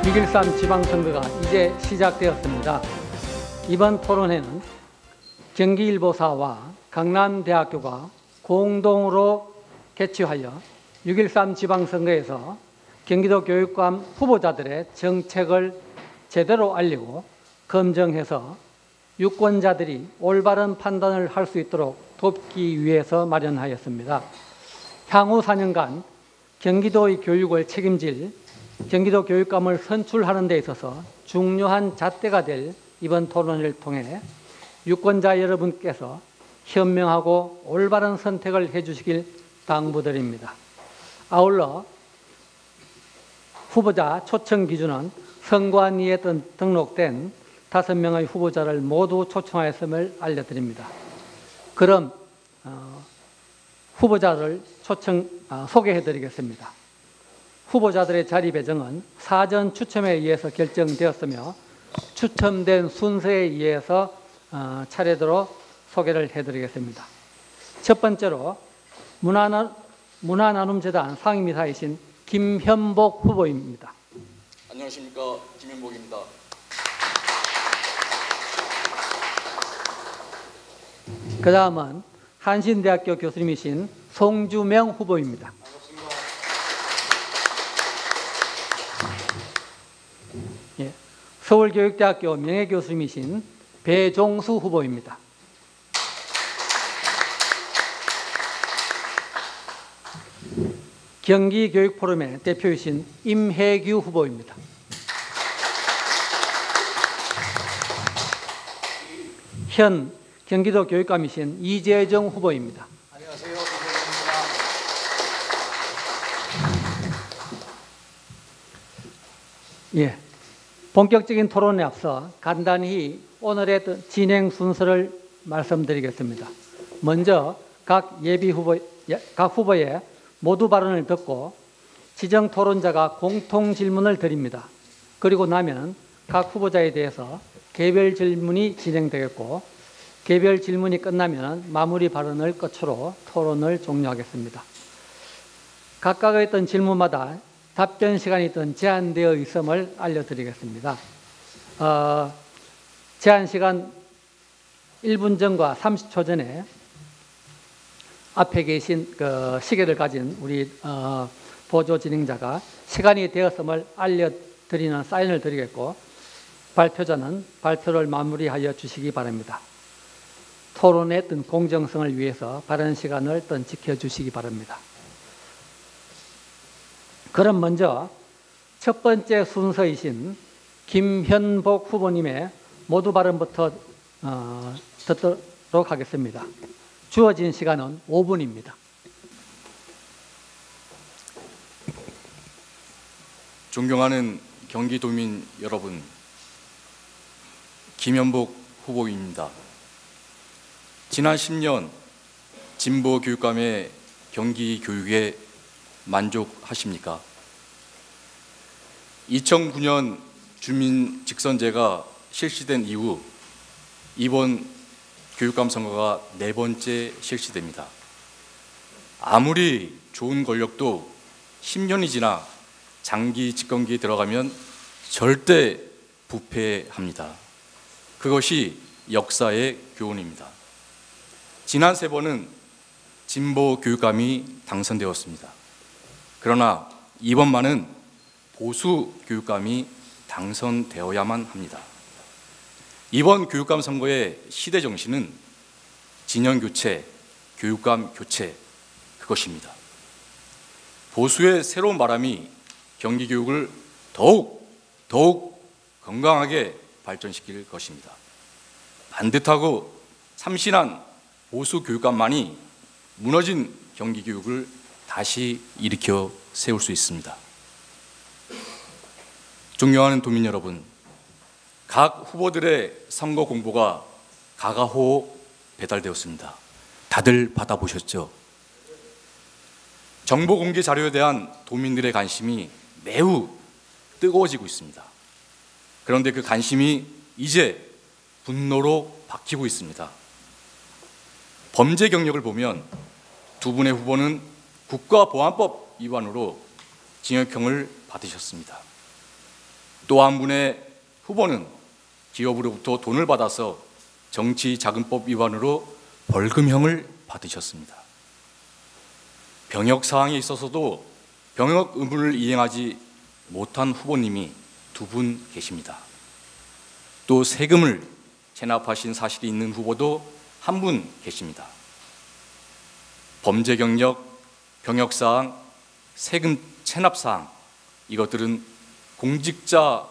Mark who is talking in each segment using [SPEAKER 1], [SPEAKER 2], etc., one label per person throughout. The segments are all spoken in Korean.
[SPEAKER 1] 6.13 지방선거가 이제 시작되었습니다. 이번 토론회는 경기일보사와 강남대학교가 공동으로 개최하여 6.13 지방선거에서 경기도 교육감 후보자들의 정책을 제대로 알리고 검증해서 유권자들이 올바른 판단을 할 수 있도록 돕기 위해서 마련하였습니다. 향후 4년간 경기도의 교육을 책임질 경기도 교육감을 선출하는 데 있어서 중요한 잣대가 될 이번 토론을 통해 유권자 여러분께서 현명하고 올바른 선택을 해주시길 당부드립니다. 아울러 후보자 초청 기준은 선관위에 등록된 5명의 후보자를 모두 초청하였음을 알려드립니다. 그럼 후보자를 소개해드리겠습니다. 후보자들의 자리 배정은 사전 추첨에 의해서 결정되었으며 추첨된 순서에 의해서 차례대로 소개를 해드리겠습니다. 첫 번째로 문화나눔재단 상임이사이신 김현복 후보입니다.
[SPEAKER 2] 안녕하십니까, 김현복입니다.
[SPEAKER 1] 그 다음은 한신대학교 교수님이신 송주명 후보입니다. 예, 서울교육대학교 명예교수님이신 배종수 후보입니다. 경기교육포럼의 대표이신 임혜규 후보입니다. 현 경기도 교육감이신 이재정 후보입니다.
[SPEAKER 2] 안녕하세요, 이재정입니다.
[SPEAKER 1] 예, 본격적인 토론에 앞서 간단히 오늘의 진행 순서를 말씀드리겠습니다. 먼저 각 후보의 모두 발언을 듣고 지정 토론자가 공통 질문을 드립니다. 그리고 나면 각 후보자에 대해서 개별 질문이 진행되겠고 개별 질문이 끝나면 마무리 발언을 끝으로 토론을 종료하겠습니다. 각각의 어떤 질문마다 답변 시간이 제한되어 있음을 알려드리겠습니다. 제한 시간 1분 전과 30초 전에 앞에 계신 시계를 가진 우리 보조 진행자가 시간이 되었음을 알려드리는 사인을 드리겠고 발표자는 발표를 마무리하여 주시기 바랍니다. 토론의 어떤 공정성을 위해서 발언 시간을 지켜주시기 바랍니다. 그럼 먼저 첫 번째 순서이신 김현복 후보님의 모두 발언부터 듣도록 하겠습니다. 주어진 시간은 5분입니다.
[SPEAKER 2] 존경하는 경기도민 여러분, 김현복 후보입니다. 지난 10년 진보 교육감의 경기 교육에 만족하십니까? 2009년 주민 직선제가 실시된 이후 이번 교육감 선거가 4번째 실시됩니다. 아무리 좋은 권력도 10년이 지나 장기 집권기에 들어가면 절대 부패합니다. 그것이 역사의 교훈입니다. 지난 3번은 진보 교육감이 당선되었습니다. 그러나 이번만은 보수 교육감이 당선되어야만 합니다. 이번 교육감 선거의 시대 정신은 진영 교체, 교육감 교체, 그것입니다. 보수의 새로운 바람이 경기 교육을 더욱 건강하게 발전시킬 것입니다. 반듯하고 참신한 보수 교육감만이 무너진 경기 교육을 다시 일으켜 세울 수 있습니다. 존경하는 도민 여러분, 각 후보들의 선거 공보가 가가호호 배달되었습니다. 다들 받아보셨죠? 정보 공개 자료에 대한 도민들의 관심이 매우 뜨거워지고 있습니다. 그런데 그 관심이 이제 분노로 바뀌고 있습니다. 범죄 경력을 보면 두 분의 후보는 국가보안법 위반으로 징역형을 받으셨습니다. 또 한 분의 후보는 기업으로부터 돈을 받아서 정치자금법 위반으로 벌금형을 받으셨습니다. 병역 사항에 있어서도 병역 의무를 이행하지 못한 후보님이 2분 계십니다. 또 세금을 체납하신 사실이 있는 후보도 1분 계십니다. 범죄 경력, 병역 사항, 세금 체납 사항, 이것들은 공직자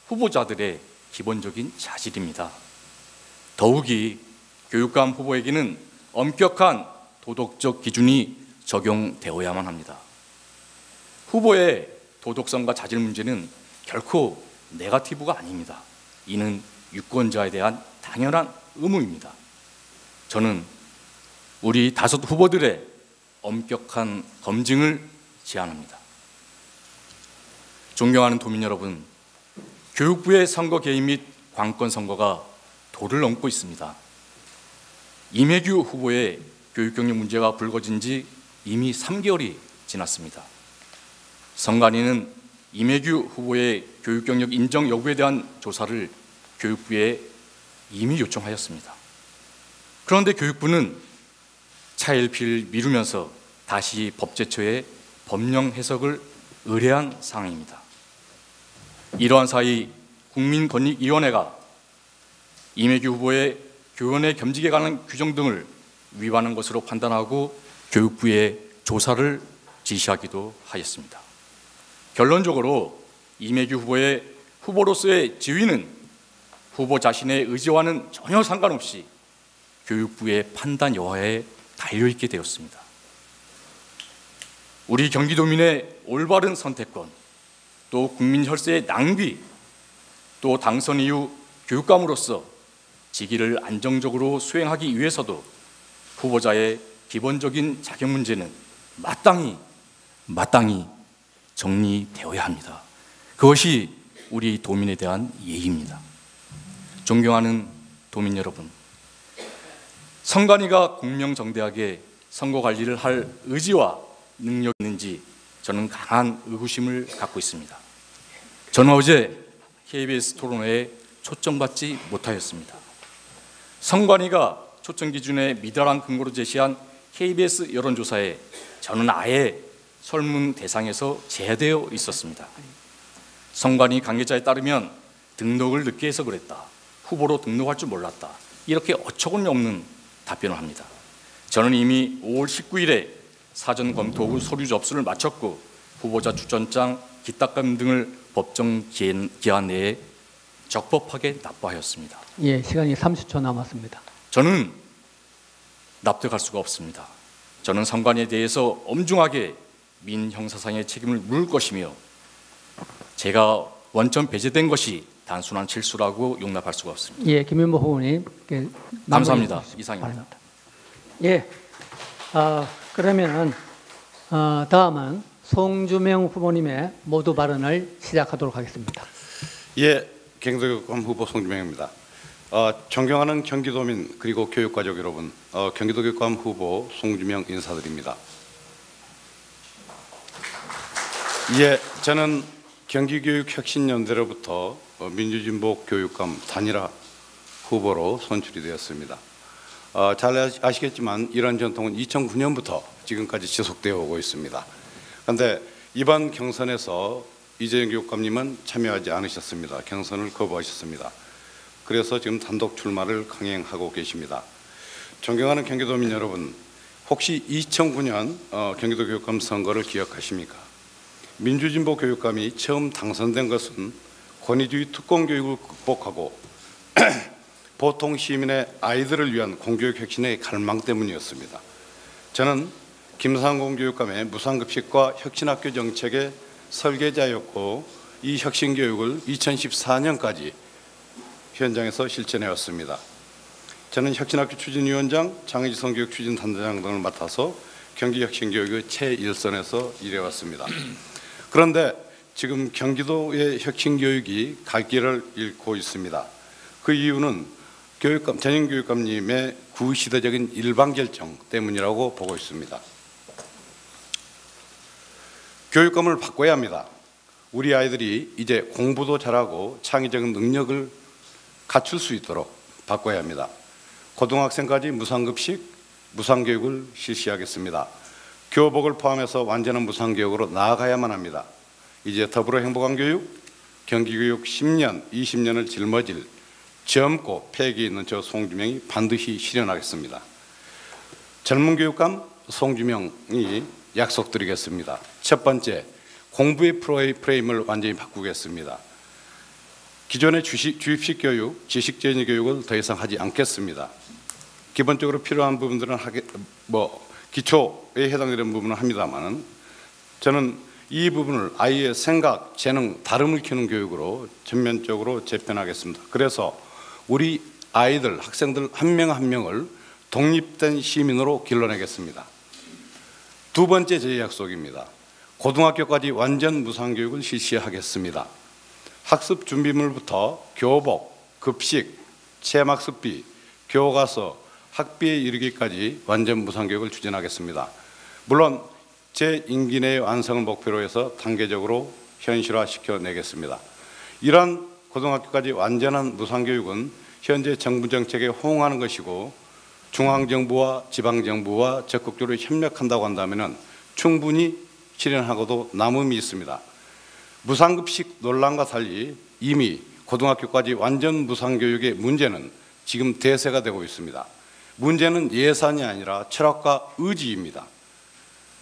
[SPEAKER 2] 후보자들의 기본적인 자질입니다. 더욱이 교육감 후보에게는 엄격한 도덕적 기준이 적용되어야만 합니다. 후보의 도덕성과 자질 문제는 결코 네거티브가 아닙니다. 이는 유권자에 대한 당연한 의무입니다. 저는 우리 5 후보들의 엄격한 검증을 제안합니다. 존경하는 도민 여러분, 교육부의 선거 개입 및 관권 선거가 도를 넘고 있습니다. 이매규 후보의 교육 경력 문제가 불거진 지 이미 3개월이 지났습니다. 선관위는 이매규 후보의 교육 경력 인정 여부에 대한 조사를 교육부에 이미 요청하였습니다. 그런데 교육부는 차일피일 미루면서 다시 법제처에 법령 해석을 의뢰한 상황입니다. 이러한 사이 국민권익위원회가 이매규 후보의 교원의 겸직에 관한 규정 등을 위반한 것으로 판단하고 교육부에 조사를 지시하기도 하였습니다. 결론적으로 이매규 후보의 후보로서의 지위는 후보 자신의 의지와는 전혀 상관없이 교육부의 판단 여하에 달려있게 되었습니다. 우리 경기도민의 올바른 선택권, 또 국민 혈세의 낭비, 또 당선 이후 교육감으로서 직위를 안정적으로 수행하기 위해서도 후보자의 기본적인 자격 문제는 마땅히 정리되어야 합니다. 그것이 우리 도민에 대한 예의입니다. 존경하는 도민 여러분, 선관위가 공명정대하게 선거 관리를 할 의지와 능력이 있는지 저는 강한 의구심을 갖고 있습니다. 저는 어제 KBS 토론회에 초청받지 못하였습니다. 선관위가 초청 기준에 미달한 근거로 제시한 KBS 여론조사에 저는 아예 설문 대상에서 제외되어 있었습니다. 선관위 관계자에 따르면 등록을 늦게 해서 그랬다, 후보로 등록할 줄 몰랐다, 이렇게 어처구니없는 답변을 합니다. 저는 이미 5월 19일에 사전 검토 후 서류 접수를 마쳤고 후보자 추천장, 기탁금 등을 법정 기한 내에 적법하게 납부하였습니다.
[SPEAKER 1] 예, 시간이 30초 남았습니다.
[SPEAKER 2] 저는 납득할 수가 없습니다. 저는 선관위에 대해서 엄중하게 민형사상의 책임을 물을 것이며 제가 원천 배제된 것이 단순한 실수라고 용납할 수가 없습니다.
[SPEAKER 1] 예, 김윤보 후보님.
[SPEAKER 2] 감사합니다. 이상입니다.
[SPEAKER 1] 예, 그러면은 다음은 송주명 후보님의 모두 발언을 시작하도록 하겠습니다.
[SPEAKER 3] 예, 경기도교육감 후보 송주명입니다. 존경하는 경기도민 그리고 교육가족 여러분, 경기도교육감 후보 송주명 인사드립니다. 예, 저는 경기교육혁신연대로부터 민주진보 교육감 단일화 후보로 선출이 되었습니다. 잘 아시겠지만 이런 전통은 2009년부터 지금까지 지속되어 오고 있습니다. 그런데 이번 경선에서 이재영 교육감님은 참여하지 않으셨습니다. 경선을 거부하셨습니다. 그래서 지금 단독 출마를 강행하고 계십니다. 존경하는 경기도민 여러분, 혹시 2009년 경기도 교육감 선거를 기억하십니까? 민주진보 교육감이 처음 당선된 것은 권위주의 특공교육을 극복하고 보통 시민의 아이들을 위한 공교육 혁신의 갈망 때문이었습니다. 저는 김상공 교육감의 무상급식과 혁신학교 정책의 설계자였고 이 혁신교육을 2014년까지 현장에서 실천해왔습니다. 저는 혁신학교 추진위원장, 장애지성 교육 추진단장장 등을 맡아서 경기혁신교육의 최일선에서 일해왔습니다. 그런데 지금 경기도의 혁신교육이 갈 길을 잃고 있습니다. 그 이유는 전임교육감님의 구시대적인 일방결정 때문이라고 보고 있습니다. 교육감을 바꿔야 합니다. 우리 아이들이 이제 공부도 잘하고 창의적인 능력을 갖출 수 있도록 바꿔야 합니다. 고등학생까지 무상급식, 무상교육을 실시하겠습니다. 교복을 포함해서 완전한 무상교육으로 나아가야만 합니다. 이제 더불어 행복한 교육, 경기교육 10년, 20년을 짊어질 젊고 패기 있는 저 송주명이 반드시 실현하겠습니다. 젊은 교육감 송주명이 약속드리겠습니다. 첫 번째, 공부의 프레임을 완전히 바꾸겠습니다. 기존의 주입식 교육, 지식전이 교육을 더 이상 하지 않겠습니다. 기본적으로 필요한 부분들은 기초에 해당되는 부분은 합니다만, 저는 이 부분을 아이의 생각, 재능, 다름을 키우는 교육으로 전면적으로 재편하겠습니다. 그래서 우리 아이들, 학생들 한 명 한 명을 독립된 시민으로 길러내겠습니다. 두 번째 제 약속입니다. 고등학교까지 완전 무상교육을 실시하겠습니다. 학습 준비물부터 교복, 급식, 체험학습비, 교과서, 학비에 이르기까지 완전 무상교육을 추진하겠습니다. 물론 제 임기 내의 완성을 목표로 해서 단계적으로 현실화시켜내겠습니다. 이러한 고등학교까지 완전한 무상교육은 현재 정부 정책에 호응하는 것이고, 중앙정부와 지방정부와 적극적으로 협력한다고 한다면 충분히 실현하고도 남음이 있습니다. 무상급식 논란과 달리 이미 고등학교까지 완전 무상교육의 문제는 지금 대세가 되고 있습니다. 문제는 예산이 아니라 철학과 의지입니다.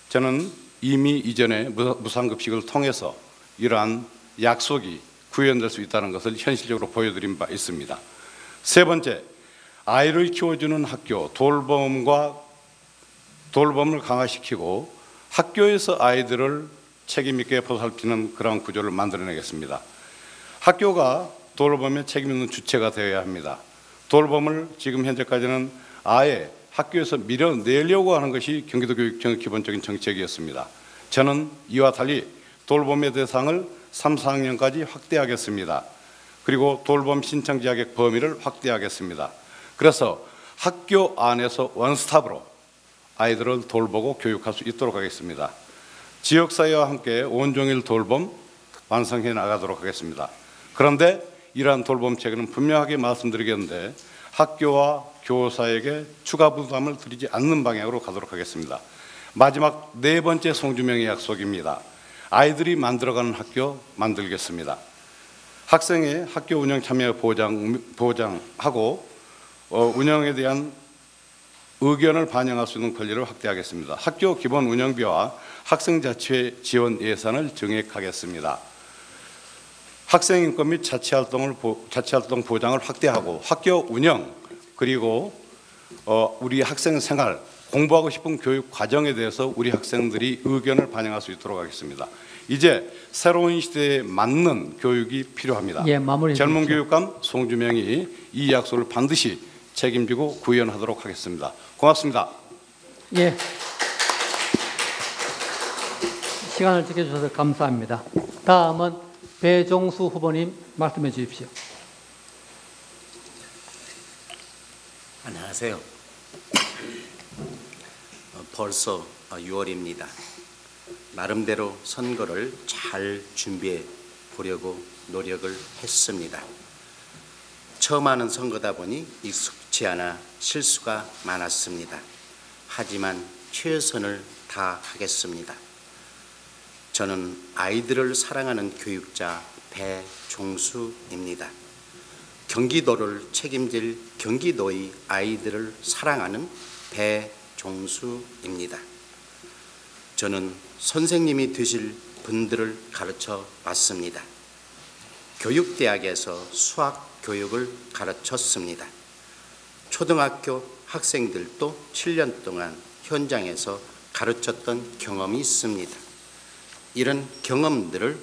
[SPEAKER 3] 저는 이미 이전에 무상급식을 통해서 이러한 약속이 구현될 수 있다는 것을 현실적으로 보여드린 바 있습니다. 세 번째, 아이를 키워주는 학교, 돌봄을 강화시키고 학교에서 아이들을 책임 있게 보살피는 그러한 구조를 만들어내겠습니다. 학교가 돌봄에 책임 있는 주체가 되어야 합니다. 돌봄을 지금 현재까지는 아예 학교에서 밀어내려고 하는 것이 경기도교육청의 기본적인 정책이었습니다. 저는 이와 달리 돌봄의 대상을 3, 4학년까지 확대하겠습니다. 그리고 돌봄 신청 자격 범위를 확대하겠습니다. 그래서 학교 안에서 원스톱으로 아이들을 돌보고 교육할 수 있도록 하겠습니다. 지역사회와 함께 온종일 돌봄 완성해 나가도록 하겠습니다. 그런데 이러한 돌봄책은 분명하게 말씀드리겠는데, 학교와 교사에게 추가 부담을 드리지 않는 방향으로 가도록 하겠습니다. 마지막 네 번째 송주명의 약속입니다. 아이들이 만들어가는 학교 만들겠습니다. 학생의 학교 운영 참여 보장하고 운영에 대한 의견을 반영할 수 있는 권리를 확대하겠습니다. 학교 기본 운영비와 학생자치회 지원 예산을 증액하겠습니다. 학생인권 및 자치활동 보장을 확대하고 학교 운영, 그리고 우리 학생 생활, 공부하고 싶은 교육 과정에 대해서 우리 학생들이 의견을 반영할 수 있도록 하겠습니다. 이제 새로운 시대에 맞는 교육이 필요합니다.
[SPEAKER 1] 예,
[SPEAKER 3] 젊은 교육감 송주명이 이 약속을 반드시 책임지고 구현하도록 하겠습니다. 고맙습니다.
[SPEAKER 1] 예, 시간을 지켜주셔서 감사합니다. 다음은 배종수 후보님 말씀해 주십시오.
[SPEAKER 4] 안녕하세요. 벌써 6월입니다. 나름대로 선거를 잘 준비해 보려고 노력을 했습니다. 처음 하는 선거다 보니 익숙치 않아 실수가 많았습니다. 하지만 최선을 다하겠습니다. 저는 아이들을 사랑하는 교육자 배종수입니다. 경기도를 책임질 경기도의 아이들을 사랑하는 배종수입니다. 저는 선생님이 되실 분들을 가르쳐 봤습니다. 교육대학에서 수학 교육을 가르쳤습니다. 초등학교 학생들도 7년 동안 현장에서 가르쳤던 경험이 있습니다. 이런 경험들을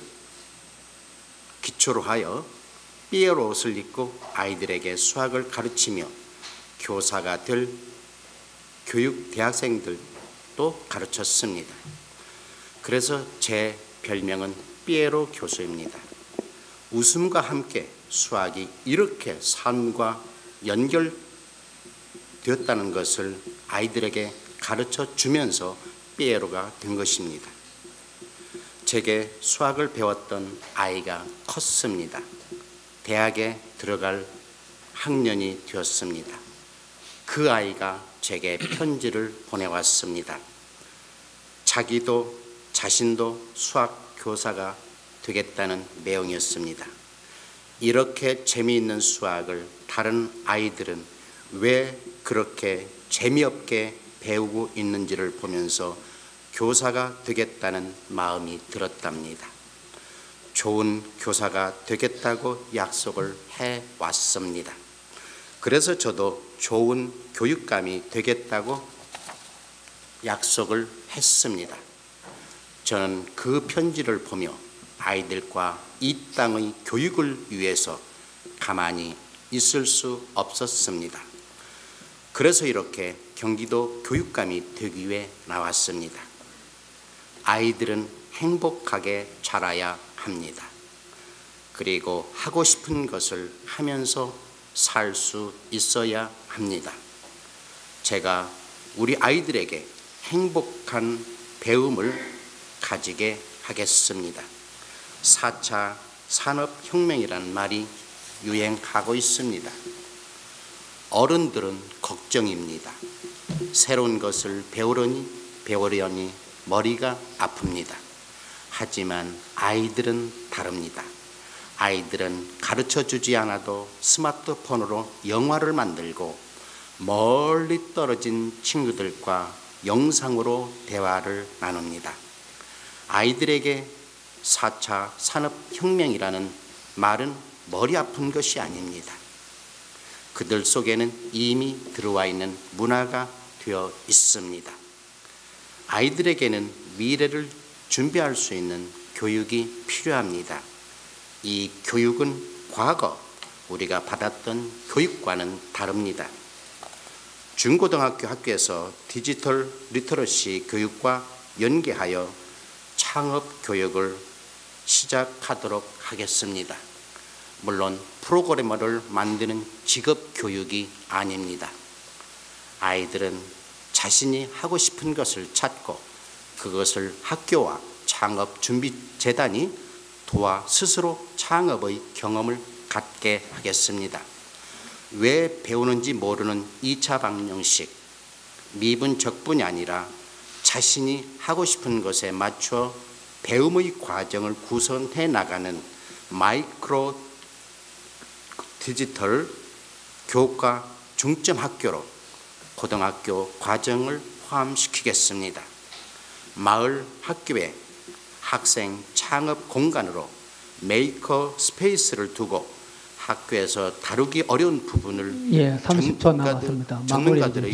[SPEAKER 4] 기초로 하여 삐에로 옷을 입고 아이들에게 수학을 가르치며 교사가 될 교육 대학생들도 가르쳤습니다. 그래서 제 별명은 삐에로 교수입니다. 웃음과 함께 수학이 이렇게 삶과 연결되었다는 것을 아이들에게 가르쳐 주면서 삐에로가 된 것입니다. 제게 수학을 배웠던 아이가 컸습니다. 대학에 들어갈 학년이 되었습니다. 그 아이가 제게 편지를 보내왔습니다. 자신도 수학 교사가 되겠다는 내용이었습니다. 이렇게 재미있는 수학을 다른 아이들은 왜 그렇게 재미없게 배우고 있는지를 보면서 교사가 되겠다는 마음이 들었답니다. 좋은 교사가 되겠다고 약속을 해왔습니다. 그래서 저도 좋은 교육감이 되겠다고 약속을 했습니다. 저는 그 편지를 보며 아이들과 이 땅의 교육을 위해서 가만히 있을 수 없었습니다. 그래서 이렇게 경기도 교육감이 되기 위해 나왔습니다. 아이들은 행복하게 자라야 합니다. 그리고 하고 싶은 것을 하면서 살 수 있어야 합니다. 제가 우리 아이들에게 행복한 배움을 가지게 하겠습니다. 4차 산업혁명이라는 말이 유행하고 있습니다. 어른들은 걱정입니다. 새로운 것을 배우려니 머리가 아픕니다. 하지만 아이들은 다릅니다. 아이들은 가르쳐주지 않아도 스마트폰으로 영화를 만들고 멀리 떨어진 친구들과 영상으로 대화를 나눕니다. 아이들에게 4차 산업혁명이라는 말은 머리 아픈 것이 아닙니다. 그들 속에는 이미 들어와 있는 문화가 되어 있습니다. 아이들에게는 미래를 준비할 수 있는 교육이 필요합니다. 이 교육은 과거 우리가 받았던 교육과는 다릅니다. 중고등학교 학교에서 디지털 리터러시 교육과 연계하여 창업 교육을 시작하도록 하겠습니다. 물론 프로그래머를 만드는 직업 교육이 아닙니다. 아이들은 자신이 하고 싶은 것을 찾고 그것을 학교와 창업준비재단이 도와 스스로 창업의 경험을 갖게 하겠습니다. 왜 배우는지 모르는 2차 방정식, 미분적분이 아니라 자신이 하고 싶은 것에 맞춰 배움의 과정을 구성해 나가는 마이크로 디지털 교과 중점 학교로 고등학교 과정을 포함시키겠습니다. 마을 학교에 학생 창업 공간으로 메이커 스페이스를 두고 학교에서 다루기 어려운 부분을
[SPEAKER 1] 30초 남았습니다.
[SPEAKER 4] 전문가들의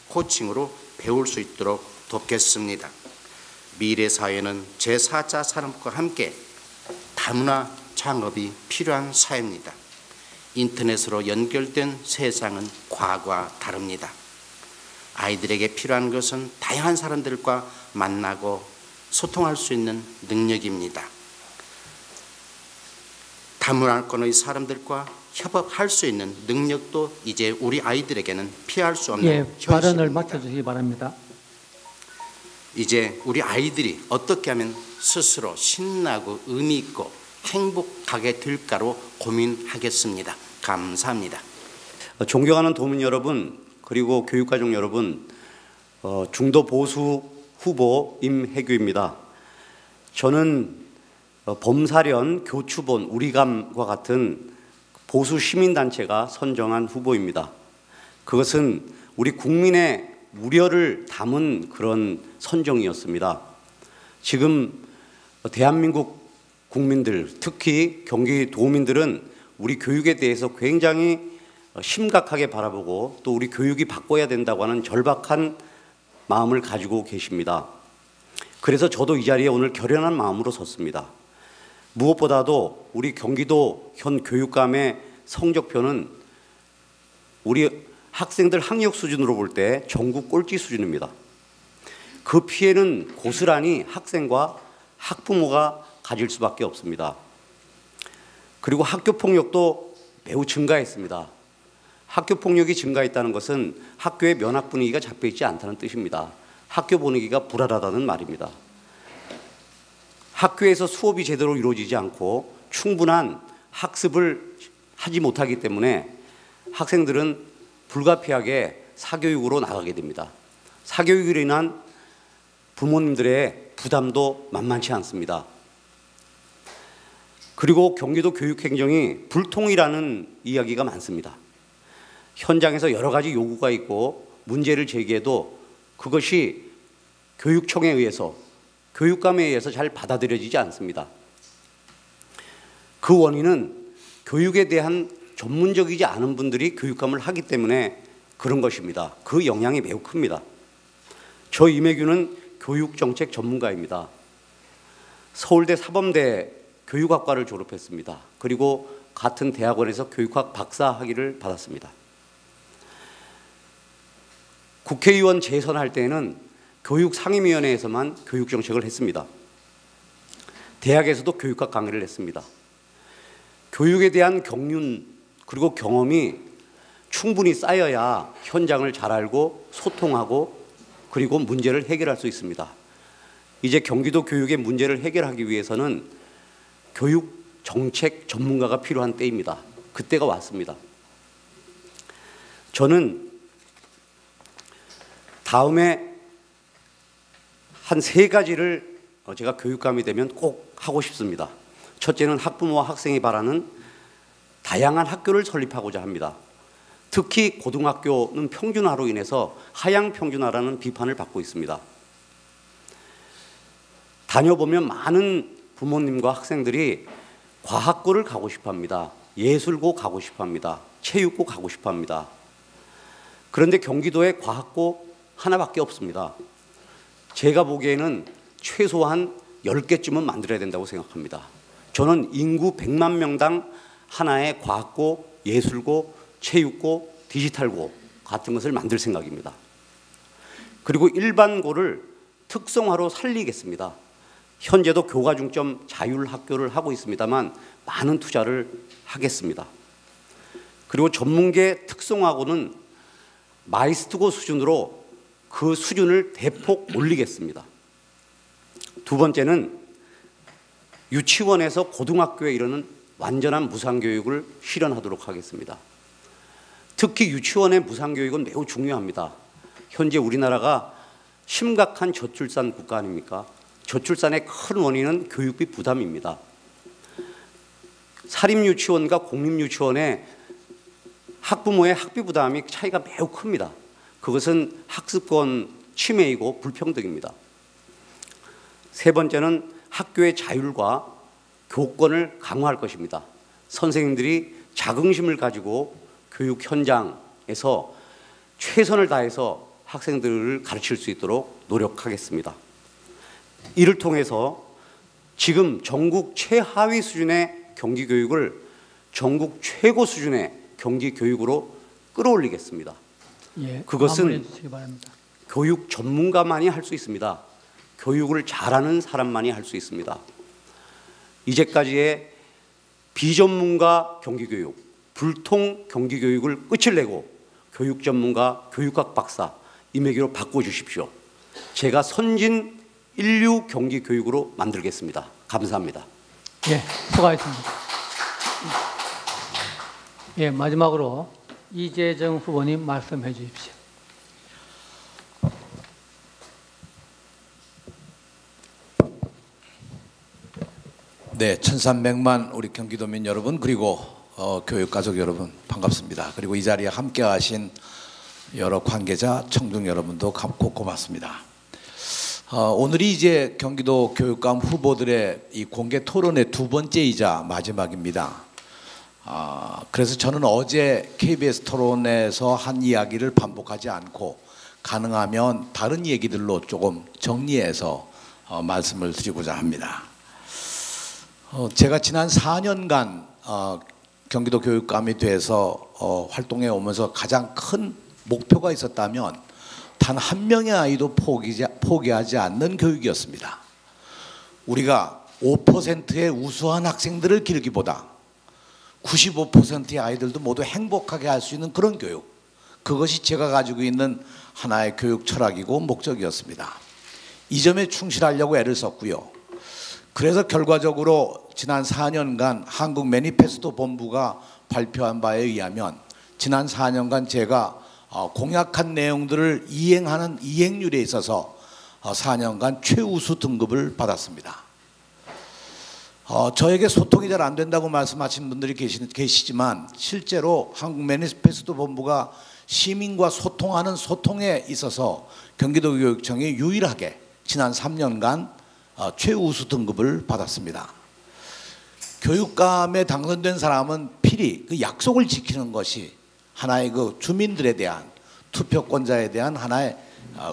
[SPEAKER 4] 코칭으로 배울 수 있도록 돕겠습니다. 미래 사회는 제4차 산업과 함께 다문화 창업이 필요한 사회입니다. 인터넷으로 연결된 세상은 과거와 다릅니다. 아이들에게 필요한 것은 다양한 사람들과 만나고 소통할 수 있는 능력입니다. 다문화권의 사람들과 협업할 수 있는 능력도 이제 우리 아이들에게는 피할 수 없는 현실입니다.
[SPEAKER 1] 발언을 마쳐주시기 바랍니다.
[SPEAKER 4] 이제 우리 아이들이 어떻게 하면 스스로 신나고 의미 있고 행복하게 될까로 고민하겠습니다. 감사합니다.
[SPEAKER 5] 존경하는 도민 여러분, 그리고 교육가족 여러분, 중도 보수 후보 임혜규입니다. 저는 범사련, 교추본, 우리감과 같은 보수 시민단체가 선정한 후보입니다. 그것은 우리 국민의 우려를 담은 그런 선정이었습니다. 지금 대한민국 국민들, 특히 경기도민들은 우리 교육에 대해서 굉장히 심각하게 바라보고 또 우리 교육이 바꿔야 된다고 하는 절박한 마음을 가지고 계십니다. 그래서 저도 이 자리에 오늘 결연한 마음으로 섰습니다. 무엇보다도 우리 경기도 현 교육감의 성적표는 우리 학생들 학력 수준으로 볼 때 전국 꼴찌 수준입니다. 그 피해는 고스란히 학생과 학부모가 가질 수밖에 없습니다. 그리고 학교 폭력도 매우 증가했습니다. 학교 폭력이 증가했다는 것은 학교의 면학 분위기가 잡혀있지 않다는 뜻입니다. 학교 분위기가 불안하다는 말입니다. 학교에서 수업이 제대로 이루어지지 않고 충분한 학습을 하지 못하기 때문에 학생들은 불가피하게 사교육으로 나가게 됩니다. 사교육으로 인한 부모님들의 부담도 만만치 않습니다. 그리고 경기도 교육행정이 불통이라는 이야기가 많습니다. 현장에서 여러 가지 요구가 있고 문제를 제기해도 그것이 교육청에 의해서, 교육감에 의해서 잘 받아들여지지 않습니다. 그 원인은 교육에 대한 전문적이지 않은 분들이 교육감을 하기 때문에 그런 것입니다. 그 영향이 매우 큽니다. 저 임혜규는 교육정책 전문가입니다. 서울대 사범대 교육학과를 졸업했습니다. 그리고 같은 대학원에서 교육학 박사 학위를 받았습니다. 국회의원 재선할 때에는 교육상임위원회에서만 교육정책을 했습니다. 대학에서도 교육학 강의를 했습니다. 교육에 대한 경륜 그리고 경험이 충분히 쌓여야 현장을 잘 알고 소통하고 그리고 문제를 해결할 수 있습니다. 이제 경기도 교육의 문제를 해결하기 위해서는 교육 정책 전문가가 필요한 때입니다. 그때가 왔습니다. 저는 다음에 한 3가지를 제가 교육감이 되면 꼭 하고 싶습니다. 첫째는 학부모와 학생이 바라는 다양한 학교를 설립하고자 합니다. 특히 고등학교는 평준화로 인해서 하향 평준화라는 비판을 받고 있습니다. 다녀보면 많은 부모님과 학생들이 과학고를 가고 싶어 합니다. 예술고 가고 싶어 합니다. 체육고 가고 싶어 합니다. 그런데 경기도에 과학고 하나밖에 없습니다. 제가 보기에는 최소한 10개쯤은 만들어야 된다고 생각합니다. 저는 인구 100만 명당 하나의 과학고, 예술고, 체육고, 디지털고 같은 것을 만들 생각입니다. 그리고 일반고를 특성화로 살리겠습니다. 현재도 교과 중점 자율 학교를 하고 있습니다만 많은 투자를 하겠습니다. 그리고 전문계 특성화고는 마이스트고 수준으로 그 수준을 대폭 올리겠습니다. 두 번째는 유치원에서 고등학교에 이르는 완전한 무상교육을 실현하도록 하겠습니다. 특히 유치원의 무상교육은 매우 중요합니다. 현재 우리나라가 심각한 저출산 국가 아닙니까? 저출산의 큰 원인은 교육비 부담입니다. 사립유치원과 공립유치원의 학부모의 학비 부담이 차이가 매우 큽니다. 그것은 학습권 침해이고 불평등입니다. 세 번째는 학교의 자율과 교권을 강화할 것입니다. 선생님들이 자긍심을 가지고 교육 현장에서 최선을 다해서 학생들을 가르칠 수 있도록 노력하겠습니다. 이를 통해서 지금 전국 최하위 수준의 경기교육을 전국 최고 수준의 경기교육으로 끌어올리겠습니다.
[SPEAKER 1] 예,
[SPEAKER 5] 그것은
[SPEAKER 1] 바랍니다.
[SPEAKER 5] 교육 전문가만이 할 수 있습니다. 교육을 잘하는 사람만이 할 수 있습니다. 이제까지의 비전문가 경기교육, 불통 경기교육을 끝을 내고 교육 전문가, 교육학 박사 임혜규로 바꿔주십시오. 제가 선진 인류 경기교육으로 만들겠습니다. 감사합니다.
[SPEAKER 1] 예, 수고하셨습니다. 예, 마지막으로 이재정 후보님 말씀해 주십시오.
[SPEAKER 6] 네, 1300만 우리 경기도민 여러분 그리고 교육가족 여러분 반갑습니다. 그리고 이 자리에 함께 하신 여러 관계자, 청중 여러분도 고맙습니다. 오늘이 이제 경기도 교육감 후보들의 이 공개 토론의 2번째이자 마지막입니다. 그래서 저는 어제 KBS 토론에서 한 이야기를 반복하지 않고 가능하면 다른 얘기들로 조금 정리해서 말씀을 드리고자 합니다. 제가 지난 4년간 경기도 교육감이 돼서 활동해 오면서 가장 큰 목표가 있었다면 단 한 명의 아이도 포기하지 않는 교육이었습니다. 우리가 5%의 우수한 학생들을 기르기보다 95%의 아이들도 모두 행복하게 할 수 있는 그런 교육, 그것이 제가 가지고 있는 하나의 교육 철학이고 목적이었습니다. 이 점에 충실하려고 애를 썼고요. 그래서 결과적으로 지난 4년간 한국 매니페스토 본부가 발표한 바에 의하면 지난 4년간 제가 공약한 내용들을 이행하는 이행률에 있어서 4년간 최우수 등급을 받았습니다. 저에게 소통이 잘 안 된다고 말씀하신 분들이 계시지만 실제로 한국 매니페스토 본부가 시민과 소통하는 소통에 있어서 경기도교육청이 유일하게 지난 3년간 최우수 등급을 받았습니다. 교육감에 당선된 사람은 필히 그 약속을 지키는 것이 하나의 그 주민들에 대한 투표권자에 대한 하나의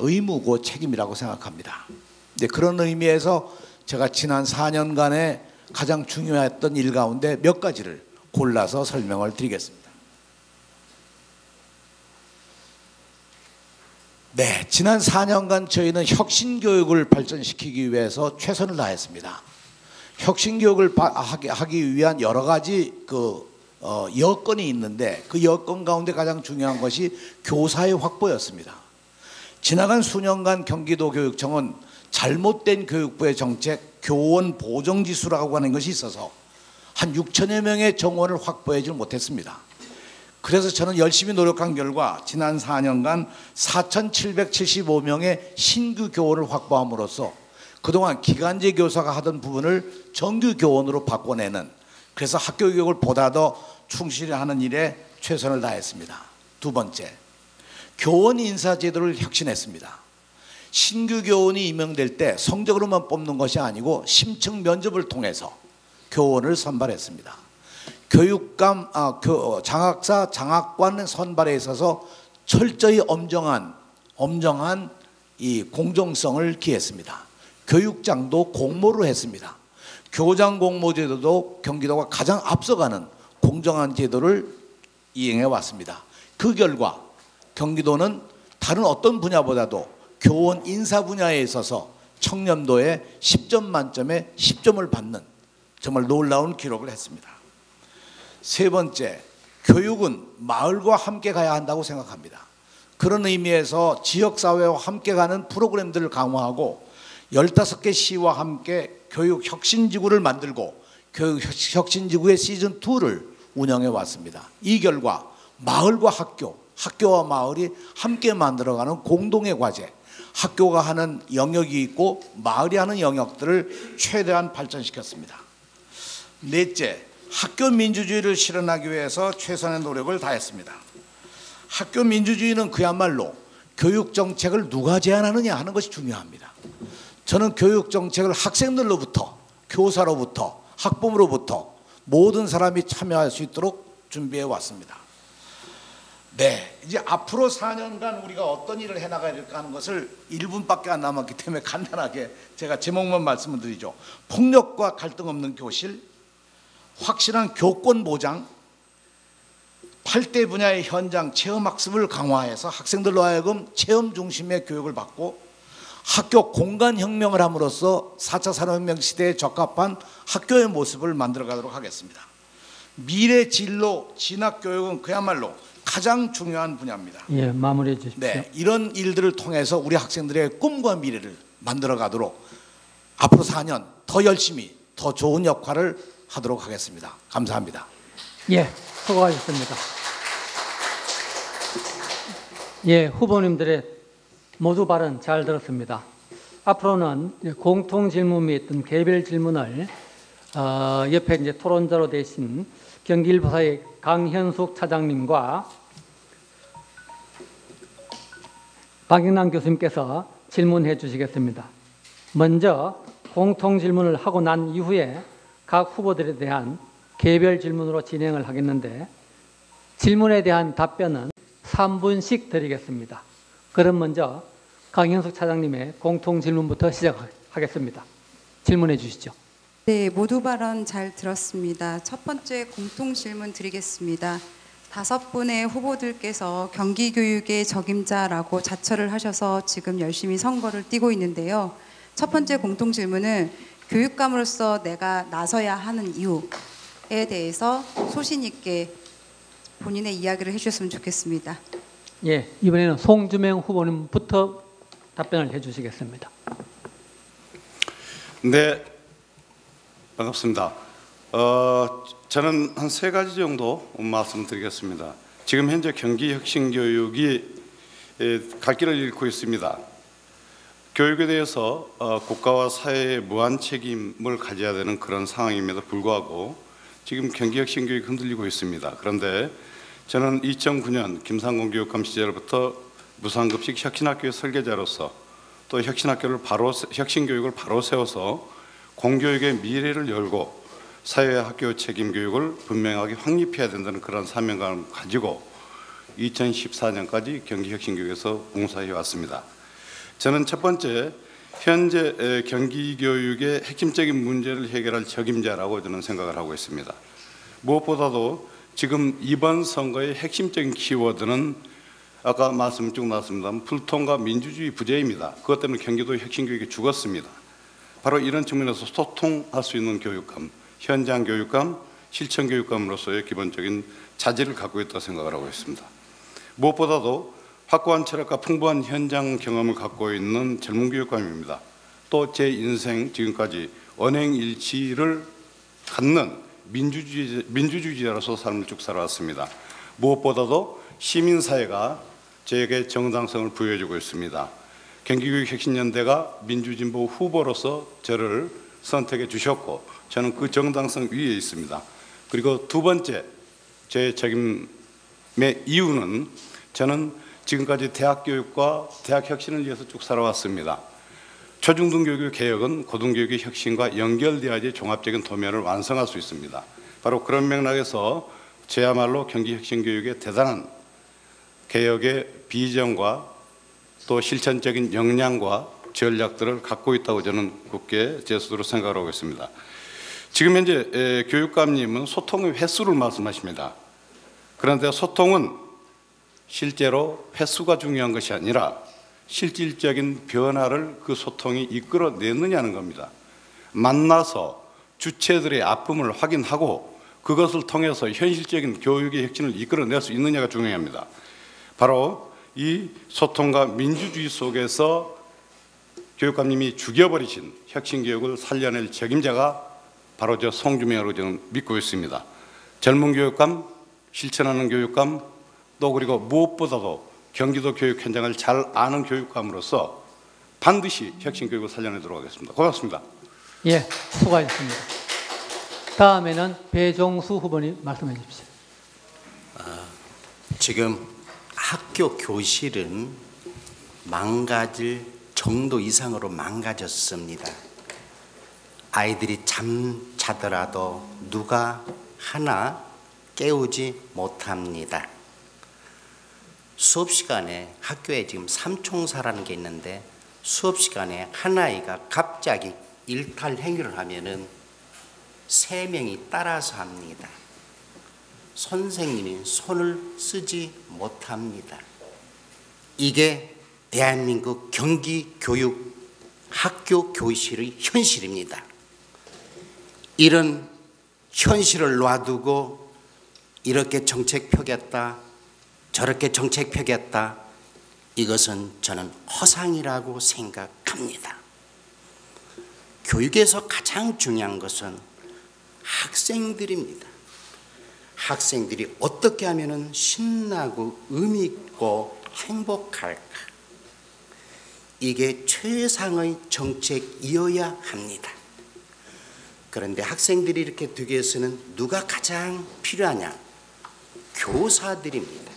[SPEAKER 6] 의무고 책임이라고 생각합니다. 네, 그런 의미에서 제가 지난 4년간의 가장 중요했던 일 가운데 몇 가지를 골라서 설명을 드리겠습니다. 네, 지난 4년간 저희는 혁신교육을 발전시키기 위해서 최선을 다했습니다. 혁신교육을 하기 위한 여러 가지 여건이 있는데 그 여건 가운데 가장 중요한 것이 교사의 확보였습니다. 지나간 수년간 경기도교육청은 잘못된 교육부의 정책, 교원 보정지수라고 하는 것이 있어서 한 6천여 명의 정원을 확보하지 못했습니다. 그래서 저는 열심히 노력한 결과 지난 4년간 4,775명의 신규 교원을 확보함으로써 그동안 기간제 교사가 하던 부분을 정규 교원으로 바꿔내는, 그래서 학교 교육을 보다 더 충실히 하는 일에 최선을 다했습니다. 두 번째, 교원 인사 제도를 혁신했습니다. 신규 교원이 임명될 때 성적으로만 뽑는 것이 아니고 심층 면접을 통해서 교원을 선발했습니다. 교육감, 장학사, 장학관 선발에 있어서 철저히 엄정한 이 공정성을 기했습니다. 교육장도 공모로 했습니다. 교장 공모 제도도 경기도가 가장 앞서가는 공정한 제도를 이행해 왔습니다. 그 결과 경기도는 다른 어떤 분야보다도 교원 인사 분야에 있어서 청렴도에 10점 만점에 10점을 받는 정말 놀라운 기록을 했습니다. 세 번째, 교육은 마을과 함께 가야 한다고 생각합니다. 그런 의미에서 지역사회와 함께 가는 프로그램들을 강화하고 15개 시와 함께 교육혁신지구를 만들고 교육혁신지구의 시즌2를 운영해 왔습니다. 이 결과 마을과 학교와 마을이 함께 만들어가는 공동의 과제, 학교가 하는 영역이 있고 마을이 하는 영역들을 최대한 발전시켰습니다. 넷째, 학교 민주주의를 실현하기 위해서 최선의 노력을 다했습니다. 학교 민주주의는 그야말로 교육 정책을 누가 제안하느냐 하는 것이 중요합니다. 저는 교육 정책을 학생들로부터, 교사로부터, 학부모로부터 모든 사람이 참여할 수 있도록 준비해 왔습니다. 네, 이제 앞으로 4년간 우리가 어떤 일을 해나가야 될까 하는 것을 1분밖에 안 남았기 때문에 간단하게 제가 제목만 말씀을 드리죠. 폭력과 갈등 없는 교실, 확실한 교권 보장, 8대 분야의 현장 체험학습을 강화해서 학생들로 하여금 체험 중심의 교육을 받고 학교 공간혁명을 함으로써 4차 산업혁명 시대에 적합한 학교의 모습을 만들어가도록 하겠습니다. 미래 진로 진학교육은 그야말로 가장 중요한 분야입니다.
[SPEAKER 1] 예, 마무리해 주십시오.
[SPEAKER 6] 네, 이런 일들을 통해서 우리 학생들의 꿈과 미래를 만들어가도록 앞으로 4년 더 열심히 더 좋은 역할을 하도록 하겠습니다. 감사합니다.
[SPEAKER 1] 예, 수고하셨습니다. 예, 후보님들의 모두 발언 잘 들었습니다. 앞으로는 공통 질문 및 개별 질문을 옆에 이제 토론자로 되신 경기일보사의 강현숙 차장님과 박영란 교수님께서 질문해 주시겠습니다. 먼저 공통 질문을 하고 난 이후에 각 후보들에 대한 개별 질문으로 진행을 하겠는데 질문에 대한 답변은 3분씩 드리겠습니다. 그럼 먼저 강현숙 차장님의 공통 질문부터 시작하겠습니다. 질문해 주시죠.
[SPEAKER 7] 네, 모두 발언 잘 들었습니다. 첫 번째 공통 질문 드리겠습니다. 5분의 후보들께서 경기교육의 적임자라고 자처를 하셔서 지금 열심히 선거를 뛰고 있는데요. 첫 번째 공통 질문은 교육감으로서 내가 나서야 하는 이유에 대해서 소신 있게 본인의 이야기를 해주셨으면 좋겠습니다.
[SPEAKER 1] 예, 이번에는 송주명 후보님부터 답변을 해주시겠습니다.
[SPEAKER 3] 네, 반갑습니다. 저는 한 3가지 정도 말씀드리겠습니다. 지금 현재 경기혁신교육이 갈 길을 잃고 있습니다. 교육에 대해서 국가와 사회의 무한 책임을 가져야 되는 그런 상황임에도 불구하고 지금 경기혁신교육이 흔들리고 있습니다. 그런데 저는 2009년 김상곤 교육감 시절부터 무상급식 혁신학교의 설계자로서 또 혁신교육을 바로 세워서 공교육의 미래를 열고 사회와 학교 책임 교육을 분명하게 확립해야 된다는 그런 사명감을 가지고 2014년까지 경기혁신교육에서 봉사해 왔습니다. 저는 첫 번째, 현재 경기교육의 핵심적인 문제를 해결할 적임자라고 저는 생각을 하고 있습니다. 무엇보다도 지금 이번 선거의 핵심적인 키워드는 아까 말씀 쭉 나왔습니다. 불통과 민주주의 부재입니다. 그것 때문에 경기도 혁신교육이 죽었습니다. 바로 이런 측면에서 소통할 수 있는 교육감, 현장 교육감, 실천 교육감으로서의 기본적인 자질을 갖고 있다고 생각을 하고 있습니다. 무엇보다도 확고한 철학과 풍부한 현장 경험을 갖고 있는 젊은 교육감입니다. 또 제 인생 지금까지 언행일치를 갖는 민주주의자로서 삶을 쭉 살아왔습니다. 무엇보다도 시민사회가 저에게 정당성을 부여해주고 있습니다. 경기교육혁신연대가 민주진보 후보로서 저를 선택해 주셨고 저는 그 정당성 위에 있습니다. 그리고 두 번째 제 책임의 이유는 저는 지금까지 대학교육과 대학혁신을 위해서 쭉 살아왔습니다. 초중등교육의 개혁은 고등교육의 혁신과 연결되어야지 종합적인 도면을 완성할 수 있습니다. 바로 그런 맥락에서 저야말로 경기혁신교육의 대단한 개혁의 비전과 또 실천적인 역량과 전략들을 갖고 있다고 저는 굳게 제 스스로 생각을 하고 있습니다. 지금 현재 교육감님은 소통의 횟수를 말씀하십니다. 그런데 소통은 실제로 횟수가 중요한 것이 아니라 실질적인 변화를 그 소통이 이끌어내느냐는 겁니다. 만나서 주체들의 아픔을 확인하고 그것을 통해서 현실적인 교육의 혁신을 이끌어낼 수 있느냐가 중요합니다. 바로 이 소통과 민주주의 속에서 교육감님이 죽여버리신 혁신교육을 살려낼 책임자가 바로 저 송주명으로 저는 믿고 있습니다. 젊은 교육감, 실천하는 교육감, 또 그리고 무엇보다도 경기도 교육 현장을 잘 아는 교육감으로서 반드시 혁신교육을 살려내도록 하겠습니다. 고맙습니다.
[SPEAKER 1] 예, 수고하셨습니다. 다음에는 배종수 후보님 말씀해 주십시오.
[SPEAKER 4] 지금 학교 교실은 망가질 정도 이상으로 망가졌습니다. 아이들이 잠자더라도 누가 하나 깨우지 못합니다. 수업 시간에 학교에 지금 삼총사라는 게 있는데 수업 시간에 한 아이가 갑자기 일탈 행위를 하면은 3명이 따라서 합니다. 선생님이 손을 쓰지 못합니다. 이게 대한민국 경기교육 학교 교실의 현실입니다. 이런 현실을 놔두고 이렇게 정책 펴겠다, 저렇게 정책 펴겠다, 이것은 저는 허상이라고 생각합니다. 교육에서 가장 중요한 것은 학생들입니다. 학생들이 어떻게 하면 신나고 의미 있고 행복할까? 이게 최상의 정책이어야 합니다. 그런데 학생들이 이렇게 되기 위해서는 누가 가장 필요하냐? 교사들입니다.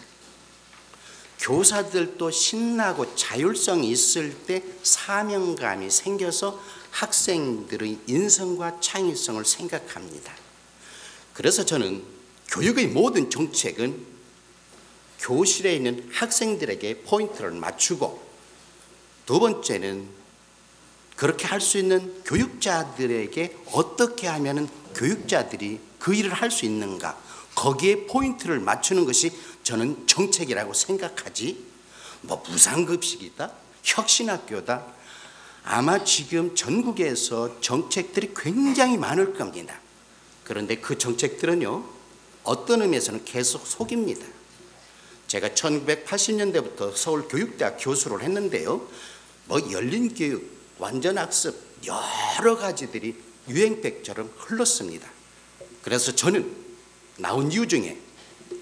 [SPEAKER 4] 교사들도 신나고 자율성이 있을 때 사명감이 생겨서 학생들의 인성과 창의성을 생각합니다. 그래서 저는 교육의 모든 정책은 교실에 있는 학생들에게 포인트를 맞추고, 두 번째는 그렇게 할 수 있는 교육자들에게 어떻게 하면 교육자들이 그 일을 할 수 있는가, 거기에 포인트를 맞추는 것이 저는 정책이라고 생각하지, 뭐 무상급식이다, 혁신학교다, 아마 지금 전국에서 정책들이 굉장히 많을 겁니다. 그런데 그 정책들은요, 어떤 의미에서는 계속 속입니다. 제가 1980년대부터 서울교육대학 교수를 했는데요, 뭐 열린교육, 완전학습, 여러 가지들이 유행백처럼 흘렀습니다. 그래서 저는 나온 이유 중에,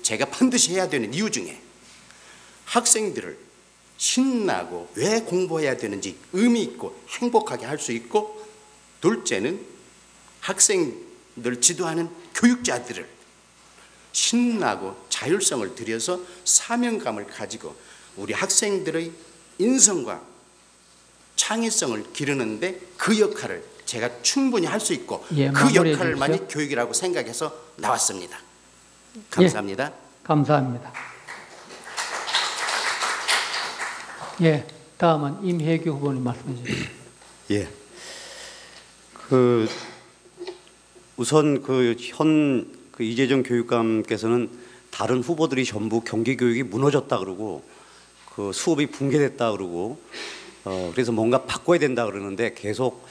[SPEAKER 4] 제가 반드시 해야 되는 이유 중에, 학생들을 신나고 왜 공부해야 되는지 의미 있고 행복하게 할 수 있고, 둘째는 학생들 지도하는 교육자들을 신나고 자율성을 들여서 사명감을 가지고 우리 학생들의 인성과 창의성을 기르는데 그 역할을 제가 충분히 할 수 있고,
[SPEAKER 1] 예,
[SPEAKER 4] 그 역할만이
[SPEAKER 1] 주십시오.
[SPEAKER 4] 교육이라고 생각해서 나왔습니다. 감사합니다.
[SPEAKER 1] 예, 감사합니다. 예, 다음은 임혜규 후보님 말씀해 주십시오.
[SPEAKER 5] 예. 우선 이재정 교육감께서는 다른 후보들이 전부 경기 교육이 무너졌다 그러고 수업이 붕괴됐다 그러고 그래서 뭔가 바꿔야 된다 그러는데 계속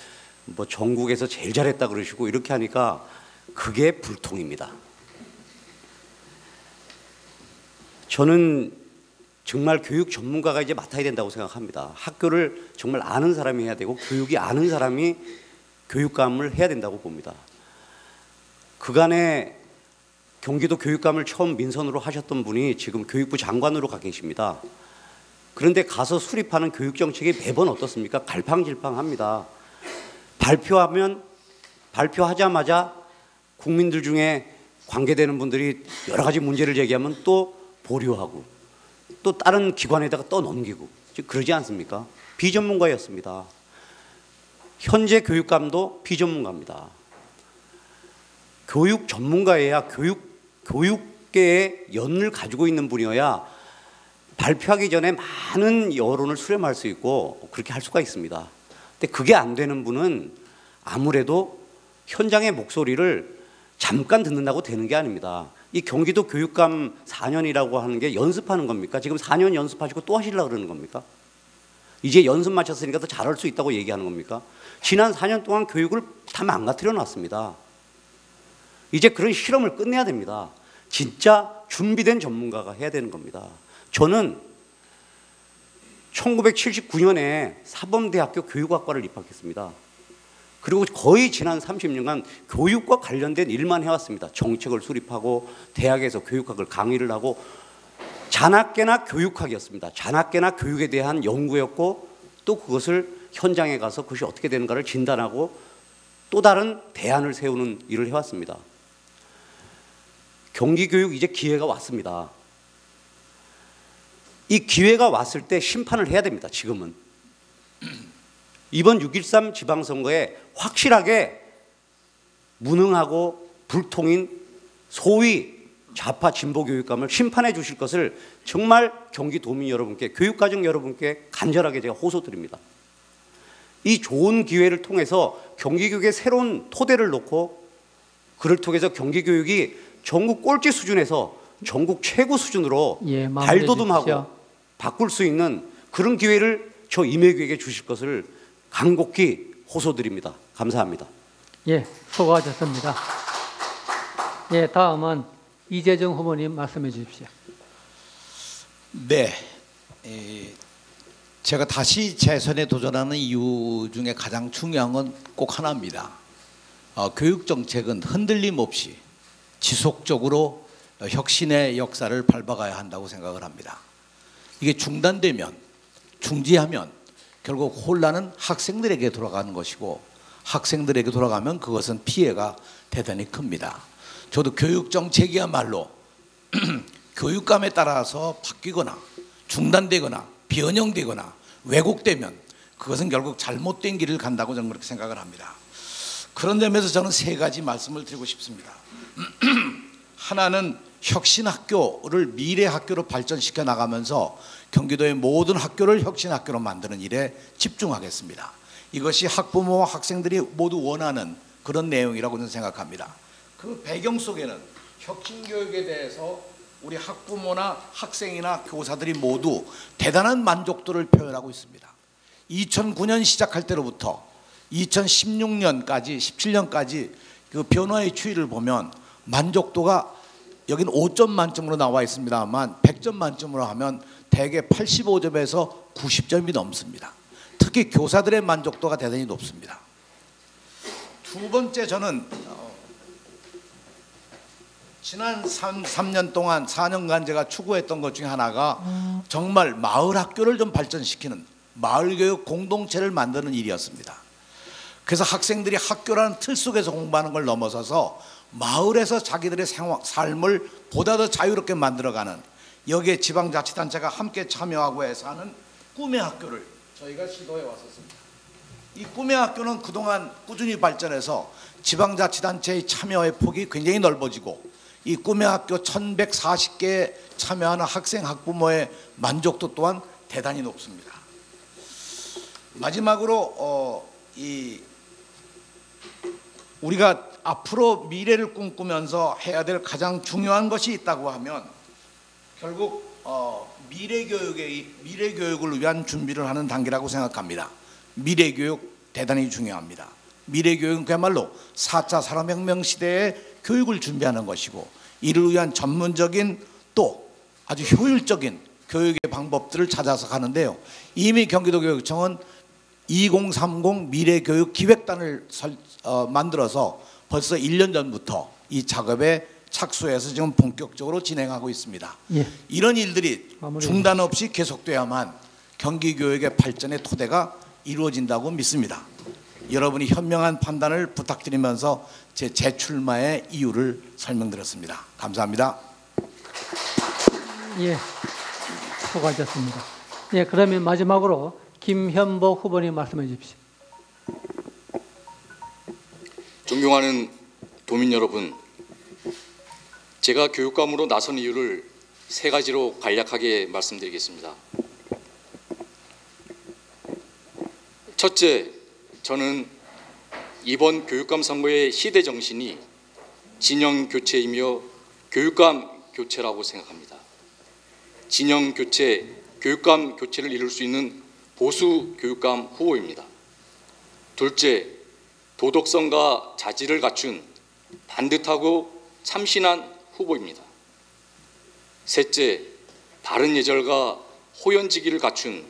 [SPEAKER 5] 뭐 전국에서 제일 잘했다 그러시고 이렇게 하니까 그게 불통입니다. 저는 정말 교육 전문가가 이제 맡아야 된다고 생각합니다. 학교를 정말 아는 사람이 해야 되고 교육이 아는 사람이 교육감을 해야 된다고 봅니다. 그간에 경기도 교육감을 처음 민선으로 하셨던 분이 지금 교육부 장관으로 가 계십니다. 그런데 가서 수립하는 교육정책이 매번 어떻습니까? 갈팡질팡합니다. 발표하자마자 국민들 중에 관계되는 분들이 여러 가지 문제를 제기하면 또 보류하고 또 다른 기관에다가 떠넘기고 그러지 않습니까? 비전문가였습니다. 현재 교육감도 비전문가입니다. 교육 전문가여야 교육계의 연을 가지고 있는 분이어야 발표하기 전에 많은 여론을 수렴할 수 있고 그렇게 할 수가 있습니다. 근데 그게 안 되는 분은 아무래도 현장의 목소리를 잠깐 듣는다고 되는 게 아닙니다. 이 경기도 교육감 4년이라고 하는 게 연습하는 겁니까? 지금 4년 연습하시고 또 하시려고 그러는 겁니까? 이제 연습 마쳤으니까 더 잘할 수 있다고 얘기하는 겁니까? 지난 4년 동안 교육을 다 망가뜨려 놨습니다. 이제 그런 실험을 끝내야 됩니다. 진짜 준비된 전문가가 해야 되는 겁니다. 저는 1979년에 사범대학교 교육학과를 입학했습니다. 그리고 거의 지난 30년간 교육과 관련된 일만 해왔습니다. 정책을 수립하고 대학에서 교육학을 강의를 하고 자나깨나 교육학이었습니다. 자나깨나 교육에 대한 연구였고 또 그것을 현장에 가서 그것이 어떻게 되는가를 진단하고 또 다른 대안을 세우는 일을 해왔습니다. 경기교육 이제 기회가 왔습니다. 이 기회가 왔을 때 심판을 해야 됩니다. 지금은. 이번 6.13 지방선거에 확실하게 무능하고 불통인 소위 좌파 진보 교육감을 심판해 주실 것을 정말 경기도민 여러분께, 교육가정 여러분께 간절하게 제가 호소드립니다. 이 좋은 기회를 통해서 경기교육의 새로운 토대를 놓고 그를 통해서 경기교육이 전국 꼴찌 수준에서 전국 최고 수준으로 발돋움하고 바꿀 수 있는 그런 기회를 저 임혜규에게 주실 것을 간곡히 호소드립니다. 감사합니다.
[SPEAKER 1] 예, 수고하셨습니다. 예, 다음은 이재정 후보님 말씀해 주십시오.
[SPEAKER 6] 네, 제가 다시 재선에 도전하는 이유 중에 가장 중요한 건 꼭 하나입니다. 교육 정책은 흔들림 없이 지속적으로 혁신의 역사를 밟아가야 한다고 생각을 합니다. 이게 중단되면, 중지하면 결국 혼란은 학생들에게 돌아가는 것이고 학생들에게 돌아가면 그것은 피해가 대단히 큽니다. 저도 교육 정책이야말로 교육감에 따라서 바뀌거나 중단되거나 변형되거나 왜곡되면 그것은 결국 잘못된 길을 간다고 저는 그렇게 생각을 합니다. 그런 점에서 저는 세 가지 말씀을 드리고 싶습니다. 하나는 혁신학교를 미래학교로 발전시켜 나가면서 경기도의 모든 학교를 혁신학교로 만드는 일에 집중하겠습니다. 이것이 학부모와 학생들이 모두 원하는 그런 내용이라고 저는 생각합니다. 그 배경 속에는 혁신교육에 대해서 우리 학부모나 학생이나 교사들이 모두 대단한 만족도를 표현하고 있습니다. 2009년 시작할 때로부터 2016년까지 17년까지 그 변화의 추이를 보면 만족도가 여기는 5점 만점으로 나와 있습니다만 100점 만점으로 하면 대개 85점에서 90점이 넘습니다. 특히 교사들의 만족도가 대단히 높습니다. 두 번째, 저는 지난 3년 동안 4년간 제가 추구했던 것 중에 하나가 정말 마을 학교를 좀 발전시키는 마을교육 공동체를 만드는 일이었습니다. 그래서 학생들이 학교라는 틀 속에서 공부하는 걸 넘어서서 마을에서 자기들의 삶을 보다 더 자유롭게 만들어가는, 여기에 지방자치단체가 함께 참여하고 해서 하는 꿈의 학교를 저희가 시도해 왔었습니다. 이 꿈의 학교는 그동안 꾸준히 발전해서 지방자치단체의 참여의 폭이 굉장히 넓어지고, 이 꿈의 학교 1140개에 참여하는 학생 학부모의 만족도 또한 대단히 높습니다. 마지막으로 우리가 앞으로 미래를 꿈꾸면서 해야 될 가장 중요한 것이 있다고 하면 결국 미래교육을 위한 준비를 하는 단계라고 생각합니다. 미래교육 대단히 중요합니다. 미래교육은 그야말로 4차 산업혁명 시대의 교육을 준비하는 것이고, 이를 위한 전문적인 또 아주 효율적인 교육의 방법들을 찾아서 가는데요. 이미 경기도교육청은 2030 미래교육 기획단을 만들어서 벌써 1년 전부터 이 작업에 착수해서 지금 본격적으로 진행하고 있습니다.
[SPEAKER 1] 예.
[SPEAKER 6] 이런 일들이 중단 없이 계속돼야만 경기교육의 발전의 토대가 이루어진다고 믿습니다. 여러분이 현명한 판단을 부탁드리면서 제 재출마의 이유를 설명드렸습니다. 감사합니다.
[SPEAKER 1] 예, 수고하셨습니다. 예, 그러면 마지막으로 김현복 후보님 말씀해 주십시오.
[SPEAKER 2] 존경하는 도민 여러분, 제가 교육감으로 나선 이유를 세 가지로 간략하게 말씀드리겠습니다. 첫째, 저는 이번 교육감 선거의 시대 정신이 진영 교체이며 교육감 교체라고 생각합니다. 진영 교체, 교육감 교체를 이룰 수 있는 보수 교육감 후보입니다. 둘째, 도덕성과 자질을 갖춘 반듯하고 참신한 후보입니다. 셋째, 바른 예절과 호연지기를 갖춘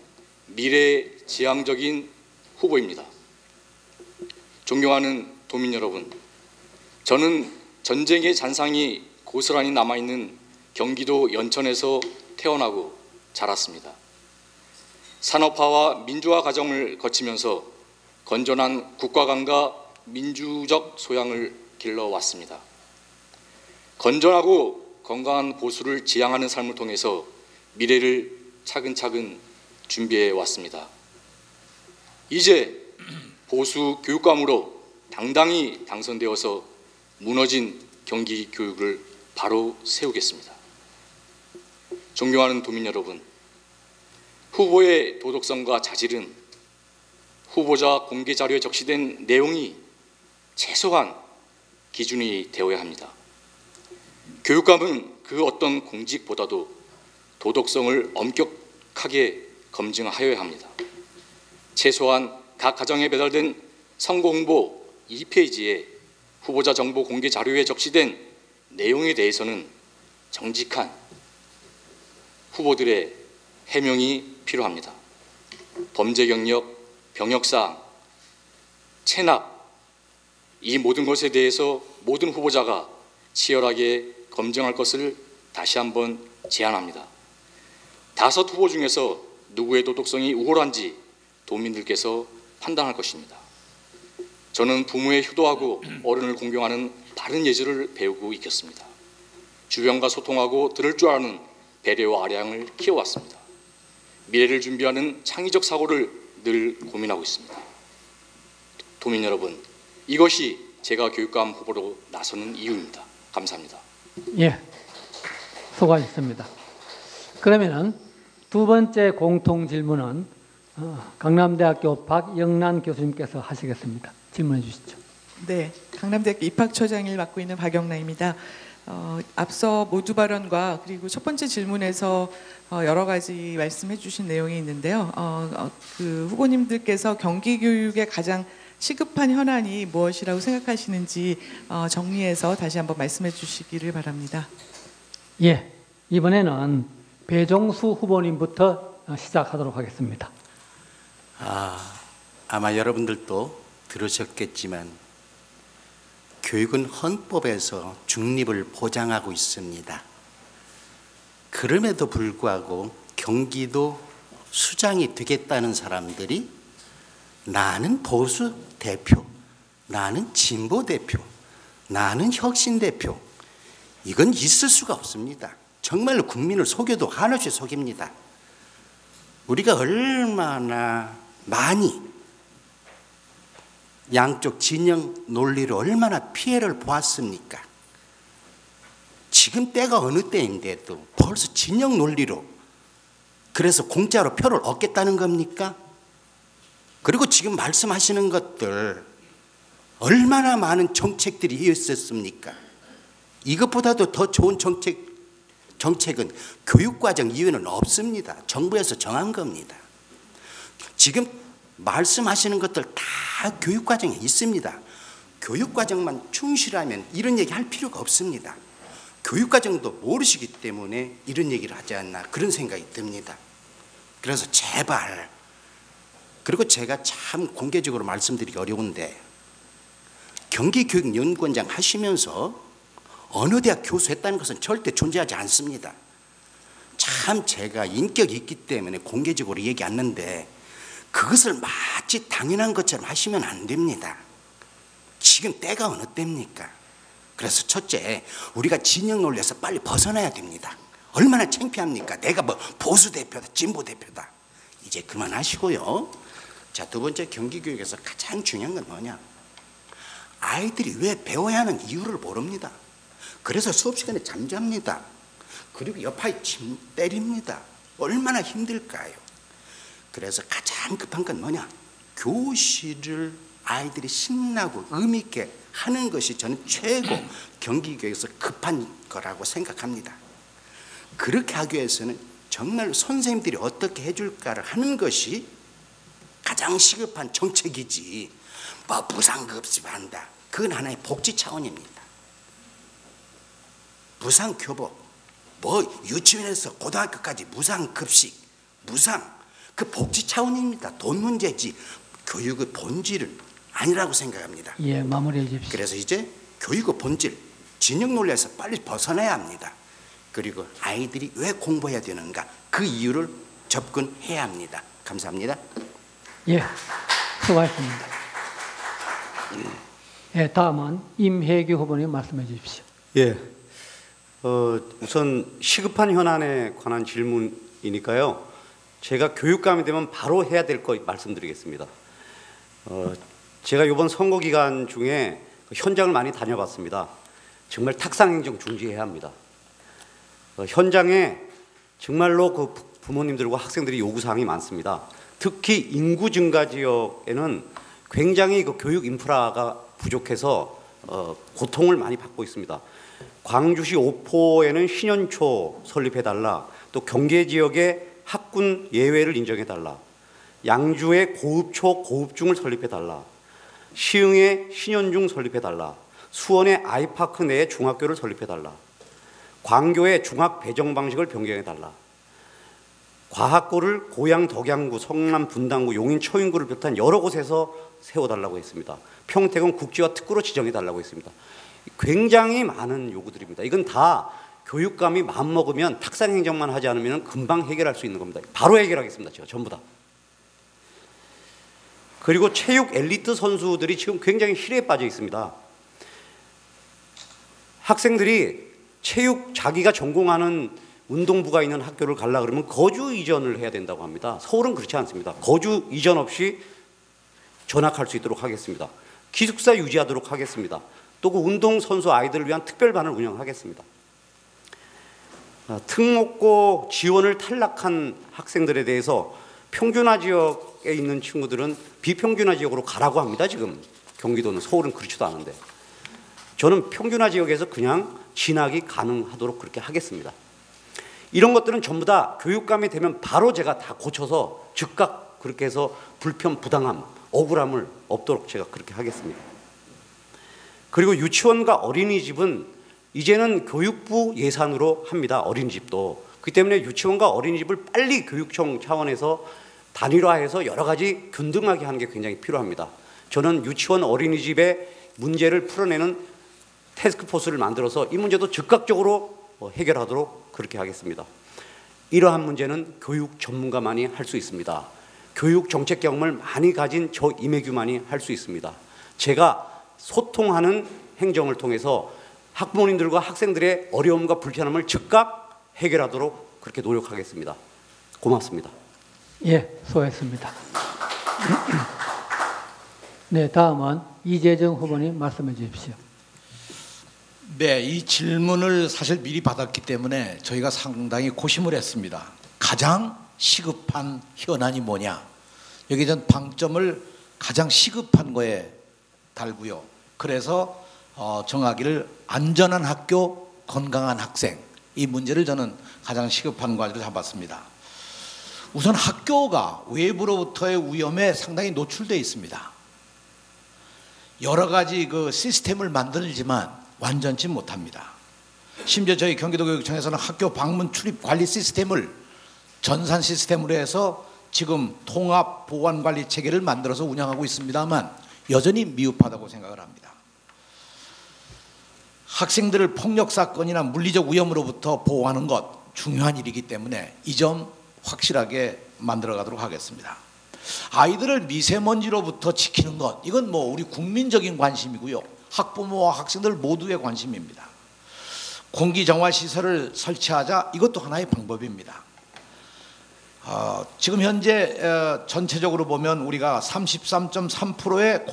[SPEAKER 2] 미래지향적인 후보입니다. 존경하는 도민 여러분, 저는 전쟁의 잔상이 고스란히 남아있는 경기도 연천에서 태어나고 자랐습니다. 산업화와 민주화 과정을 거치면서 건전한 국가관과 민주적 소양을 길러왔습니다. 건전하고 건강한 보수를 지향하는 삶을 통해서 미래를 차근차근 준비해 왔습니다. 이제 보수 교육감으로 당당히 당선되어서 무너진 경기 교육을 바로 세우겠습니다. 존경하는 도민 여러분, 후보의 도덕성과 자질은 후보자 공개 자료에 적시된 내용이 최소한 기준이 되어야 합니다. 교육감은 그 어떤 공직보다도 도덕성을 엄격하게 검증하여야 합니다. 최소한 각 가정에 배달된 선거홍보 2페이지에 후보자 정보 공개 자료에 적시된 내용에 대해서는 정직한 후보들의 해명이 필요합니다. 범죄 경력, 병역사항, 체납, 이 모든 것에 대해서 모든 후보자가 치열하게 검증할 것을 다시 한번 제안합니다. 5 후보 중에서 누구의 도덕성이 우월한지 도민들께서 판단할 것입니다. 저는 부모의 효도하고 어른을 공경하는 바른 예절을 배우고 있겠습니다. 주변과 소통하고 들을 줄 아는 배려와 아량을 키워왔습니다. 미래를 준비하는 창의적 사고를 늘 고민하고 있습니다. 도민 여러분, 이것이 제가 교육감 후보로 나서는 이유입니다. 감사합니다.
[SPEAKER 1] 예, 수고하셨습니다. 그러면은 두 번째 공통 질문은 강남대학교 박영란 교수님께서 하시겠습니다. 질문해 주시죠.
[SPEAKER 8] 네, 강남대학교 입학처장을 맡고 있는 박영란입니다. 앞서 모두 발언과 그리고 첫 번째 질문에서 여러 가지 말씀해 주신 내용이 있는데요. 그 후보님들께서 경기교육의 가장 시급한 현안이 무엇이라고 생각하시는지 정리해서 다시 한번 말씀해 주시기를 바랍니다.
[SPEAKER 1] 예, 이번에는 배종수 후보님부터 시작하도록 하겠습니다.
[SPEAKER 4] 아마 여러분들도 들으셨겠지만 교육은 헌법에서 중립을 보장하고 있습니다. 그럼에도 불구하고 경기도 수장이 되겠다는 사람들이 나는 보수 대표, 나는 진보 대표, 나는 혁신 대표, 이건 있을 수가 없습니다. 정말로 국민을 속여도 한없이 속입니다. 우리가 얼마나 많이 양쪽 진영 논리로 얼마나 피해를 보았습니까? 지금 때가 어느 때인데도 벌써 진영 논리로 그래서 공짜로 표를 얻겠다는 겁니까? 그리고 지금 말씀하시는 것들 얼마나 많은 정책들이 있었습니까? 이것보다도 더 좋은 정책은 교육과정 이외에는 없습니다. 정부에서 정한 겁니다. 지금 말씀하시는 것들 다 교육과정에 있습니다. 교육과정만 충실하면 이런 얘기 할 필요가 없습니다. 교육과정도 모르시기 때문에 이런 얘기를 하지 않나 그런 생각이 듭니다. 그래서 제발, 그리고 제가 참 공개적으로 말씀드리기 어려운데 경기교육연구원장 하시면서 어느 대학 교수 했다는 것은 절대 존재하지 않습니다. 참 제가 인격이 있기 때문에 공개적으로 얘기 안 하는데 그것을 마치 당연한 것처럼 하시면 안 됩니다. 지금 때가 어느 때입니까? 그래서 첫째, 우리가 진영 논리에서 빨리 벗어나야 됩니다. 얼마나 창피합니까? 내가 뭐 보수 대표다, 진보 대표다. 이제 그만하시고요. 자, 두 번째, 경기교육에서 가장 중요한 건 뭐냐? 아이들이 왜 배워야 하는 이유를 모릅니다. 그래서 수업 시간에 잠잡니다. 그리고 옆아이 침 때립니다. 얼마나 힘들까요? 그래서 가장 급한 건 뭐냐? 교실을 아이들이 신나고 의미 있게 하는 것이 저는 최고 경기교육에서 급한 거라고 생각합니다. 그렇게 하기 위해서는 정말 선생님들이 어떻게 해줄까를 하는 것이 가장 시급한 정책이지, 뭐 무상급식한다, 그건 하나의 복지 차원입니다. 무상교복, 뭐 유치원에서 고등학교까지 무상급식, 그 복지 차원입니다. 돈 문제지 교육의 본질은 아니라고 생각합니다.
[SPEAKER 1] 예, 마무리해 주십시오.
[SPEAKER 4] 그래서 이제 교육의 본질, 진영 논리에서 빨리 벗어나야 합니다. 그리고 아이들이 왜 공부해야 되는가, 그 이유를 접근해야 합니다. 감사합니다.
[SPEAKER 1] 예, 수고하셨습니다. 예, 다음은 임혜규 후보님 말씀해 주십시오.
[SPEAKER 5] 예, 우선 시급한 현안에 관한 질문이니까요. 제가 교육감이 되면 바로 해야 될 거 말씀드리겠습니다. 제가 이번 선거 기간 중에 현장을 많이 다녀봤습니다. 정말 탁상행정 중지해야 합니다. 현장에 정말로 그 부모님들과 학생들이 요구사항이 많습니다. 특히 인구 증가 지역에는 굉장히 그 교육 인프라가 부족해서 고통을 많이 받고 있습니다. 광주시 오포에는 신현초 설립해달라, 또 경계 지역에 학군 예외를 인정해달라, 양주에 고읍초 고읍중을 설립해달라, 시흥에 신현중 설립해달라, 수원에 아이파크 내에 중학교를 설립해달라, 광교에 중학 배정 방식을 변경해달라, 과학고를 고양 덕양구, 성남 분당구, 용인 처인구를 비롯한 여러 곳에서 세워달라고 했습니다. 평택은 국지와 특구로 지정해달라고 했습니다. 굉장히 많은 요구들입니다. 이건 다 교육감이 마음먹으면 탁상행정만 하지 않으면 금방 해결할 수 있는 겁니다. 바로 해결하겠습니다. 제가 전부 다. 그리고 체육 엘리트 선수들이 지금 굉장히 실에 빠져 있습니다. 학생들이 체육 자기가 전공하는 운동부가 있는 학교를 가려고 그러면 거주 이전을 해야 된다고 합니다. 서울은 그렇지 않습니다. 거주 이전 없이 전학할 수 있도록 하겠습니다. 기숙사 유지하도록 하겠습니다. 또 그 운동선수 아이들을 위한 특별반을 운영하겠습니다. 특목고 지원을 탈락한 학생들에 대해서 평준화 지역에 있는 친구들은 비평준화 지역으로 가라고 합니다. 지금 경기도는, 서울은 그렇지도 않은데 저는 평준화 지역에서 그냥 진학이 가능하도록 그렇게 하겠습니다. 이런 것들은 전부 다 교육감이 되면 바로 제가 다 고쳐서 즉각 그렇게 해서 불편, 부당함, 억울함을 없도록 제가 그렇게 하겠습니다. 그리고 유치원과 어린이집은 이제는 교육부 예산으로 합니다. 어린이집도. 그렇기 때문에 유치원과 어린이집을 빨리 교육청 차원에서 단일화해서 여러 가지 균등하게 하는 게 굉장히 필요합니다. 저는 유치원 어린이집의 문제를 풀어내는 태스크포스를 만들어서 이 문제도 즉각적으로 해결하도록 그렇게 하겠습니다. 이러한 문제는 교육 전문가만이 할 수 있습니다. 교육 정책 경험을 많이 가진 저 임혜규만이 할 수 있습니다. 제가 소통하는 행정을 통해서 학부모님들과 학생들의 어려움과 불편함을 즉각 해결하도록 그렇게 노력하겠습니다. 고맙습니다.
[SPEAKER 1] 예, 수고했습니다. 네, 다음은 이재정 후보님 말씀해 주십시오.
[SPEAKER 6] 네, 이 질문을 사실 미리 받았기 때문에 저희가 상당히 고심을 했습니다. 가장 시급한 현안이 뭐냐? 여기 전 방점을 가장 시급한 거에 달고요. 그래서 정하기를 안전한 학교, 건강한 학생, 이 문제를 저는 가장 시급한 과제로 잡았습니다. 우선 학교가 외부로부터의 위험에 상당히 노출되어 있습니다. 여러 가지 그 시스템을 만들지만 완전치 못합니다. 심지어 저희 경기도교육청에서는 학교 방문 출입 관리 시스템을 전산 시스템으로 해서 지금 통합 보안 관리 체계를 만들어서 운영하고 있습니다만 여전히 미흡하다고 생각을 합니다. 학생들을 폭력 사건이나 물리적 위험으로부터 보호하는 것 중요한 일이기 때문에 이 점 확실하게 만들어 가도록 하겠습니다. 아이들을 미세먼지로부터 지키는 것, 이건 뭐 우리 국민적인 관심이고요. 학부모와 학생들 모두의 관심입니다. 공기정화 시설을 설치하자, 이것도 하나의 방법입니다. 지금 현재 전체적으로 보면 우리가 33.3%의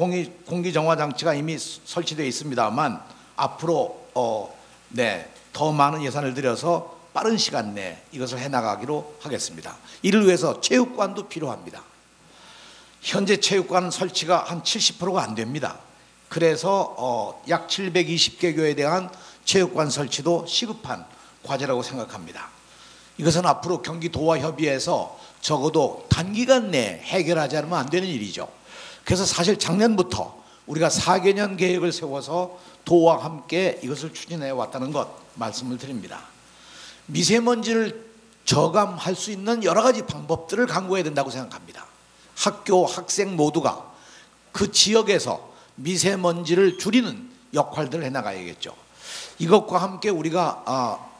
[SPEAKER 6] 공기정화 장치가 이미 설치되어 있습니다만 앞으로 더 많은 예산을 들여서 빠른 시간 내에 이것을 해나가기로 하겠습니다. 이를 위해서 체육관도 필요합니다. 현재 체육관 설치가 한 70%가 안 됩니다. 그래서 약 720개 교회에 대한 체육관 설치도 시급한 과제라고 생각합니다. 이것은 앞으로 경기도와 협의해서 적어도 단기간 내에 해결하지 않으면 안 되는 일이죠. 그래서 사실 작년부터 우리가 4개년 계획을 세워서 도와 함께 이것을 추진해 왔다는 것 말씀을 드립니다. 미세먼지를 저감할 수 있는 여러 가지 방법들을 강구해야 된다고 생각합니다. 학교, 학생 모두가 그 지역에서 미세먼지를 줄이는 역할들을 해나가야겠죠. 이것과 함께 우리가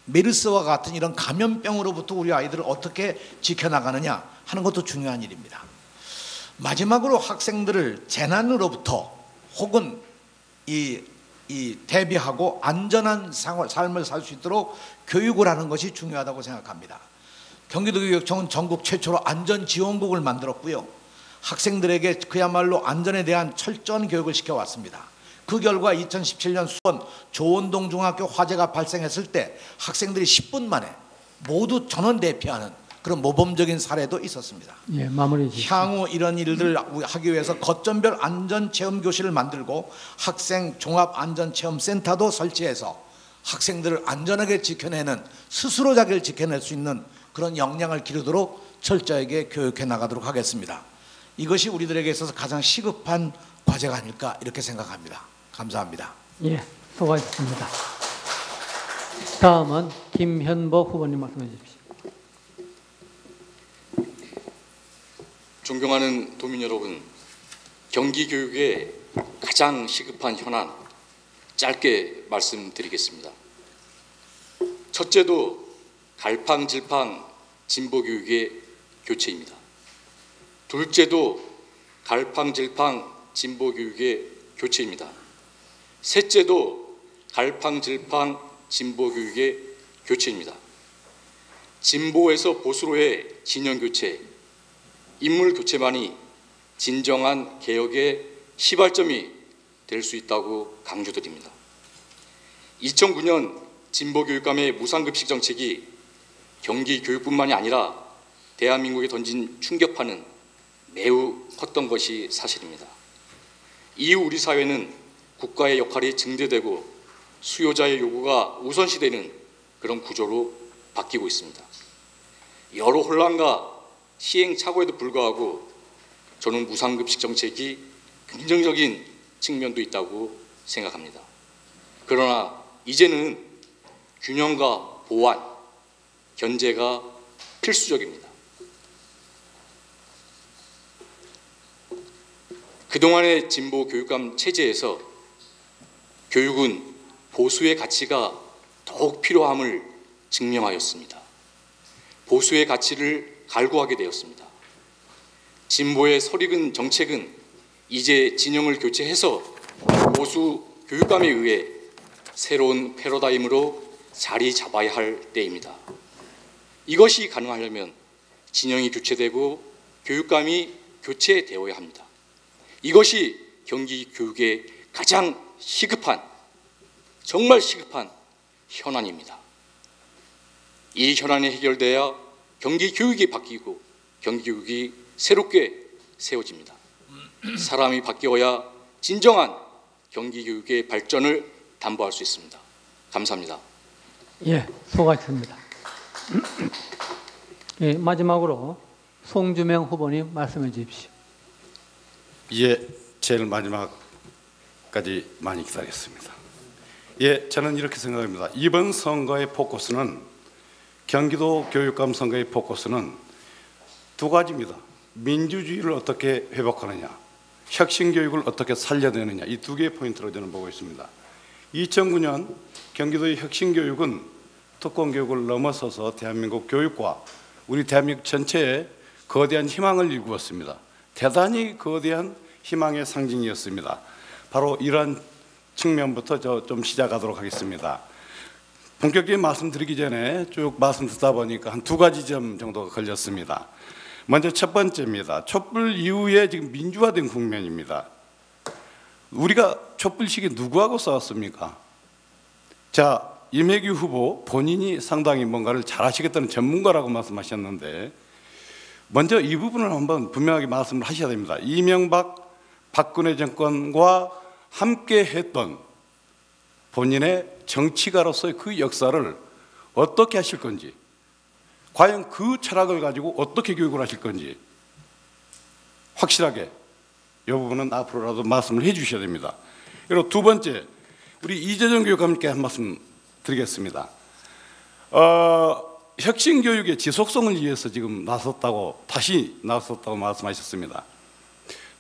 [SPEAKER 6] 메르스와 같은 이런 감염병으로부터 우리 아이들을 어떻게 지켜나가느냐 하는 것도 중요한 일입니다. 마지막으로 학생들을 재난으로부터 혹은 이 대비하고 안전한 삶을 살 수 있도록 교육을 하는 것이 중요하다고 생각합니다. 경기도교육청은 전국 최초로 안전지원국을 만들었고요. 학생들에게 그야말로 안전에 대한 철저한 교육을 시켜왔습니다. 그 결과 2017년 수원 조원동 중학교 화재가 발생했을 때 학생들이 10분 만에 모두 전원 대피하는 그런 모범적인 사례도 있었습니다.
[SPEAKER 1] 예, 마무리 주십시오.
[SPEAKER 6] 향후 이런 일들을 하기 위해서 거점별 안전체험교실을 만들고 학생 종합안전체험센터도 설치해서 학생들을 안전하게 지켜내는, 스스로 자기를 지켜낼 수 있는 그런 역량을 기르도록 철저하게 교육해 나가도록 하겠습니다. 이것이 우리들에게 있어서 가장 시급한 과제가 아닐까 이렇게 생각합니다. 감사합니다.
[SPEAKER 1] 예, 수고하셨습니다. 다음은 김현복 후보님 말씀해 주십시오.
[SPEAKER 2] 존경하는 도민 여러분, 경기교육의 가장 시급한 현안 짧게 말씀드리겠습니다. 첫째도 갈팡질팡 진보교육의 교체입니다. 둘째도 갈팡질팡 진보교육의 교체입니다. 셋째도 갈팡질팡 진보교육의 교체입니다. 진보에서 보수로의 진영교체, 인물교체만이 진정한 개혁의 시발점이 될 수 있다고 강조드립니다. 2009년 진보교육감의 무상급식 정책이 경기교육뿐만이 아니라 대한민국에 던진 충격파는 매우 컸던 것이 사실입니다. 이후 우리 사회는 국가의 역할이 증대되고 수요자의 요구가 우선시되는 그런 구조로 바뀌고 있습니다. 여러 혼란과 시행착오에도 불구하고 저는 무상급식 정책이 긍정적인 측면도 있다고 생각합니다. 그러나 이제는 균형과 보완, 견제가 필수적입니다. 그동안의 진보 교육감 체제에서 교육은 보수의 가치가 더욱 필요함을 증명하였습니다. 보수의 가치를 갈구하게 되었습니다. 진보의 설익은 정책은 이제 진영을 교체해서 보수 교육감에 의해 새로운 패러다임으로 자리 잡아야 할 때입니다. 이것이 가능하려면 진영이 교체되고 교육감이 교체되어야 합니다. 이것이 경기 교육의 가장 시급한, 정말 시급한 현안입니다. 이 현안이 해결돼야 경기 교육이 바뀌고 경기 교육이 새롭게 세워집니다. 사람이 바뀌어야 진정한 경기 교육의 발전을 담보할 수 있습니다. 감사합니다.
[SPEAKER 1] 예, 수고하셨습니다. 예, 마지막으로 송주명 후보님 말씀해 주십시오.
[SPEAKER 3] 예, 제일 마지막까지 많이 기다렸습니다. 예, 저는 이렇게 생각합니다. 이번 선거의 포커스는, 경기도 교육감 선거의 포커스는 두 가지입니다. 민주주의를 어떻게 회복하느냐, 혁신교육을 어떻게 살려내느냐, 이 두 개의 포인트로 저는 보고 있습니다. 2009년 경기도의 혁신교육은 특권교육을 넘어서서 대한민국 교육과 우리 대한민국 전체에 거대한 희망을 일구었습니다. 대단히 거대한 희망의 상징이었습니다. 바로 이러한 측면부터 좀 시작하도록 하겠습니다. 본격적인 말씀드리기 전에 쭉 말씀 듣다 보니까 한 두 가지 점 정도가 걸렸습니다. 먼저 첫 번째입니다. 촛불 이후에 지금 민주화된 국면입니다. 우리가 촛불 시기에 누구하고 싸웠습니까? 자, 이명규 후보 본인이 상당히 뭔가를 잘하시겠다는 전문가라고 말씀하셨는데, 먼저 이 부분을 한번 분명하게 말씀을 하셔야 됩니다. 이명박, 박근혜 정권과 함께 했던 본인의 정치가로서의 그 역사를 어떻게 하실 건지, 과연 그 철학을 가지고 어떻게 교육을 하실 건지 확실하게 이 부분은 앞으로라도 말씀을 해 주셔야 됩니다. 그리고 두 번째, 우리 이재정 교육감님께 한 말씀 드리겠습니다. 혁신교육의 지속성을 위해서 지금 다시 나섰다고 말씀하셨습니다.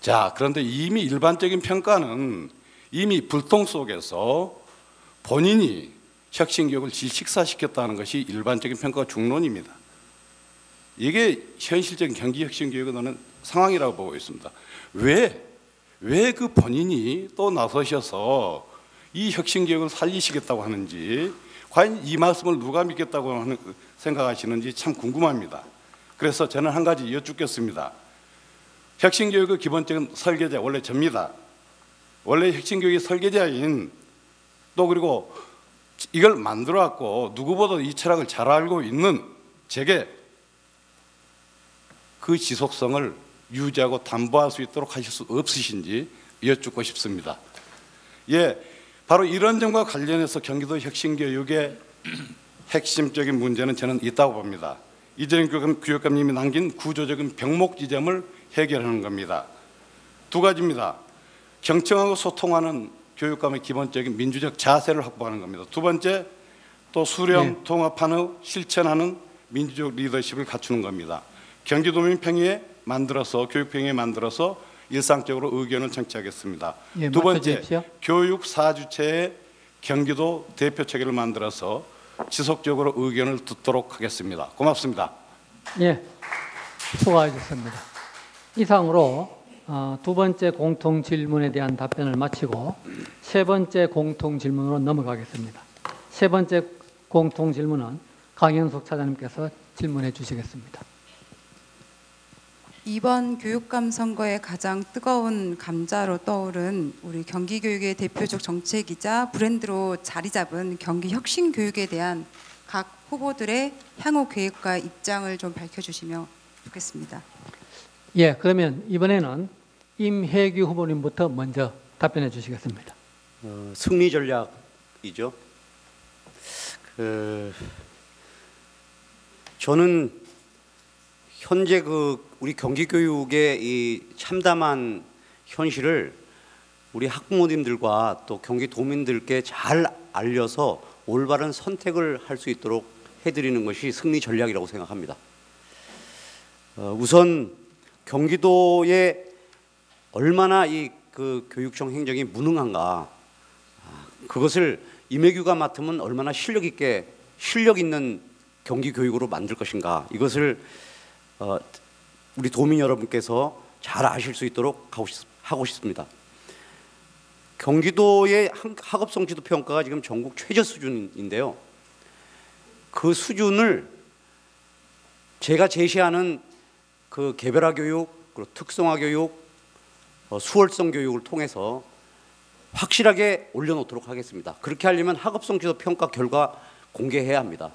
[SPEAKER 3] 자, 그런데 이미 일반적인 평가는 이미 불통 속에서 본인이 혁신교육을 질식사시켰다는 것이 일반적인 평가가 중론입니다. 이게 현실적인 경기혁신교육은 상황이라고 보고 있습니다. 왜 그 본인이 또 나서셔서 이 혁신교육을 살리시겠다고 하는지, 과연 이 말씀을 누가 믿겠다고 생각하시는지 참 궁금합니다. 그래서 저는 한 가지 여쭙겠습니다. 혁신교육의 기본적인 설계자 원래 접니다. 원래 혁신교육의 설계자인, 또 그리고 이걸 만들어왔고 누구보다 이 철학을 잘 알고 있는 제게 그 지속성을 유지하고 담보할 수 있도록 하실 수 없으신지 여쭙고 싶습니다. 예, 바로 이런 점과 관련해서 경기도 혁신교육의 핵심적인 문제는 저는 있다고 봅니다. 이재정 교육감님이 남긴 구조적인 병목 지점을 해결하는 겁니다. 두 가지입니다. 경청하고 소통하는 교육감의 기본적인 민주적 자세를 확보하는 겁니다. 두 번째, 또 수렴, 통합하는, 실천하는 민주적 리더십을 갖추는 겁니다. 경기도민 평의에 만들어서, 교육평의에 만들어서 일상적으로 의견을 청취하겠습니다.
[SPEAKER 1] 예,
[SPEAKER 3] 두 번째,
[SPEAKER 1] 주십시오.
[SPEAKER 3] 교육 사주체의 경기도 대표 체계를 만들어서 지속적으로 의견을 듣도록 하겠습니다. 고맙습니다.
[SPEAKER 1] 예, 수고하셨습니다. 이상으로 두 번째 공통 질문에 대한 답변을 마치고 세 번째 공통 질문으로 넘어가겠습니다. 세 번째 공통 질문은 강현숙 차장님께서 질문해 주시겠습니다.
[SPEAKER 7] 이번 교육감 선거의 가장 뜨거운 감자로 떠오른 우리 경기교육의 대표적 정책이자 브랜드로 자리 잡은 경기 혁신교육에 대한 각 후보들의 향후 계획과 입장을 좀 밝혀주시면 좋겠습니다.
[SPEAKER 1] 예, 그러면 이번에는 임혜규 후보님부터 먼저 답변해 주시겠습니다.
[SPEAKER 5] 승리 전략이죠. 저는 현재 우리 경기교육의 이 참담한 현실을 우리 학부모님들과 또 경기도민들께 잘 알려서 올바른 선택을 할 수 있도록 해드리는 것이 승리 전략이라고 생각합니다. 우선 경기도에 얼마나 그 교육청 행정이 무능한가, 그것을 이매규가 맡으면 얼마나 실력 있는 경기 교육으로 만들 것인가, 이것을 우리 도민 여러분께서 잘 아실 수 있도록 하고 싶습니다. 경기도의 학업성 지도 평가가 지금 전국 최저 수준인데요. 그 수준을 제가 제시하는 그 개별화 교육, 그리고 특성화 교육, 수월성 교육을 통해서 확실하게 올려놓도록 하겠습니다. 그렇게 하려면 학업성 지도 평가 결과 공개해야 합니다.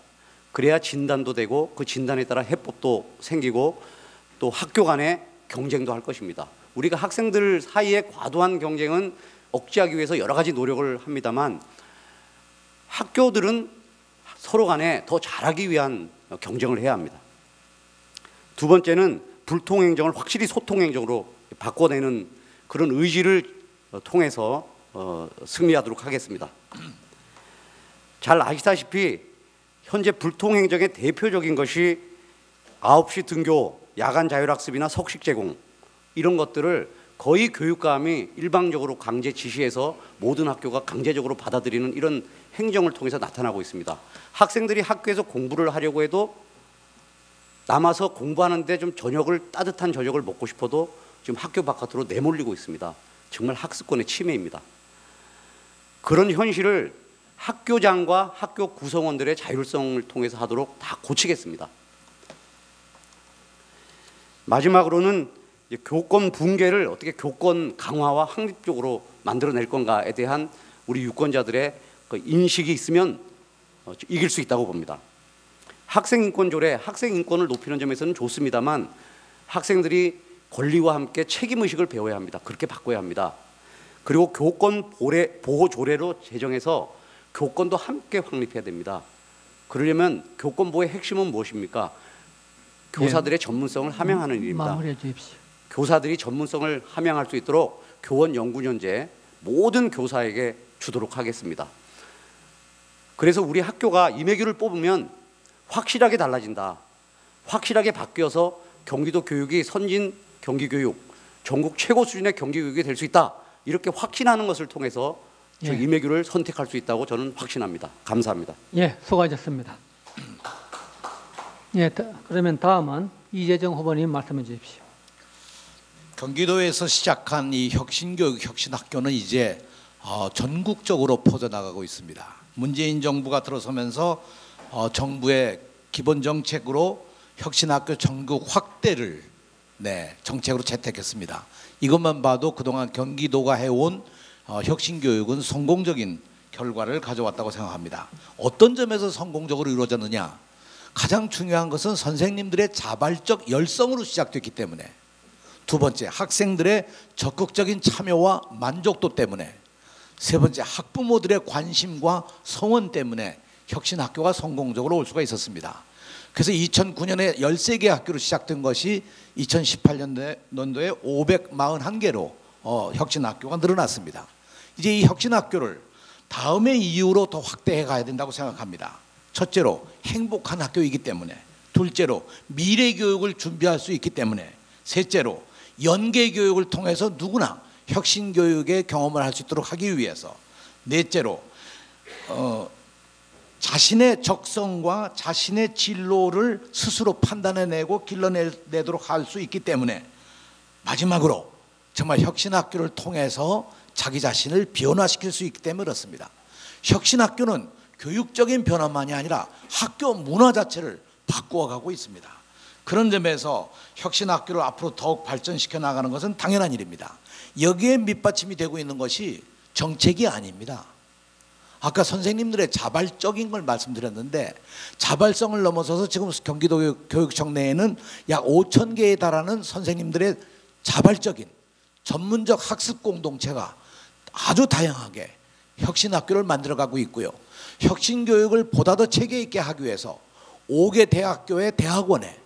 [SPEAKER 5] 그래야 진단도 되고 그 진단에 따라 해법도 생기고 또 학교 간의 경쟁도 할 것입니다. 우리가 학생들 사이에 과도한 경쟁은 억제하기 위해서 여러 가지 노력을 합니다만, 학교들은 서로 간에 더 잘하기 위한 경쟁을 해야 합니다. 두 번째는 불통행정을 확실히 소통행정으로 바꿔내는 그런 의지를 통해서 승리하도록 하겠습니다. 잘 아시다시피 현재 불통행정의 대표적인 것이 9시 등교, 야간 자율학습이나 석식 제공, 이런 것들을 거의 교육감이 일방적으로 강제 지시해서 모든 학교가 강제적으로 받아들이는 이런 행정을 통해서 나타나고 있습니다. 학생들이 학교에서 공부를 하려고 해도 남아서 공부하는데 좀 따뜻한 저녁을 먹고 싶어도 지금 학교 바깥으로 내몰리고 있습니다. 정말 학습권의 침해입니다. 그런 현실을 학교장과 학교 구성원들의 자율성을 통해서 하도록 다 고치겠습니다. 마지막으로는 교권 붕괴를 어떻게 교권 강화와 확립적으로 만들어낼 건가에 대한 우리 유권자들의 그 인식이 있으면 이길 수 있다고 봅니다. 학생인권조례, 학생인권을 높이는 점에서는 좋습니다만 학생들이 권리와 함께 책임의식을 배워야 합니다. 그렇게 바꿔야 합니다. 그리고 교권 보호조례로 제정해서 교권도 함께 확립해야 됩니다. 그러려면 교권보호의 핵심은 무엇입니까? 교사들의 전문성을 함양하는 일입니다.
[SPEAKER 1] 마무리해 주십시오.
[SPEAKER 5] 교사들이 전문성을 함양할 수 있도록 교원 연구연재 모든 교사에게 주도록 하겠습니다. 그래서 우리 학교가 이매규를 뽑으면 확실하게 달라진다, 확실하게 바뀌어서 경기도 교육이 선진 경기교육, 전국 최고 수준의 경기교육이 될 수 있다, 이렇게 확신하는 것을 통해서 저 이매규를 선택할 수 있다고 저는 확신합니다. 감사합니다.
[SPEAKER 1] 예, 수고하셨습니다. 예, 그러면 다음은 이재정 후보님 말씀해 주십시오.
[SPEAKER 6] 경기도에서 시작한 이 혁신교육, 혁신학교는 이제 전국적으로 퍼져나가고 있습니다. 문재인 정부가 들어서면서 정부의 기본 정책으로 혁신학교 전국 확대를 정책으로 채택했습니다. 이것만 봐도 그동안 경기도가 해온 혁신교육은 성공적인 결과를 가져왔다고 생각합니다. 어떤 점에서 성공적으로 이루어졌느냐? 가장 중요한 것은 선생님들의 자발적 열성으로 시작됐기 때문에, 두 번째 학생들의 적극적인 참여와 만족도 때문에, 세 번째 학부모들의 관심과 성원 때문에 혁신학교가 성공적으로 올 수가 있었습니다. 그래서 2009년에 13개 학교로 시작된 것이 2018년도에 541개로 혁신학교가 늘어났습니다. 이제 이 혁신학교를 다음의 이유로 더 확대해 가야 된다고 생각합니다. 첫째로 행복한 학교이기 때문에, 둘째로 미래교육을 준비할 수 있기 때문에, 셋째로 연계교육을 통해서 누구나 혁신교육의 경험을 할 수 있도록 하기 위해서, 넷째로 자신의 적성과 자신의 진로를 스스로 판단해내고 길러내도록 할 수 있기 때문에, 마지막으로 정말 혁신학교를 통해서 자기 자신을 변화시킬 수 있기 때문에 그렇습니다. 혁신학교는 교육적인 변화만이 아니라 학교 문화 자체를 바꾸어가고 있습니다. 그런 점에서 혁신학교를 앞으로 더욱 발전시켜 나가는 것은 당연한 일입니다. 여기에 밑받침이 되고 있는 것이 정책이 아닙니다. 아까 선생님들의 자발적인 걸 말씀드렸는데, 자발성을 넘어서서 지금 경기도 교육청 내에는 약 5,000개에 달하는 선생님들의 자발적인 전문적 학습 공동체가 아주 다양하게 혁신학교를 만들어가고 있고요. 혁신교육을 보다 더 체계 있게 하기 위해서 5개 대학교의 대학원에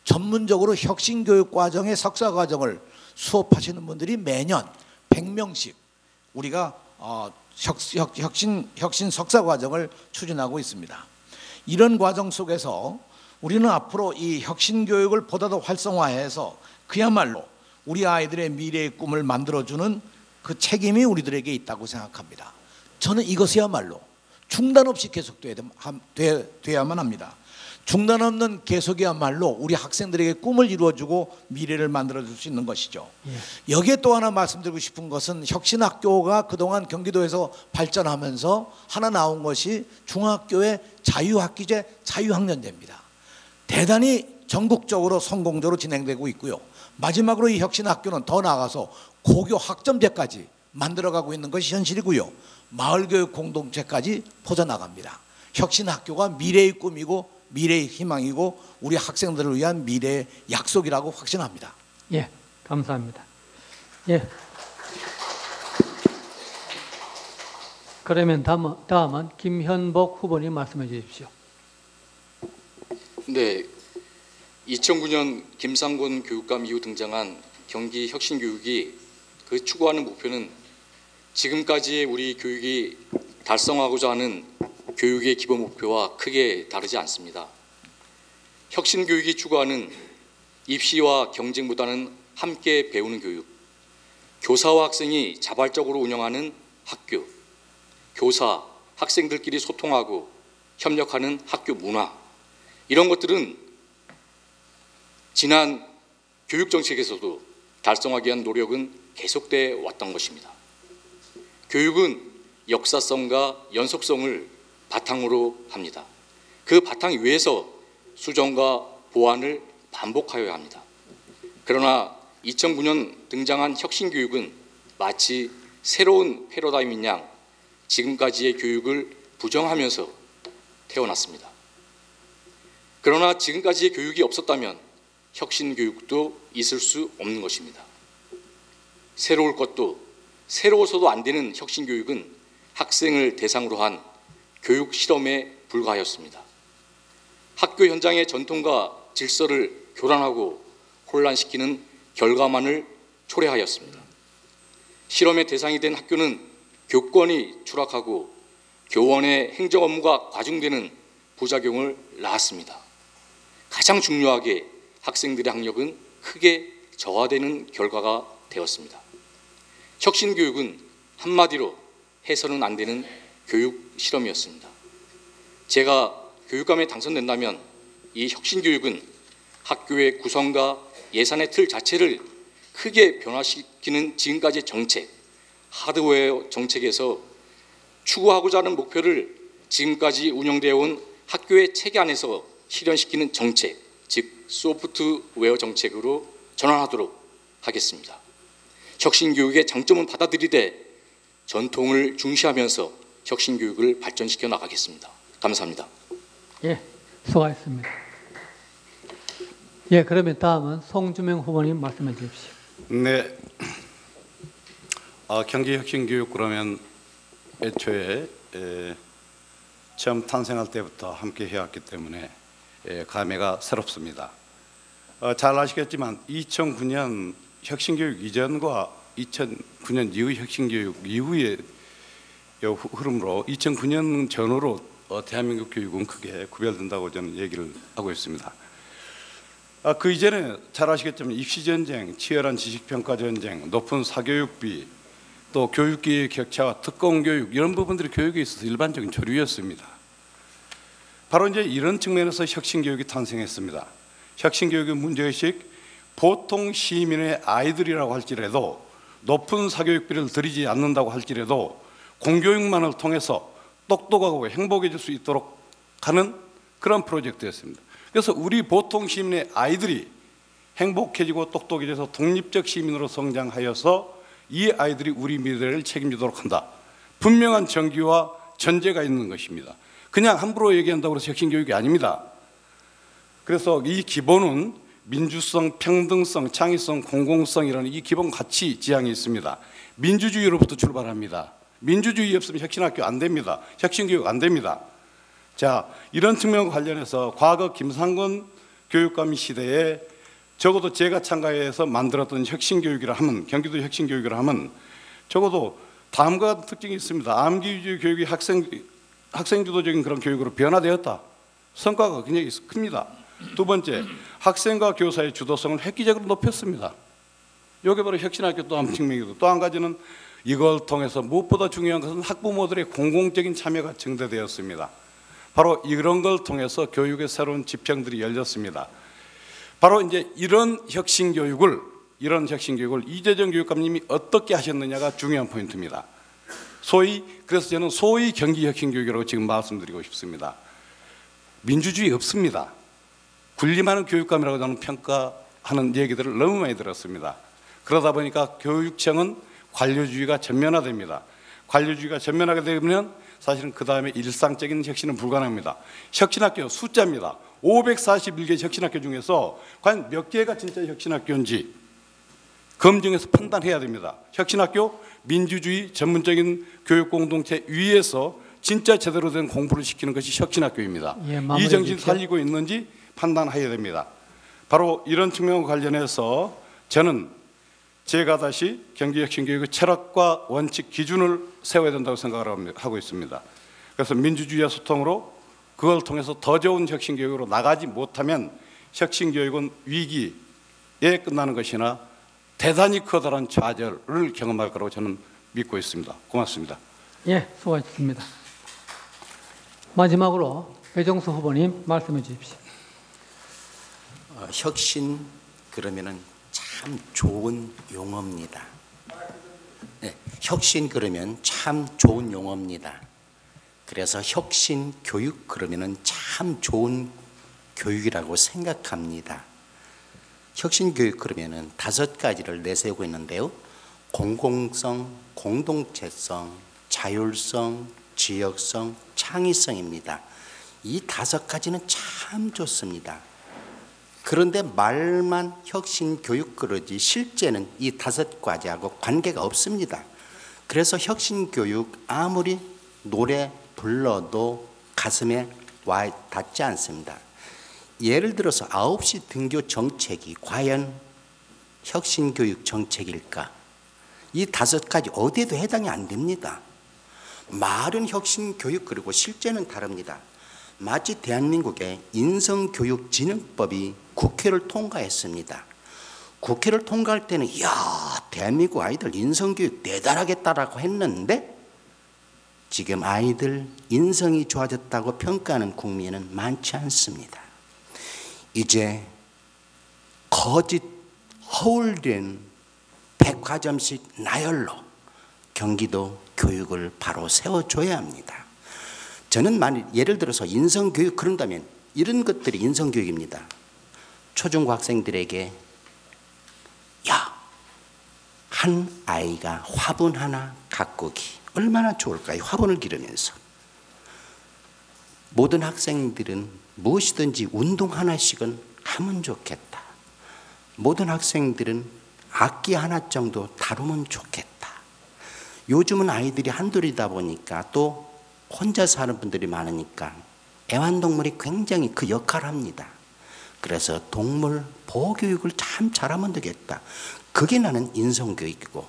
[SPEAKER 6] 전문적으로 혁신교육 과정의 석사과정을 수업하시는 분들이 매년 100명씩 우리가 혁신 석사과정을 추진하고 있습니다. 이런 과정 속에서 우리는 앞으로 이 혁신교육을 보다 더 활성화해서 그야말로 우리 아이들의 미래의 꿈을 만들어주는 그 책임이 우리들에게 있다고 생각합니다. 저는 이것이야말로 중단 없이 계속돼야만 합니다. 중단 없는 계속이야말로 우리 학생들에게 꿈을 이루어주고 미래를 만들어줄 수 있는 것이죠. 여기에 또 하나 말씀드리고 싶은 것은 혁신학교가 그동안 경기도에서 발전하면서 하나 나온 것이 중학교의 자유학기제, 자유학년제입니다. 대단히 전국적으로 성공적으로 진행되고 있고요. 마지막으로 이 혁신학교는 더 나아가서 고교 학점제까지 만들어가고 있는 것이 현실이고요. 마을교육 공동체까지 퍼져나갑니다. 혁신학교가 미래의 꿈이고 미래의 희망이고 우리 학생들을 위한 미래의 약속이라고 확신합니다.
[SPEAKER 1] 예, 감사합니다. 예. 그러면 다음은 김현복 후보님 말씀해 주십시오.
[SPEAKER 2] 네, 2009년 김상곤 교육감 이후 등장한 경기 혁신교육이 그 추구하는 목표는 지금까지의 우리 교육이 달성하고자 하는 교육의 기본 목표와 크게 다르지 않습니다. 혁신교육이 추구하는 입시와 경쟁보다는 함께 배우는 교육, 교사와 학생이 자발적으로 운영하는 학교, 교사, 학생들끼리 소통하고 협력하는 학교 문화, 이런 것들은 지난 교육정책에서도 달성하기 위한 노력은 계속돼 왔던 것입니다. 교육은 역사성과 연속성을 바탕으로 합니다. 그 바탕 위에서 수정과 보완을 반복하여야 합니다. 그러나 2009년 등장한 혁신교육은 마치 새로운 패러다임인 양 지금까지의 교육을 부정하면서 태어났습니다. 그러나 지금까지의 교육이 없었다면 혁신교육도 있을 수 없는 것입니다. 새로울 것도 새로워서도 안 되는 혁신교육은 학생을 대상으로 한 교육 실험에 불과하였습니다. 학교 현장의 전통과 질서를 교란하고 혼란시키는 결과만을 초래하였습니다. 실험의 대상이 된 학교는 교권이 추락하고 교원의 행정 업무가 과중되는 부작용을 낳았습니다. 가장 중요하게 학생들의 학력은 크게 저하되는 결과가 되었습니다. 혁신교육은 한마디로 해서는 안 되는 교육 실험이었습니다. 제가 교육감에 당선된다면 이 혁신교육은 학교의 구성과 예산의 틀 자체를 크게 변화시키는 지금까지의 정책, 하드웨어 정책에서 추구하고자 하는 목표를 지금까지 운영되어 온 학교의 체계 안에서 실현시키는 정책, 즉 소프트웨어 정책으로 전환하도록 하겠습니다. 혁신교육의 장점은 받아들이되 전통을 중시하면서 혁신교육을 발전시켜 나가겠습니다. 감사합니다.
[SPEAKER 1] 예, 수고하셨습니다. 예, 그러면 다음은 송주명 후보님 말씀해 주십시오.
[SPEAKER 3] 네, 경기혁신교육 그러면 애초에 처음 탄생할 때부터 함께 해왔기 때문에 감회가 새롭습니다. 잘 아시겠지만 2009년 혁신교육 이전과 2009년 이후 혁신교육 이후의 흐름으로 2009년 전후로 대한민국 교육은 크게 구별된다고 저는 얘기를 하고 있습니다. 그 이전에 잘 아시겠지만 입시전쟁, 치열한 지식평가전쟁, 높은 사교육비, 또 교육기의 격차와 특공교육 이런 부분들이 교육에 있어서 일반적인 조류였습니다. 바로 이제 이런 측면에서 혁신교육이 탄생했습니다. 혁신교육의 문제의식, 보통 시민의 아이들이라고 할지라도 높은 사교육비를 들이지 않는다고 할지라도 공교육만을 통해서 똑똑하고 행복해질 수 있도록 하는 그런 프로젝트였습니다. 그래서 우리 보통 시민의 아이들이 행복해지고 똑똑해져서 독립적 시민으로 성장하여서 이 아이들이 우리 미래를 책임지도록 한다. 분명한 전기와 전제가 있는 것입니다. 그냥 함부로 얘기한다고 해서 혁신교육이 아닙니다. 그래서 이 기본은 민주성, 평등성, 창의성, 공공성이라는 이 기본 가치 지향이 있습니다. 민주주의로부터 출발합니다. 민주주의 없으면 혁신학교 안 됩니다. 혁신교육 안 됩니다. 자, 이런 측면과 관련해서 과거 김상곤 교육감 시대에 적어도 제가 참가해서 만들었던 혁신교육이라 하면, 경기도 혁신교육이라 하면 적어도 다음과 같은 특징이 있습니다. 암기 위주의 교육이 학생주도적인 그런 교육으로 변화되었다. 성과가 굉장히 큽니다. 두 번째, 학생과 교사의 주도성을 획기적으로 높였습니다. 이게 바로 혁신학교 또 한 측면이고, 또 한 가지는 이걸 통해서 무엇보다 중요한 것은 학부모들의 공공적인 참여가 증대되었습니다. 바로 이런 걸 통해서 교육의 새로운 지평들이 열렸습니다. 바로 이제 이런 혁신 교육을 이재정 교육감님이 어떻게 하셨느냐가 중요한 포인트입니다. 그래서 저는 소위 경기 혁신 교육이라고 지금 말씀드리고 싶습니다. 민주주의 없습니다. 군림하는 교육감이라고 저는 평가하는 얘기들을 너무 많이 들었습니다. 그러다 보니까 교육청은 관료주의가 전면화됩니다. 관료주의가 전면하게 되면 사실은 그 다음에 일상적인 혁신은 불가능합니다. 혁신학교 숫자입니다. 541개 혁신학교 중에서 과연 몇 개가 진짜 혁신학교인지 검증해서 판단해야 됩니다. 혁신학교 민주주의 전문적인 교육공동체 위에서 진짜 제대로 된 공부를 시키는 것이 혁신학교입니다. 이 정신 살리고 있는지 판단해야 됩니다. 바로 이런 측면과 관련해서 저는 제가 다시 경기혁신교육의 철학과 원칙 기준을 세워야 된다고 생각을 하고 있습니다. 그래서 민주주의와 소통으로 그걸 통해서 더 좋은 혁신교육으로 나가지 못하면 혁신교육은 위기에 끝나는 것이나 대단히 커다란 좌절을 경험할 거라고 저는 믿고 있습니다. 고맙습니다.
[SPEAKER 1] 예, 수고하셨습니다. 마지막으로 배정수 후보님 말씀해 주십시오.
[SPEAKER 4] 혁신 그러면은 참 좋은 용어입니다. 네, 혁신 그러면 참 좋은 용어입니다. 그래서 혁신 교육 그러면은 참 좋은 교육이라고 생각합니다. 혁신 교육 그러면은 5가지를 내세우고 있는데요. 공공성, 공동체성, 자율성, 지역성, 창의성입니다. 이 5가지는 참 좋습니다. 그런데 말만 혁신 교육 그러지 실제는 이 5가지하고 관계가 없습니다. 그래서 혁신 교육 아무리 노래 불러도 가슴에 와 닿지 않습니다. 예를 들어서 9시 등교 정책이 과연 혁신 교육 정책일까? 이 5가지 어디에도 해당이 안 됩니다. 말은 혁신 교육 그리고 실제는 다릅니다. 마치 대한민국의 인성교육진흥법이 국회를 통과했습니다. 국회를 통과할 때는 이야 대한민국 아이들 인성교육 대단하겠다라고 했는데 지금 아이들 인성이 좋아졌다고 평가하는 국민은 많지 않습니다. 이제 거짓 허울된 백화점식 나열로 경기도 교육을 바로 세워줘야 합니다. 저는 예를 들어서 인성교육 그런다면 이런 것들이 인성교육입니다. 초중고 학생들에게 한 아이가 화분 하나 가꾸기 얼마나 좋을까요? 화분을 기르면서 모든 학생들은 무엇이든지 운동 하나씩은 하면 좋겠다. 모든 학생들은 악기 하나 정도 다루면 좋겠다. 요즘은 아이들이 한둘이다 보니까 또 혼자 사는 분들이 많으니까 애완동물이 굉장히 그 역할을 합니다. 그래서 동물 보호교육을 참 잘하면 되겠다. 그게 나는 인성교육이고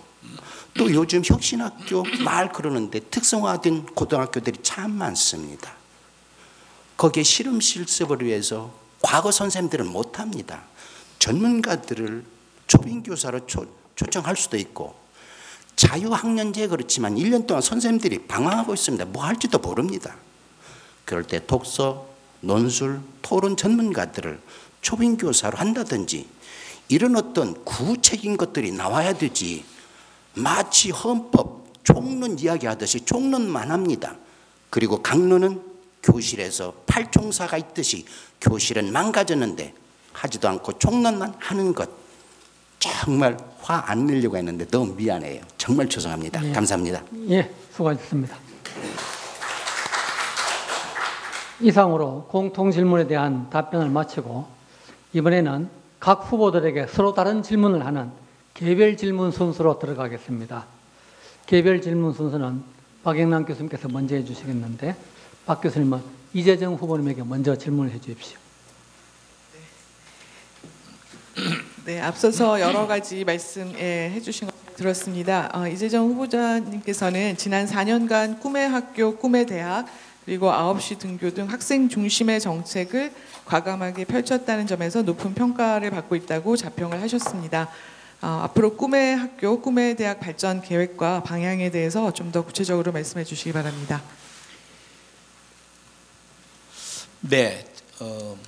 [SPEAKER 4] 또 요즘 혁신학교 말 그러는데 특성화된 고등학교들이 참 많습니다. 거기에 실험 실습을 위해서 과거 선생님들은 못합니다. 전문가들을 초빙교사로 초청할 수도 있고 자유학년제 그렇지만 1년 동안 선생님들이 방황하고 있습니다. 뭐 할지도 모릅니다. 그럴 때 독서, 논술, 토론 전문가들을 초빙교사로 한다든지 이런 어떤 구체적인 것들이 나와야 되지 마치 헌법, 총론 이야기하듯이 총론만 합니다. 그리고 강론은 교실에서 팔총사가 있듯이 교실은 망가졌는데 하지도 않고 총론만 하는 것 정말 화 안 내려고 했는데 너무 미안해요. 정말 죄송합니다.
[SPEAKER 1] 예.
[SPEAKER 4] 감사합니다.
[SPEAKER 1] 예, 수고하셨습니다. 이상으로 공통질문에 대한 답변을 마치고 이번에는 각 후보들에게 서로 다른 질문을 하는 개별 질문 순서로 들어가겠습니다. 개별 질문 순서는 박영남 교수님께서 먼저 해주시겠는데 박 교수님은 이재정 후보님에게 먼저 질문을 해주십시오.
[SPEAKER 8] 네, 앞서서 여러 가지 말씀해 주신 것 들었습니다. 이재정 후보자님께서는 지난 4년간 꿈의 학교, 꿈의 대학, 그리고 9시 등교 등 학생 중심의 정책을 과감하게 펼쳤다는 점에서 높은 평가를 받고 있다고 자평을 하셨습니다. 앞으로 꿈의 학교, 꿈의 대학 발전 계획과 방향에 대해서 좀 더 구체적으로 말씀해 주시기 바랍니다.
[SPEAKER 6] 네,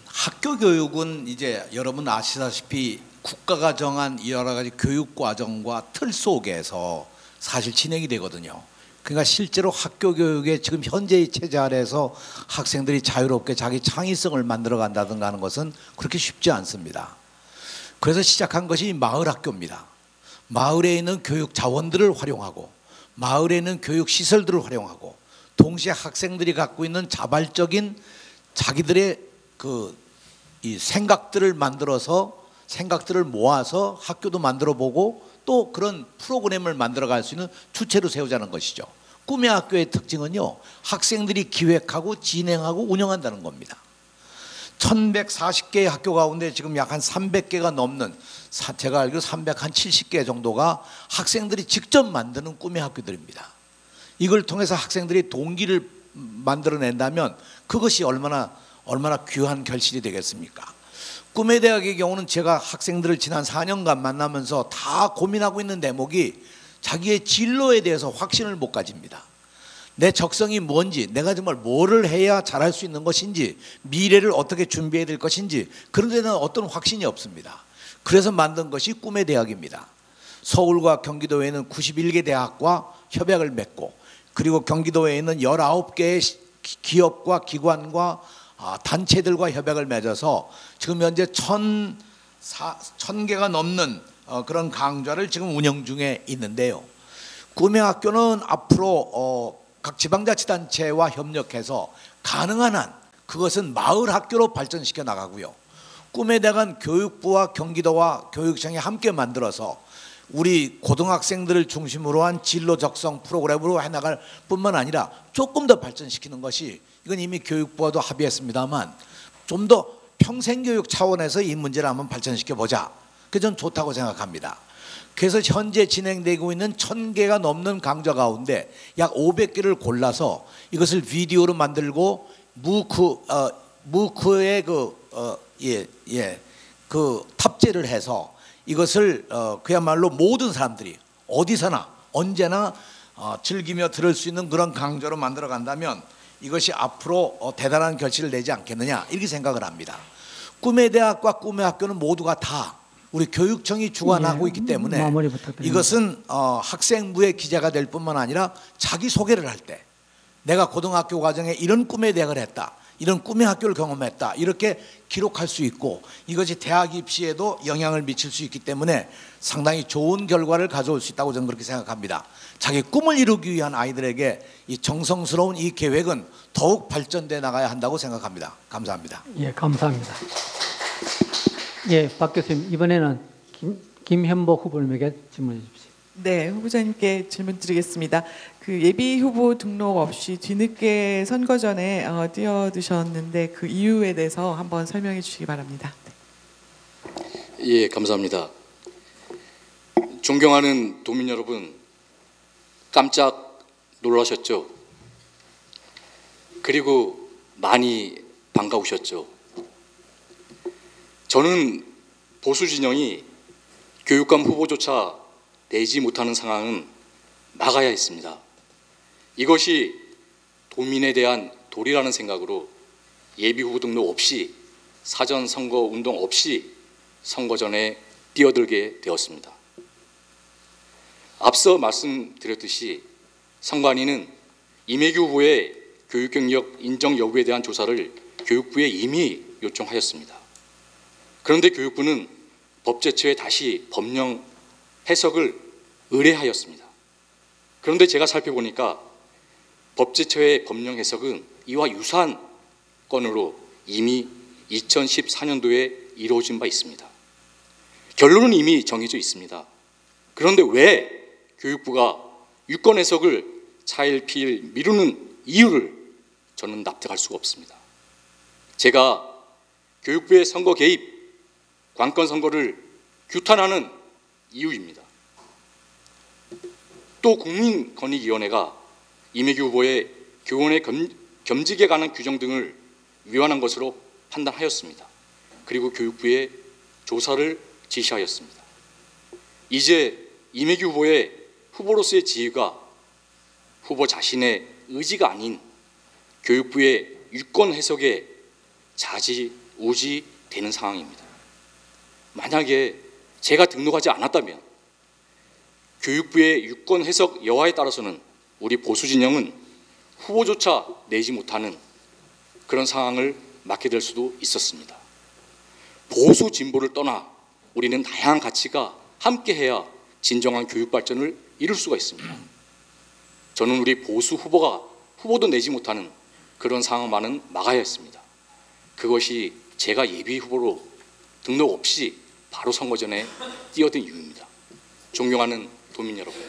[SPEAKER 6] 학교 교육은 이제 여러분 아시다시피 국가가 정한 여러 가지 교육 과정과 틀 속에서 사실 진행이 되거든요. 그러니까 실제로 학교 교육에 지금 현재의 체제 아래에서 학생들이 자유롭게 자기 창의성을 만들어 간다든가 하는 것은 그렇게 쉽지 않습니다. 그래서 시작한 것이 마을 학교입니다. 마을에 있는 교육 자원들을 활용하고 마을에 있는 교육 시설들을 활용하고 동시에 학생들이 갖고 있는 자발적인 자기들의 이 생각들을 만들어서 생각들을 모아서 학교도 만들어 보고 또 그런 프로그램을 만들어 갈 수 있는 주체로 세우자는 것이죠. 꿈의 학교의 특징은요, 학생들이 기획하고 진행하고 운영한다는 겁니다. 1140개의 학교 가운데 지금 약 한 300개가 넘는, 제가 알기로 370개 정도가 학생들이 직접 만드는 꿈의 학교들입니다. 이걸 통해서 학생들이 동기를 만들어낸다면 그것이 얼마나 귀한 결실이 되겠습니까? 꿈의 대학의 경우는 제가 학생들을 지난 4년간 만나면서 다 고민하고 있는 대목이 자기의 진로에 대해서 확신을 못 가집니다. 내 적성이 뭔지, 내가 정말 뭐를 해야 잘할 수 있는 것인지, 미래를 어떻게 준비해야 될 것인지, 그런 데는 어떤 확신이 없습니다. 그래서 만든 것이 꿈의 대학입니다. 서울과 경기도에는 91개 대학과 협약을 맺고, 그리고 경기도에 있는 19개의 기업과 기관과 단체들과 협약을 맺어서 지금 현재 1,000개가 넘는 그런 강좌를 지금 운영 중에 있는데요. 꿈의 학교는 앞으로 각 지방자치단체와 협력해서 가능한 한 그것은 마을 학교로 발전시켜 나가고요. 꿈의 대학은 교육부와 경기도와 교육청이 함께 만들어서 우리 고등학생들을 중심으로 한 진로 적성 프로그램으로 해나갈 뿐만 아니라 조금 더 발전시키는 것이, 이건 이미 교육부와도 합의했습니다만 좀 더 평생교육 차원에서 이 문제를 한번 발전시켜 보자. 그게 전 좋다고 생각합니다. 그래서 현재 진행되고 있는 1,000개가 넘는 강좌 가운데 약 500개를 골라서 이것을 비디오로 만들고 무크에 탑재를 해서 이것을 그야말로 모든 사람들이 어디서나 언제나 즐기며 들을 수 있는 그런 강좌로 만들어 간다면 이것이 앞으로 대단한 결실을 내지 않겠느냐, 이렇게 생각을 합니다. 꿈의 대학과 꿈의 학교는 모두가 다 우리 교육청이 주관하고 있기 때문에 이것은 학생부의 기재가 될 뿐만 아니라 자기 소개를 할 때 내가 고등학교 과정에 이런 꿈의 대학을 했다, 이런 꿈의 학교를 경험했다, 이렇게 기록할 수 있고 이것이 대학 입시에도 영향을 미칠 수 있기 때문에 상당히 좋은 결과를 가져올 수 있다고 저는 그렇게 생각합니다. 자기 꿈을 이루기 위한 아이들에게 이 정성스러운 이 계획은 더욱 발전돼 나가야 한다고 생각합니다. 감사합니다.
[SPEAKER 1] 예, 감사합니다. 예, 박 교수님, 이번에는 김현복 후보님에게 질문해 주십시오.
[SPEAKER 8] 네, 후보자님께 질문 드리겠습니다. 그 예비 후보 등록 없이 뒤늦게 선거 전에 뛰어드셨는데 그 이유에 대해서 한번 설명해 주시기 바랍니다.
[SPEAKER 2] 예, 감사합니다. 존경하는 도민 여러분, 깜짝 놀라셨죠? 그리고 많이 반가우셨죠? 저는 보수 진영이 교육감 후보조차 내지 못하는 상황은 막아야 했습니다. 이것이 도민에 대한 도리라는 생각으로 예비 후보 등록 없이, 사전 선거 운동 없이 선거 전에 뛰어들게 되었습니다. 앞서 말씀드렸듯이 선관위는 이매규 후보의 교육 경력 인정 여부에 대한 조사를 교육부에 이미 요청하였습니다. 그런데 교육부는 법제처에 다시 법령 해석을 의뢰하였습니다. 그런데 제가 살펴보니까 법제처의 법령 해석은 이와 유사한 건으로 이미 2014년도에 이루어진 바 있습니다. 결론은 이미 정해져 있습니다. 그런데 왜 교육부가 유권 해석을 차일피일 미루는 이유를 저는 납득할 수가 없습니다. 제가 교육부의 선거 개입, 관건 선거를 규탄하는 이유입니다. 또 국민권익위원회가 이매규 후보의 교원의 겸직에 관한 규정 등을 위반한 것으로 판단하였습니다. 그리고 교육부에 조사를 지시하였습니다. 이제 이매규 후보의 후보로서의 지위가 후보 자신의 의지가 아닌 교육부의 유권 해석에 좌지우지 되는 상황입니다. 만약에 제가 등록하지 않았다면 교육부의 유권 해석 여하에 따라서는 우리 보수 진영은 후보조차 내지 못하는 그런 상황을 맞게 될 수도 있었습니다. 보수 진보를 떠나 우리는 다양한 가치가 함께해야 진정한 교육 발전을 이룰 수가 있습니다. 저는 우리 보수 후보도 내지 못하는 그런 상황만은 막아야 했습니다. 그것이 제가 예비 후보로 등록 없이 바로 선거 전에 뛰어든 이유입니다. 존경하는 도민 여러분,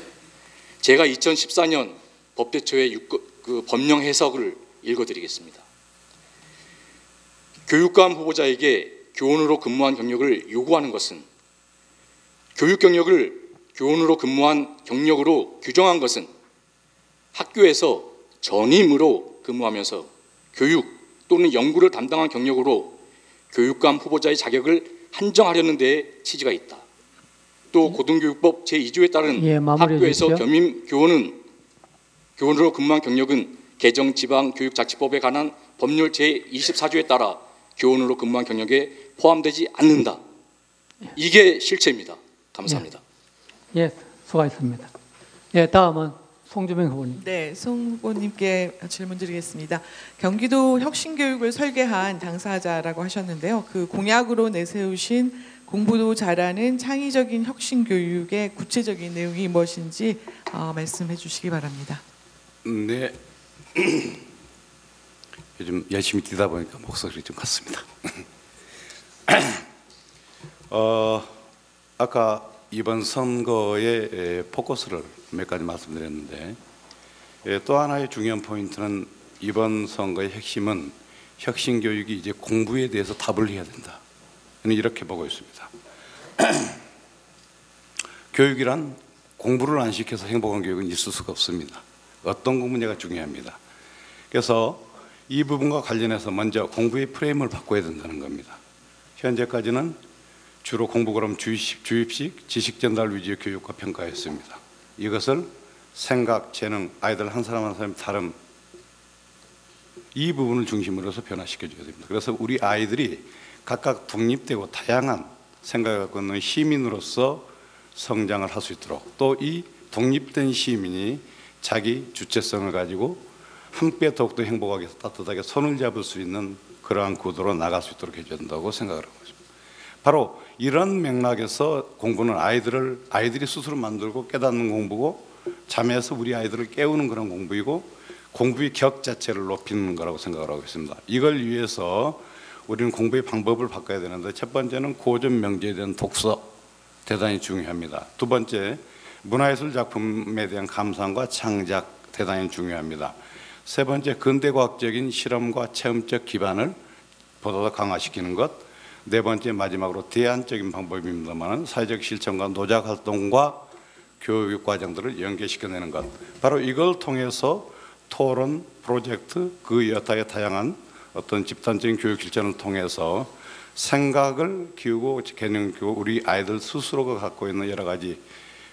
[SPEAKER 2] 제가 2014년 법대처의 법령 해석을 읽어드리겠습니다. 교육감 후보자에게 교원으로 근무한 경력을 요구하는 것은 교육 경력을 교원으로 근무한 경력으로 규정한 것은 학교에서 전임으로 근무하면서 교육 또는 연구를 담당한 경력으로 교육감 후보자의 자격을 한정하려는 데에 취지가 있다. 또 고등교육법 제2조에 따른 학교에서 겸임 교원으로 근무한 경력은 개정 지방교육자치법에 관한 법률 제24조에 따라 교원으로 근무한 경력에 포함되지 않는다. 이게 실체입니다. 감사합니다.
[SPEAKER 1] 예, 수고하셨습니다. 예, 다음은 송주명 후보님.
[SPEAKER 8] 네, 송 후보님께 질문 드리겠습니다. 경기도 혁신교육을 설계한 당사자라고 하셨는데요. 그 공약으로 내세우신 공부도 잘하는 창의적인 혁신교육의 구체적인 내용이 무엇인지 말씀해 주시기 바랍니다.
[SPEAKER 3] 네. 요즘 열심히 뛰다 보니까 목소리 좀 같습니다. 아까 이번 선거의 포커스를 몇 가지 말씀드렸는데 또 하나의 중요한 포인트는 이번 선거의 핵심은 혁신교육이 이제 공부에 대해서 답을 해야 된다. 저는 이렇게 보고 있습니다. 교육이란 공부를 안 시켜서 행복한 교육은 있을 수가 없습니다. 어떤 공부냐가 중요합니다. 그래서 이 부분과 관련해서 먼저 공부의 프레임을 바꿔야 된다는 겁니다. 현재까지는 주로 공부 그럼 주입식 지식 전달 위주의 교육과 평가였습니다. 이것을 생각, 재능, 아이들 한 사람 한 사람이 다른 이 부분을 중심으로 해서 변화시켜줘야 됩니다. 그래서 우리 아이들이 각각 독립되고 다양한 생각을 갖고 있는 시민으로서 성장을 할 수 있도록 또 이 독립된 시민이 자기 주체성을 가지고 함께 더욱더 행복하게 따뜻하게 손을 잡을 수 있는 그러한 구도로 나갈 수 있도록 해줘야 된다고 생각을 하고 있습니다. 바로 이런 맥락에서 공부는 아이들이 스스로 만들고 깨닫는 공부고 잠에서 우리 아이들을 깨우는 그런 공부이고 공부의 격 자체를 높이는 거라고 생각을 하고 있습니다. 이걸 위해서 우리는 공부의 방법을 바꿔야 되는데 첫 번째는 고전 명제에 대한 독서 대단히 중요합니다. 두 번째 문화예술 작품에 대한 감상과 창작 대단히 중요합니다. 세 번째 근대과학적인 실험과 체험적 기반을 보다 더 강화시키는 것. 네 번째 마지막으로 대안적인 방법입니다만 사회적 실천과 노작 활동과 교육 과정들을 연계시켜내는 것. 바로 이걸 통해서 토론, 프로젝트, 그 여타의 다양한 어떤 집단적인 교육 실천을 통해서 생각을 키우고 개념을 키우고 우리 아이들 스스로가 갖고 있는 여러 가지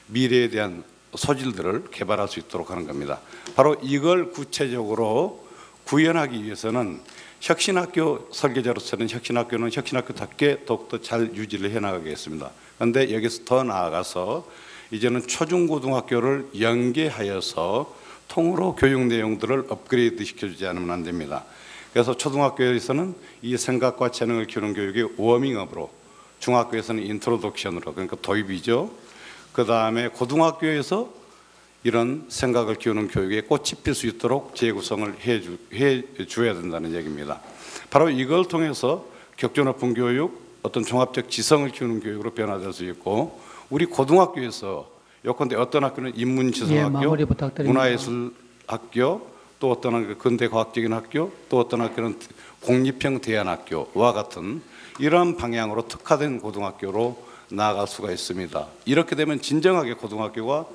[SPEAKER 3] 미래에 대한 소질들을 개발할 수 있도록 하는 겁니다. 바로 이걸 구체적으로 구현하기 위해서는 혁신학교 설계자로서는 혁신학교는 혁신학교답게 더욱더 잘 유지를 해나가겠습니다. 그런데 여기서 더 나아가서 이제는 초중고등학교를 연계하여서 통으로 교육 내용들을 업그레이드 시켜주지 않으면 안 됩니다. 그래서 초등학교에서는 이 생각과 재능을 키우는 교육이 워밍업으로, 중학교에서는 인트로덕션으로, 그러니까 도입이죠. 그 다음에 고등학교에서 이런 생각을 키우는 교육에 꽃이 필 수 있도록 재구성을 해줘야 된다는 얘기입니다. 바로 이걸 통해서 격조 높은 교육, 어떤 종합적 지성을 키우는 교육으로 변화될 수 있고, 우리 고등학교에서 요컨대 어떤 학교는 인문지성학교, 문화예술학교, 또 어떤 학교는 근대과학적인 학교, 또 어떤 학교는 공립형 대안학교와 같은 이런 방향으로 특화된 고등학교로 나아갈 수가 있습니다. 이렇게 되면 진정하게 고등학교가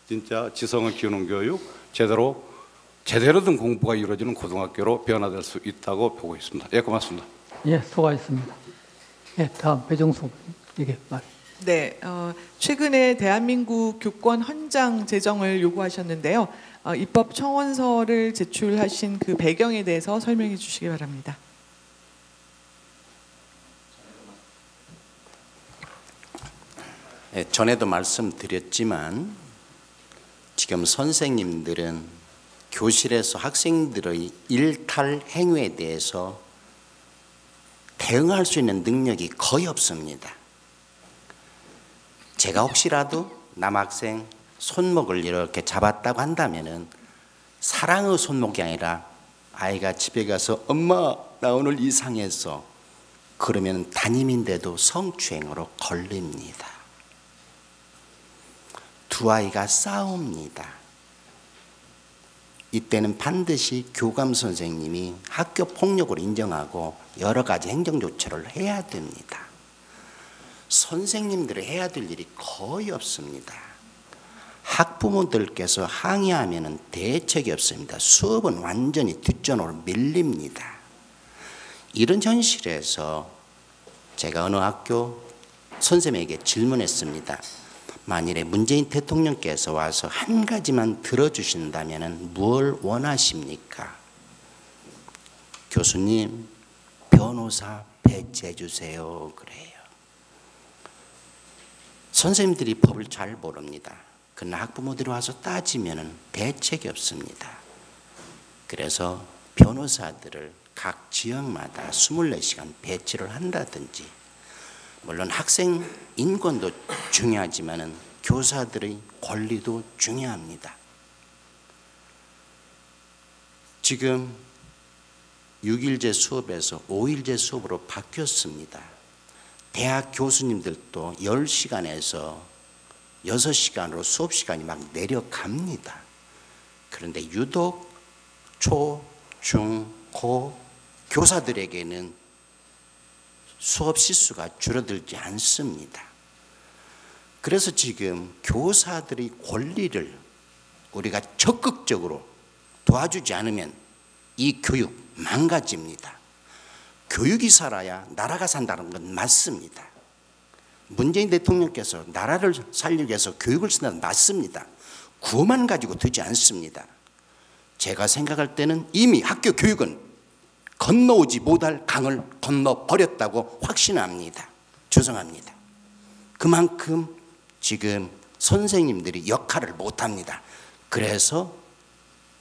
[SPEAKER 3] 진짜 지성을 키우는 교육, 제대로 된 공부가 이루어지는 고등학교로 변화될 수 있다고 보고 있습니다. 예, 고맙습니다.
[SPEAKER 1] 예, 수고하셨습니다. 예, 다음 배정수 이게 말.
[SPEAKER 8] 네, 최근에 대한민국 교권 헌장 제정을 요구하셨는데요. 입법 청원서를 제출하신 그 배경에 대해서 설명해 주시기 바랍니다.
[SPEAKER 4] 네, 전에도 말씀드렸지만 지금 선생님들은 교실에서 학생들의 일탈 행위에 대해서 대응할 수 있는 능력이 거의 없습니다. 제가 혹시라도 남학생 손목을 이렇게 잡았다고 한다면은 사랑의 손목이 아니라 아이가 집에 가서 엄마 나 오늘 이상했어 그러면 담임인데도 성추행으로 걸립니다. 두 아이가 싸웁니다. 이때는 반드시 교감 선생님이 학교 폭력을 인정하고 여러 가지 행정 조처를 해야 됩니다. 선생님들이 해야 될 일이 거의 없습니다. 학부모들께서 항의하면 대책이 없습니다. 수업은 완전히 뒷전으로 밀립니다. 이런 현실에서 제가 어느 학교 선생님에게 질문했습니다. 만일에 문재인 대통령께서 와서 한 가지만 들어주신다면 뭘 원하십니까? 교수님, 변호사 배치해 주세요. 그래요. 선생님들이 법을 잘 모릅니다. 그러나 학부모들이 와서 따지면 대책이 없습니다. 그래서 변호사들을 각 지역마다 24시간 배치를 한다든지, 물론 학생 인권도 중요하지만 교사들의 권리도 중요합니다. 지금 6일제 수업에서 5일제 수업으로 바뀌었습니다. 대학 교수님들도 10시간에서 6시간으로 수업 시간이 막 내려갑니다. 그런데 유독 초, 중, 고 교사들에게는 수업 시수가 줄어들지 않습니다. 그래서 지금 교사들의 권리를 우리가 적극적으로 도와주지 않으면 이 교육 망가집니다. 교육이 살아야 나라가 산다는 건 맞습니다. 문재인 대통령께서 나라를 살리기 위해서 교육을 쓴다는 맞습니다. 구호만 가지고 되지 않습니다. 제가 생각할 때는 이미 학교 교육은 건너오지 못할 강을 건너버렸다고 확신합니다. 죄송합니다. 그만큼 지금 선생님들이 역할을 못합니다. 그래서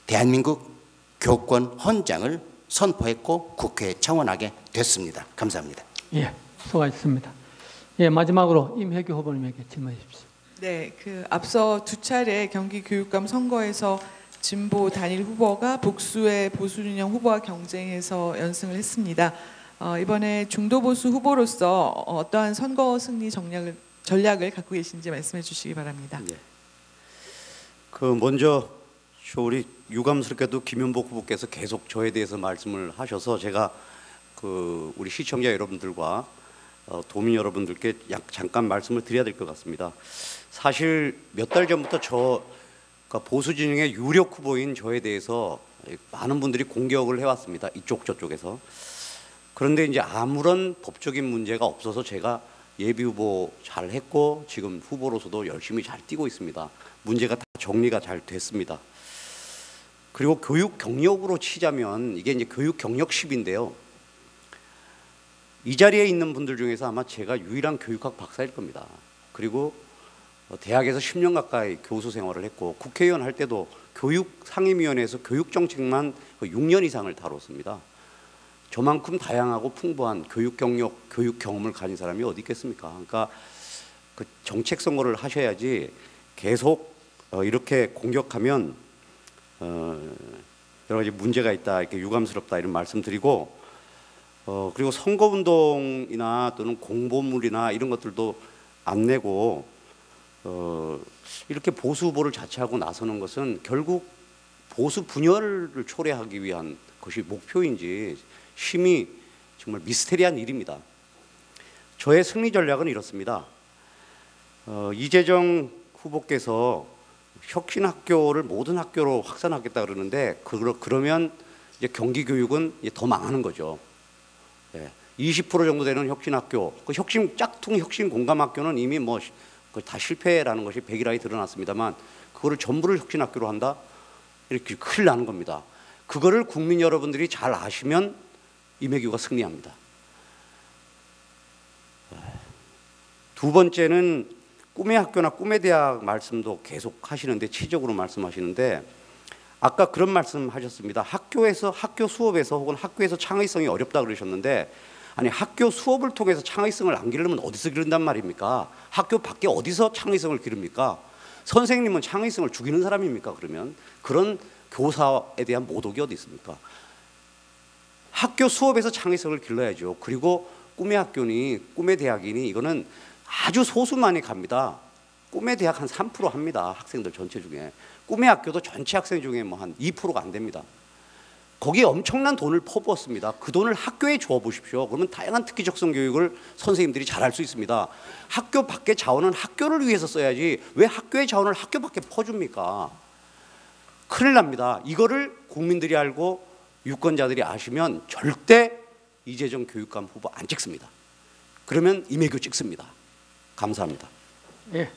[SPEAKER 4] 대한민국 교권 헌장을 선포했고 국회에 청원하게 됐습니다. 감사합니다.
[SPEAKER 1] 예, 수고하셨습니다. 예, 마지막으로 임혜규 후보님에게 질문해 주십시오.
[SPEAKER 8] 네, 앞서 두 차례 경기교육감 선거에서 진보 단일 후보가 복수의 보수진영 후보와 경쟁해서 연승을 했습니다. 이번에 중도보수 후보로서 어떠한 선거 승리 전략을 갖고 계신지 말씀해 주시기 바랍니다.
[SPEAKER 5] 네. 먼저 우리 유감스럽게도 김윤복 후보께서 계속 저에 대해서 말씀을 하셔서 제가 우리 시청자 여러분들과 도민 여러분들께 잠깐 말씀을 드려야 될 것 같습니다. 사실 몇 달 전부터 보수 진영의 유력 후보인 저에 대해서 많은 분들이 공격을 해왔습니다. 이쪽 저쪽에서. 그런데 이제 아무런 법적인 문제가 없어서 제가 예비 후보 잘 했고 지금 후보로서도 열심히 잘 뛰고 있습니다. 문제가 다 정리가 잘 됐습니다. 그리고 교육 경력으로 치자면 이게 이제 교육 경력 10인데요. 이 자리에 있는 분들 중에서 아마 제가 유일한 교육학 박사일 겁니다. 그리고 대학에서 10년 가까이 교수 생활을 했고 국회의원 할 때도 교육상임위원회에서 교육정책만 6년 이상을 다뤘습니다. 저만큼 다양하고 풍부한 교육 경력, 교육 경험을 가진 사람이 어디 있겠습니까? 그러니까 정책 선거를 하셔야지 계속 이렇게 공격하면 여러 가지 문제가 있다, 이렇게 유감스럽다 이런 말씀드리고, 그리고 선거운동이나 또는 공보물이나 이런 것들도 안 내고 이렇게 보수 후보를 자처하고 나서는 것은 결국 보수 분열을 초래하기 위한 것이 목표인지 심히 정말 미스테리한 일입니다. 저의 승리 전략은 이렇습니다. 이재정 후보께서 혁신학교를 모든 학교로 확산하겠다 그러는데 그러면 이제 경기교육은 더 망하는 거죠. 예, 20% 정도 되는 혁신학교, 그 짝퉁 혁신 공감학교는 이미 뭐 다 실패라는 것이 백일하게 드러났습니다만 그거를 전부를 혁신학교로 한다? 이렇게 큰일 나는 겁니다. 그거를 국민 여러분들이 잘 아시면 이매규가 승리합니다. 두 번째는 꿈의 학교나 꿈의 대학 말씀도 계속 하시는데 치적으로 말씀하시는데 아까 그런 말씀 하셨습니다. 학교 수업에서 혹은 학교에서 창의성이 어렵다 그러셨는데 아니 학교 수업을 통해서 창의성을 안 기르려면 어디서 기른단 말입니까? 학교 밖에 어디서 창의성을 기릅니까? 선생님은 창의성을 죽이는 사람입니까? 그러면 그런 교사에 대한 모독이 어디 있습니까? 학교 수업에서 창의성을 길러야죠. 그리고 꿈의 학교니 꿈의 대학이니 이거는 아주 소수만이 갑니다. 꿈의 대학 한 3% 합니다. 학생들 전체 중에. 꿈의 학교도 전체 학생 중에 뭐 한 2%가 안 됩니다. 거기에 엄청난 돈을 퍼부었습니다. 그 돈을 학교에 주어 보십시오. 그러면 다양한 특기 적성 교육을 선생님들이 잘할 수 있습니다. 학교 밖의 자원은 학교를 위해서 써야지 왜 학교의 자원을 학교 밖에 퍼줍니까? 큰일 납니다. 이거를 국민들이 알고 유권자들이 아시면 절대 이재정 교육감 후보 안 찍습니다. 그러면 이매규 찍습니다. 감사합니다.
[SPEAKER 1] 예.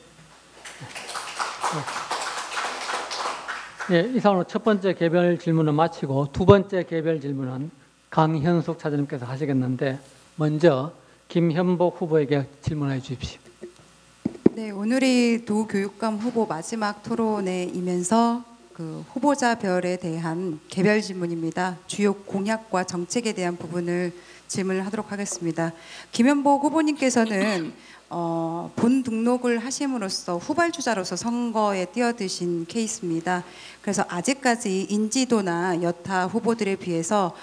[SPEAKER 1] 예, 이상으로 첫 번째 개별 질문은 마치고 두 번째 개별 질문은 강현숙 차장님께서 하시겠는데 먼저 김현복 후보에게 질문해 주십시오.
[SPEAKER 7] 네, 오늘이 도교육감 후보 마지막 토론회이면서 그 후보자별에 대한 개별 질문입니다. 주요 공약과 정책에 대한 부분을 질문을 하도록 하겠습니다. 김현복 후보님께서는 본 등록을 하심으로써 후발주자로서 선거에 뛰어드신 케이스입니다. 그래서 아직까지 인지도나 여타 후보들에 비해서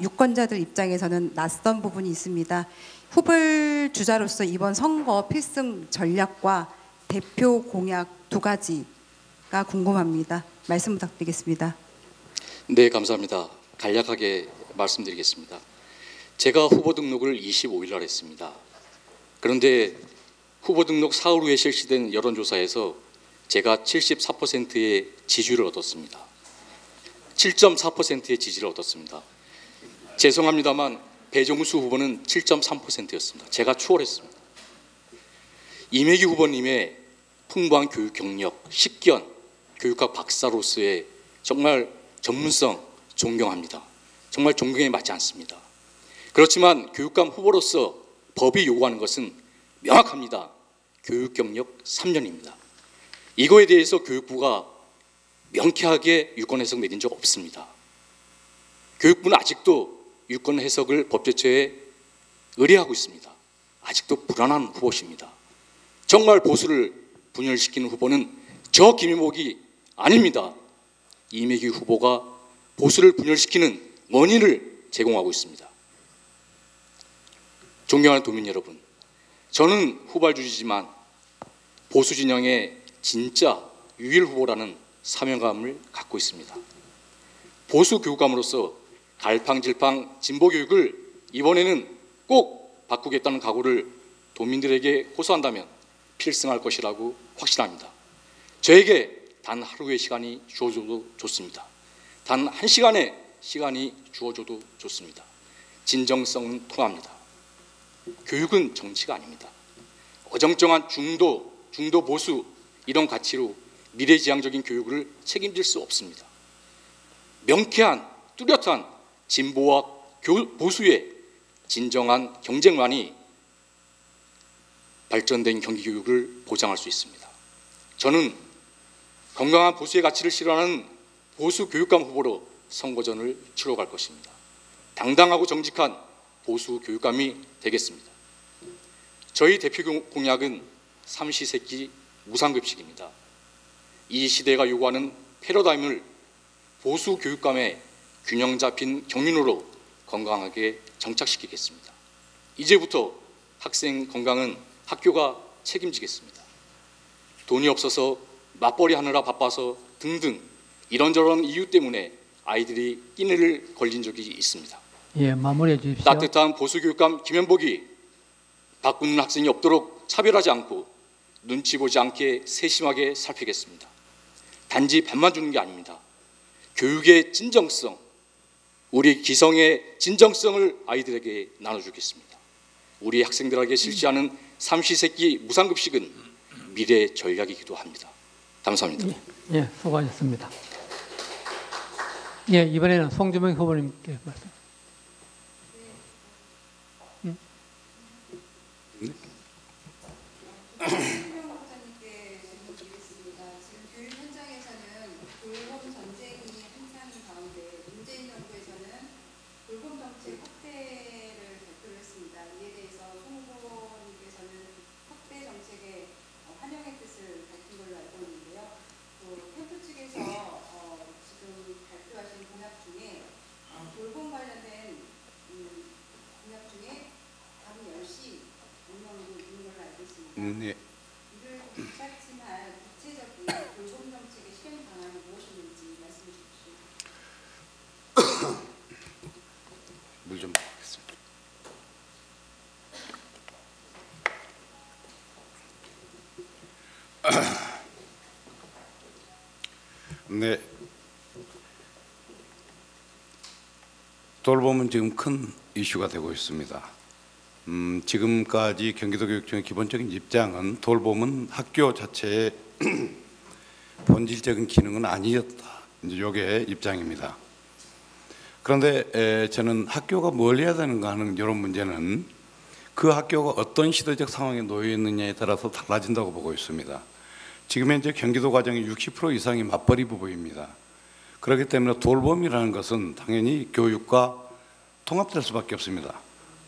[SPEAKER 7] 유권자들 입장에서는 낯선 부분이 있습니다. 후발주자로서 이번 선거 필승 전략과 대표 공약 두 가지가 궁금합니다. 말씀 부탁드리겠습니다.
[SPEAKER 2] 네, 감사합니다. 간략하게 말씀드리겠습니다. 제가 후보 등록을 25일 날 했습니다. 그런데 후보 등록 사흘 후에 실시된 여론조사에서 제가 74%의 지지를 얻었습니다. 7.4%의 지지를 얻었습니다. 죄송합니다만 배정수 후보는 7.3%였습니다. 제가 추월했습니다. 이매규 후보님의 풍부한 교육 경력, 식견, 교육학 박사로서의 정말 전문성 존경합니다. 정말 존경에 맞지 않습니다. 그렇지만 교육감 후보로서 법이 요구하는 것은 명확합니다. 교육 경력 3년입니다. 이거에 대해서 교육부가 명쾌하게 유권 해석 내린 적 없습니다. 교육부는 아직도 유권 해석을 법제처에 의뢰하고 있습니다. 아직도 불안한 후보십니다. 정말 보수를 분열시키는 후보는 저 김현복이 아닙니다. 이매규 후보가 보수를 분열시키는 원인을 제공하고 있습니다. 존경하는 도민 여러분, 저는 후발주지지만 보수 진영의 진짜 유일 후보라는 사명감을 갖고 있습니다. 보수 교육감으로서 갈팡질팡 진보 교육을 이번에는 꼭 바꾸겠다는 각오를 도민들에게 호소한다면 필승할 것이라고 확신합니다. 저에게 단 하루의 시간이 주어져도 좋습니다. 단 한 시간의 시간이 주어져도 좋습니다. 진정성은 통합니다. 교육은 정치가 아닙니다. 어정쩡한 중도 보수 이런 가치로 미래지향적인 교육을 책임질 수 없습니다. 명쾌한 뚜렷한 진보와 보수의 진정한 경쟁만이 발전된 경기교육을 보장할 수 있습니다. 저는 건강한 보수의 가치를 실현하는 보수 교육감 후보로 선거전을 치러갈 것입니다. 당당하고 정직한 보수 교육감이 되겠습니다. 저희 대표 공약은 삼시세끼 무상급식입니다. 이 시대가 요구하는 패러다임을 보수 교육감의 균형 잡힌 경륜으로 건강하게 정착시키겠습니다. 이제부터 학생 건강은 학교가 책임지겠습니다. 돈이 없어서 맞벌이 하느라 바빠서 등등 이런저런 이유 때문에 아이들이 끼니를 걸린 적이 있습니다.
[SPEAKER 1] 예, 마무리해 주십시오.
[SPEAKER 2] 따뜻한 보수교육감 김현복이 바꾸는 학생이 없도록 차별하지 않고 눈치 보지 않게 세심하게 살피겠습니다. 단지 밥만 주는 게 아닙니다. 교육의 진정성, 우리 기성의 진정성을 아이들에게 나눠주겠습니다. 우리 학생들에게 실시하는 삼시세끼 무상급식은 미래 전략이기도 합니다. 감사합니다.
[SPEAKER 1] 예, 수고하셨습니다. 예, 이번에는 송주명 후보님께 말씀.
[SPEAKER 3] 네.
[SPEAKER 7] 이를 짧지만 구체적인 돌봄 정책의 실행 방안이 무엇이는지 말씀해 주십시오.
[SPEAKER 3] 물 좀 먹겠습니다. 네. 돌봄은 지금 큰 이슈가 되고 있습니다. 지금까지 경기도교육청의 기본적인 입장은 돌봄은 학교 자체의 본질적인 기능은 아니었다. 이제 이게 입장입니다. 그런데 저는 학교가 뭘 해야 되는가 하는 이런 문제는 그 학교가 어떤 시대적 상황에 놓여 있느냐에 따라서 달라진다고 보고 있습니다. 지금 현재 경기도 가정의 60% 이상이 맞벌이 부부입니다. 그렇기 때문에 돌봄이라는 것은 당연히 교육과 통합될 수밖에 없습니다.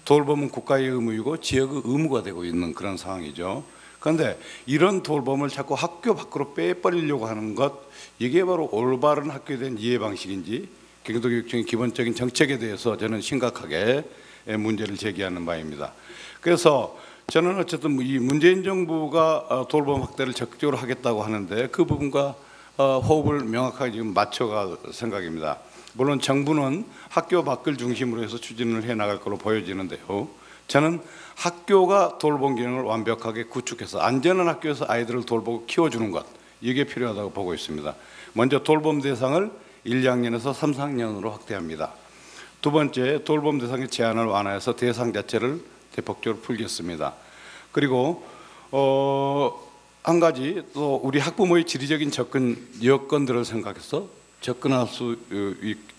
[SPEAKER 3] 돌봄은 국가의 의무이고 지역의 의무가 되고 있는 그런 상황이죠. 그런데 이런 돌봄을 자꾸 학교 밖으로 빼버리려고 하는 것, 이게 바로 올바른 학교에 대한 이해 방식인지 경기도교육청의 기본적인 정책에 대해서 저는 심각하게 문제를 제기하는 바입니다. 그래서 저는 어쨌든 이 문재인 정부가 돌봄 확대를 적극적으로 하겠다고 하는데 그 부분과 호흡을 명확하게 지금 맞춰갈 생각입니다. 물론 정부는 학교 밖을 중심으로 해서 추진을 해나갈 것으로 보여지는데요. 저는 학교가 돌봄 기능을 완벽하게 구축해서 안전한 학교에서 아이들을 돌보고 키워주는 것, 이게 필요하다고 보고 있습니다. 먼저 돌봄 대상을 1, 2학년에서 3, 4학년으로 확대합니다. 두 번째, 돌봄 대상의 제한을 완화해서 대상 자체를 대폭적으로 풀겠습니다. 그리고 한 가지 또 우리 학부모의 지리적인 접근 여건들을 생각해서 접근할 수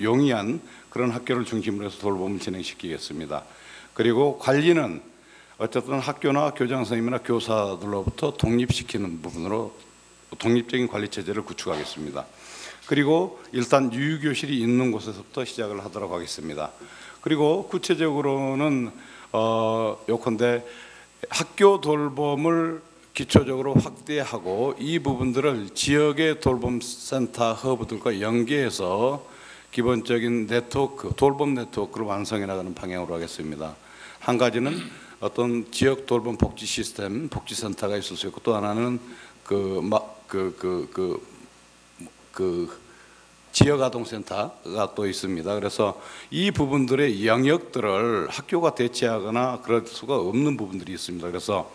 [SPEAKER 3] 용이한 그런 학교를 중심으로 해서 돌봄을 진행시키겠습니다. 그리고 관리는 어쨌든 학교나 교장 선생님이나 교사들로부터 독립시키는 부분으로 독립적인 관리 체제를 구축하겠습니다. 그리고 일단 유휴교실이 있는 곳에서부터 시작을 하도록 하겠습니다. 그리고 구체적으로는 요컨대 학교 돌봄을 기초적으로 확대하고 이 부분들을 지역의 돌봄센터 허브들과 연계해서 기본적인 네트워크, 돌봄 네트워크를 완성해 나가는 방향으로 하겠습니다. 한 가지는 어떤 지역 돌봄 복지 시스템, 복지센터가 있을 수 있고 또 하나는 지역아동센터가 또 있습니다. 그래서 이 부분들의 영역들을 학교가 대체하거나 그럴 수가 없는 부분들이 있습니다. 그래서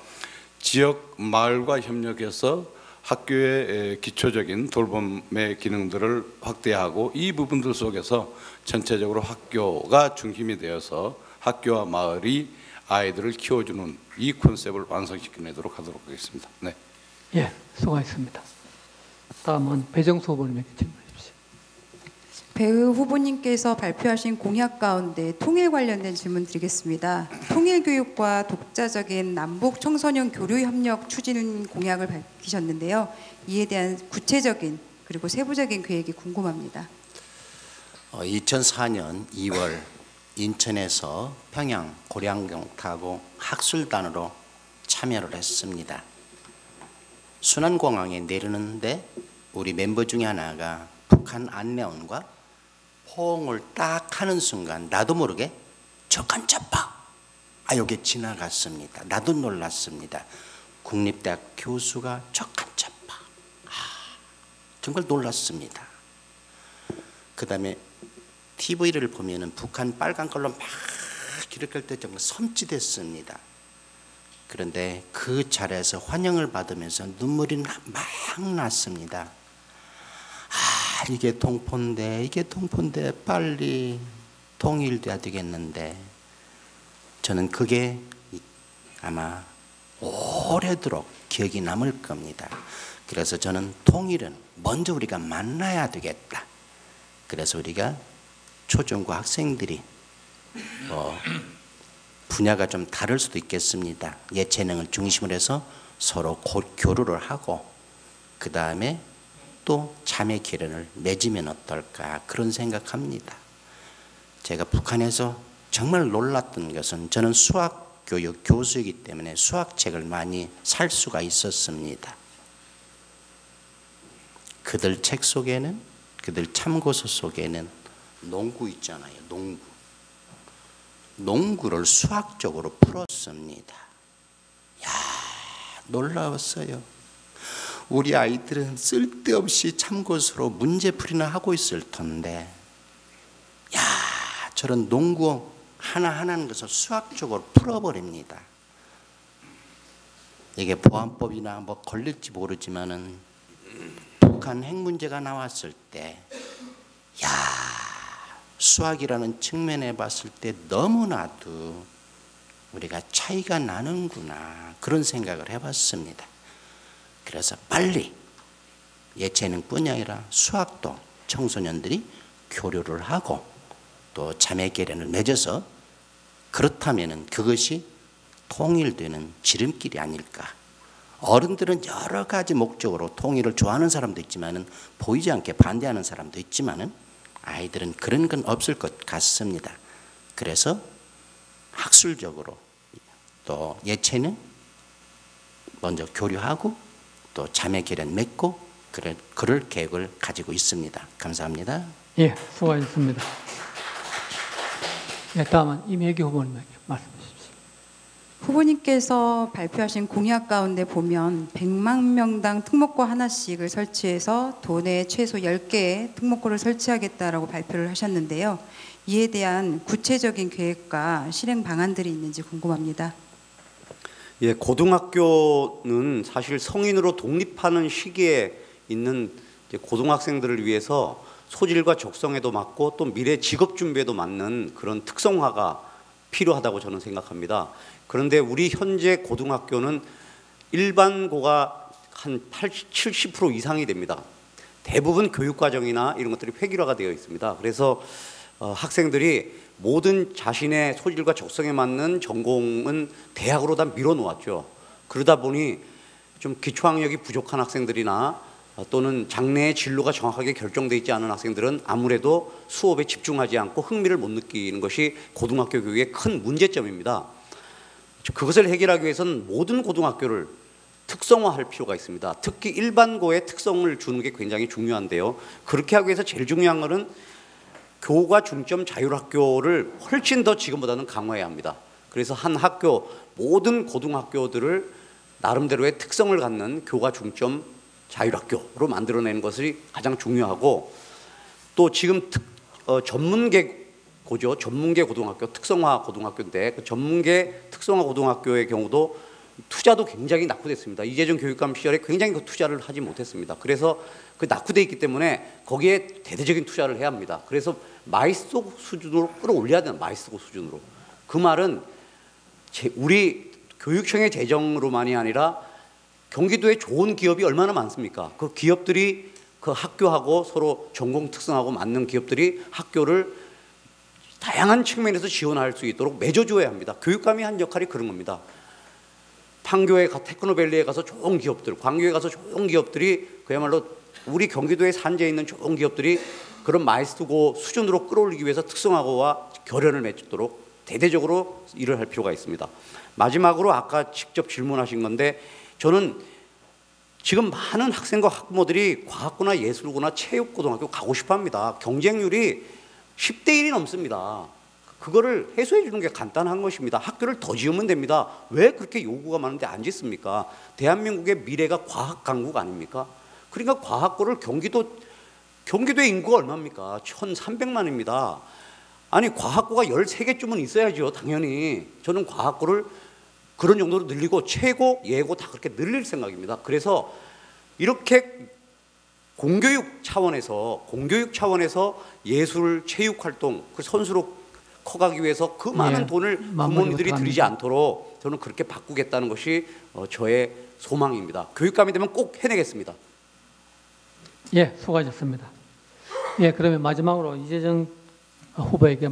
[SPEAKER 3] 지역 마을과 협력해서 학교의 기초적인 돌봄의 기능들을 확대하고 이 부분들 속에서 전체적으로 학교가 중심이 되어서 학교와 마을이 아이들을 키워주는 이 컨셉을 완성시켜내도록 하도록 하겠습니다. 네.
[SPEAKER 1] 예, 수고하셨습니다. 다음은 배정수 후보님에게 질문해 주십시오.
[SPEAKER 7] 배 후보님께서 발표하신 공약 가운데 통일 관련된 질문 드리겠습니다. 통일 교육과 독자적인 남북 청소년 교류 협력 추진 공약을 밝히셨는데요. 이에 대한 구체적인 그리고 세부적인 계획이 궁금합니다.
[SPEAKER 4] 2004년 2월 인천에서 평양 고량경 타고 학술단으로 참여를 했습니다. 순안공항에 내리는데 우리 멤버 중에 하나가 북한 안내원과 포옹을 딱 하는 순간 나도 모르게 적한차파 여기 지나갔습니다. 나도 놀랐습니다. 국립대학 교수가 적한차파 정말 놀랐습니다. 그 다음에 TV를 보면은 북한 빨간 걸로 막 이렇게 할 때 정말 섬찟했습니다. 그런데 그 자리에서 환영을 받으면서 눈물이 막 났습니다. 이게 동포인데 빨리 통일돼야 되겠는데 저는 그게 아마 오래도록 기억이 남을 겁니다. 그래서 저는 통일은 먼저 우리가 만나야 되겠다. 그래서 우리가 초중고 학생들이 분야가 좀 다를 수도 있겠습니다. 예체능을 중심으로 해서 서로 교류를 하고 그 다음에 또 자매 기련을 맺으면 어떨까 그런 생각합니다. 제가 북한에서 정말 놀랐던 것은 저는 수학교육 교수이기 때문에 수학책을 많이 살 수가 있었습니다. 그들 책 속에는 그들 참고서 속에는 농구 있잖아요. 농구를 수학적으로 풀었습니다. 야, 놀라웠어요. 우리 아이들은 쓸데없이 참고서로 문제풀이나 하고 있을 텐데 야, 저런 농구 하나하나는 것을 수학적으로 풀어버립니다. 이게 보안법이나 뭐 걸릴지 모르지만은 북한 핵 문제가 나왔을 때 야, 수학이라는 측면에 봤을 때 너무나도 우리가 차이가 나는구나 그런 생각을 해봤습니다. 그래서 빨리 예체능뿐이 아니라 수학도 청소년들이 교류를 하고 또 자매 계련을 맺어서 그렇다면 그것이 통일되는 지름길이 아닐까. 어른들은 여러 가지 목적으로 통일을 좋아하는 사람도 있지만은 보이지 않게 반대하는 사람도 있지만은 아이들은 그런 건 없을 것 같습니다. 그래서 학술적으로 또 예체능 먼저 교류하고 또 자매 계련 맺고 그럴 계획을 가지고 있습니다. 감사합니다.
[SPEAKER 1] 예, 수고하셨습니다. 예, 다음은 임혜기 후보님에게 말씀해 주십시오.
[SPEAKER 7] 후보님께서 발표하신 공약 가운데 보면 100만 명당 특목고 하나씩을 설치해서 도내에 최소 10개의 특목고를 설치하겠다라고 발표를 하셨는데요. 이에 대한 구체적인 계획과 실행 방안들이 있는지 궁금합니다.
[SPEAKER 5] 예, 고등학교는 사실 성인으로 독립하는 시기에 있는 고등학생들을 위해서 소질과 적성에도 맞고 또 미래 직업 준비에도 맞는 그런 특성화가 필요하다고 저는 생각합니다. 그런데 우리 현재 고등학교는 일반고가 한 80, 70% 이상이 됩니다. 대부분 교육과정이나 이런 것들이 획일화가 되어 있습니다. 그래서 학생들이 모든 자신의 소질과 적성에 맞는 전공은 대학으로 다 밀어놓았죠. 그러다 보니 좀 기초학력이 부족한 학생들이나 또는 장래의 진로가 정확하게 결정되어 있지 않은 학생들은 아무래도 수업에 집중하지 않고 흥미를 못 느끼는 것이 고등학교 교육의 큰 문제점입니다. 그것을 해결하기 위해서는 모든 고등학교를 특성화할 필요가 있습니다. 특히 일반고에 특성을 주는 게 굉장히 중요한데요. 그렇게 하기 위해서 제일 중요한 것은 교과 중점 자율학교를 훨씬 더 지금보다는 강화해야 합니다. 그래서 한 학교 모든 고등학교들을 나름대로의 특성을 갖는 교과 중점 자율학교로 만들어내는 것이 가장 중요하고 또 지금 전문계고죠. 전문계 고등학교, 특성화 고등학교인데 그 전문계 특성화 고등학교의 경우도 투자도 굉장히 낙후됐습니다. 이재정 교육감 시절에 굉장히 그 투자를 하지 못했습니다. 그래서 그 낙후돼 있기 때문에 거기에 대대적인 투자를 해야 합니다. 그래서 마이스터 수준으로 끌어올려야 되는 마이스터 수준으로. 그 말은 우리 교육청의 재정으로만이 아니라 경기도에 좋은 기업이 얼마나 많습니까? 그 기업들이 그 학교하고 서로 전공 특성하고 맞는 기업들이 학교를 다양한 측면에서 지원할 수 있도록 맺어줘야 합니다. 교육감이 한 역할이 그런 겁니다. 판교에 테크노밸리에 가서 좋은 기업들, 광교에 가서 좋은 기업들이 그야말로 우리 경기도에 산재해 있는 좋은 기업들이 그런 마이스터고 수준으로 끌어올리기 위해서 특성화고와 결연을 맺도록 대대적으로 일을 할 필요가 있습니다. 마지막으로 아까 직접 질문하신 건데 저는 지금 많은 학생과 학부모들이 과학고나 예술고나 체육고등학교 가고 싶어합니다. 경쟁률이 10대 1이 넘습니다. 그거를 해소해 주는 게 간단한 것입니다. 학교를 더 지으면 됩니다. 왜 그렇게 요구가 많은데 안 짓습니까? 대한민국의 미래가 과학 강국 아닙니까? 그러니까 과학고를 경기도의 인구가 얼마입니까? 1,300만입니다. 아니 과학고가 13개쯤은 있어야죠. 당연히 저는 과학고를 그런 정도로 늘리고 최고, 예고 다 그렇게 늘릴 생각입니다. 그래서 이렇게 공교육 차원에서 예술, 체육 활동, 그 선수로 커가기 위해서 그 많은
[SPEAKER 1] 예,
[SPEAKER 5] 돈을 부모님들이
[SPEAKER 1] 부탁합니다.
[SPEAKER 5] 들이지 않도록 저는 그렇게 바꾸겠다는 것이 저의 소망입니다. 교육감이 되면 꼭 해내겠습니다.
[SPEAKER 1] 예, 수고하셨습니다. 예, 그러면 마지막으로 이재정 후보에게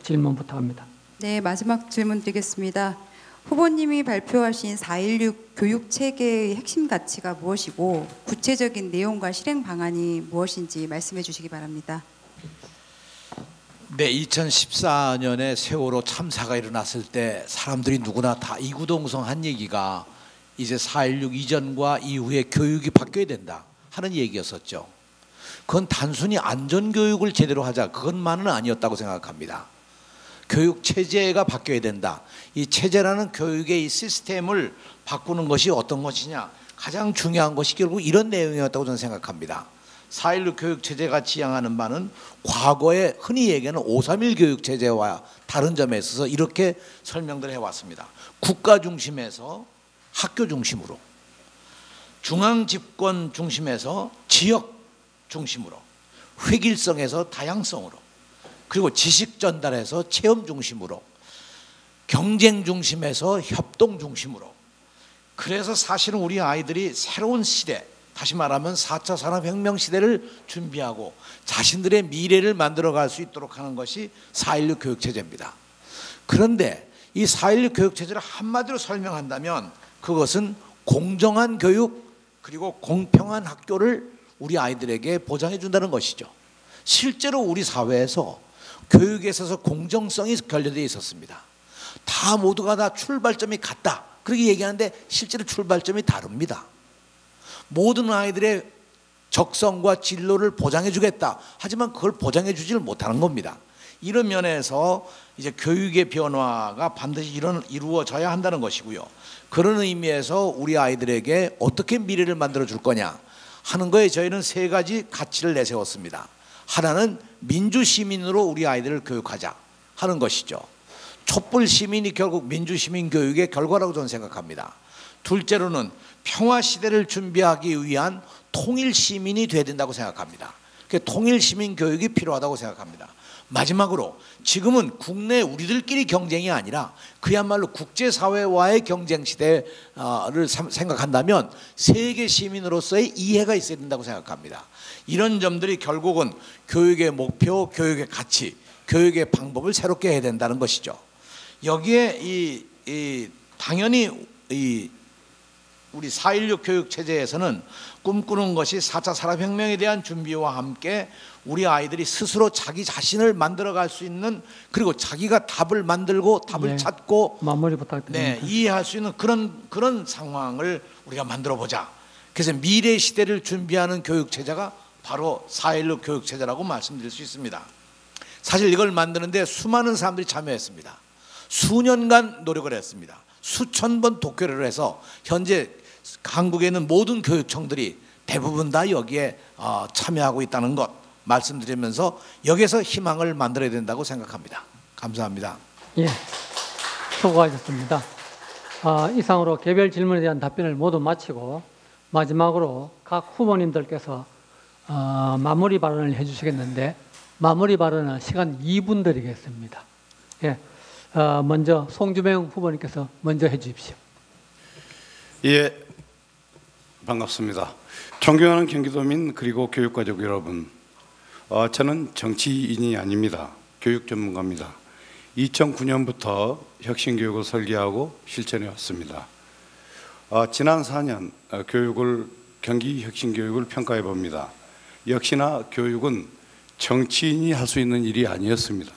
[SPEAKER 1] 질문 부탁합니다.
[SPEAKER 7] 네, 마지막 질문 드리겠습니다. 후보님이 발표하신 4.16 교육 체계의 핵심 가치가 무엇이고 구체적인 내용과 실행 방안이 무엇인지 말씀해 주시기 바랍니다.
[SPEAKER 6] 네, 2014년에 세월호 참사가 일어났을 때 사람들이 누구나 다 이구동성한 얘기가 이제 4.16 이전과 이후에 교육이 바뀌어야 된다 하는 얘기였었죠. 그건 단순히 안전교육을 제대로 하자 그것만은 아니었다고 생각합니다. 교육 체제가 바뀌어야 된다. 이 체제라는 교육의 이 시스템을 바꾸는 것이 어떤 것이냐, 가장 중요한 것이 결국 이런 내용이었다고 저는 생각합니다. 4.16 교육 체제가 지향하는 바는 과거에 흔히 얘기하는 5.31 교육 체제와 다른 점에 있어서 이렇게 설명들 해왔습니다. 국가 중심에서 학교 중심으로, 중앙 집권 중심에서 지역 중심으로, 획일성에서 다양성으로, 그리고 지식 전달에서 체험 중심으로, 경쟁 중심에서 협동 중심으로. 그래서 사실은 우리 아이들이 새로운 시대, 다시 말하면 4차 산업혁명 시대를 준비하고 자신들의 미래를 만들어갈 수 있도록 하는 것이 4.16 교육체제입니다. 그런데 이 4.16 교육체제를 한마디로 설명한다면 그것은 공정한 교육 그리고 공평한 학교를 우리 아이들에게 보장해 준다는 것이죠. 실제로 우리 사회에서 교육에 있어서 공정성이 결여되어 있었습니다. 다 모두가 다 출발점이 같다 그렇게 얘기하는데 실제로 출발점이 다릅니다. 모든 아이들의 적성과 진로를 보장해 주겠다 하지만 그걸 보장해 주지를 못하는 겁니다. 이런 면에서 이제 교육의 변화가 반드시 이루어져야 한다는 것이고요. 그런 의미에서 우리 아이들에게 어떻게 미래를 만들어 줄 거냐 하는 거에 저희는 세 가지 가치를 내세웠습니다. 하나는 민주시민으로 우리 아이들을 교육하자 하는 것이죠. 촛불 시민이 결국 민주시민 교육의 결과라고 저는 생각합니다. 둘째로는 평화시대를 준비하기 위한 통일시민이 돼야 된다고 생각합니다. 통일시민 교육이 필요하다고 생각합니다. 마지막으로 지금은 국내 우리들끼리 경쟁이 아니라 그야말로 국제사회와의 경쟁 시대를 생각한다면 세계 시민으로서의 이해가 있어야 된다고 생각합니다. 이런 점들이 결국은 교육의 목표, 교육의 가치, 교육의 방법을 새롭게 해야 된다는 것이죠. 여기에 당연히 우리 4.16 교육 체제에서는 꿈꾸는 것이 4차 산업혁명에 대한 준비와 함께 우리 아이들이 스스로 자기 자신을 만들어갈 수 있는 그리고 자기가 답을 만들고 답을
[SPEAKER 1] 네,
[SPEAKER 6] 찾고
[SPEAKER 1] 마무리 부탁드립니다.
[SPEAKER 6] 네, 이해할 수 있는 그런 상황을 우리가 만들어 보자. 그래서 미래 시대를 준비하는 교육 체제가 바로 4.16 교육 체제라고 말씀드릴 수 있습니다. 사실 이걸 만드는데 수많은 사람들이 참여했습니다. 수년간 노력을 했습니다. 수천 번 독해를 해서 현재 한국에 있는 모든 교육청들이 대부분 다 여기에 참여하고 있다는 것 말씀드리면서 여기서 희망을 만들어야 된다고 생각합니다. 감사합니다.
[SPEAKER 1] 예, 수고하셨습니다. 이상으로 개별 질문에 대한 답변을 모두 마치고 마지막으로 각 후보님들께서 마무리 발언을 해주시겠는데 마무리 발언은 시간 2분 드리겠습니다. 예, 먼저 송주명 후보님께서 먼저 해주십시오.
[SPEAKER 3] 예, 반갑습니다. 존경하는 경기도민 그리고 교육가족 여러분, 저는 정치인이 아닙니다. 교육 전문가입니다. 2009년부터 혁신교육을 설계하고 실천해 왔습니다. 지난 4년 경기 혁신교육을 평가해 봅니다. 역시나 교육은 정치인이 할 수 있는 일이 아니었습니다.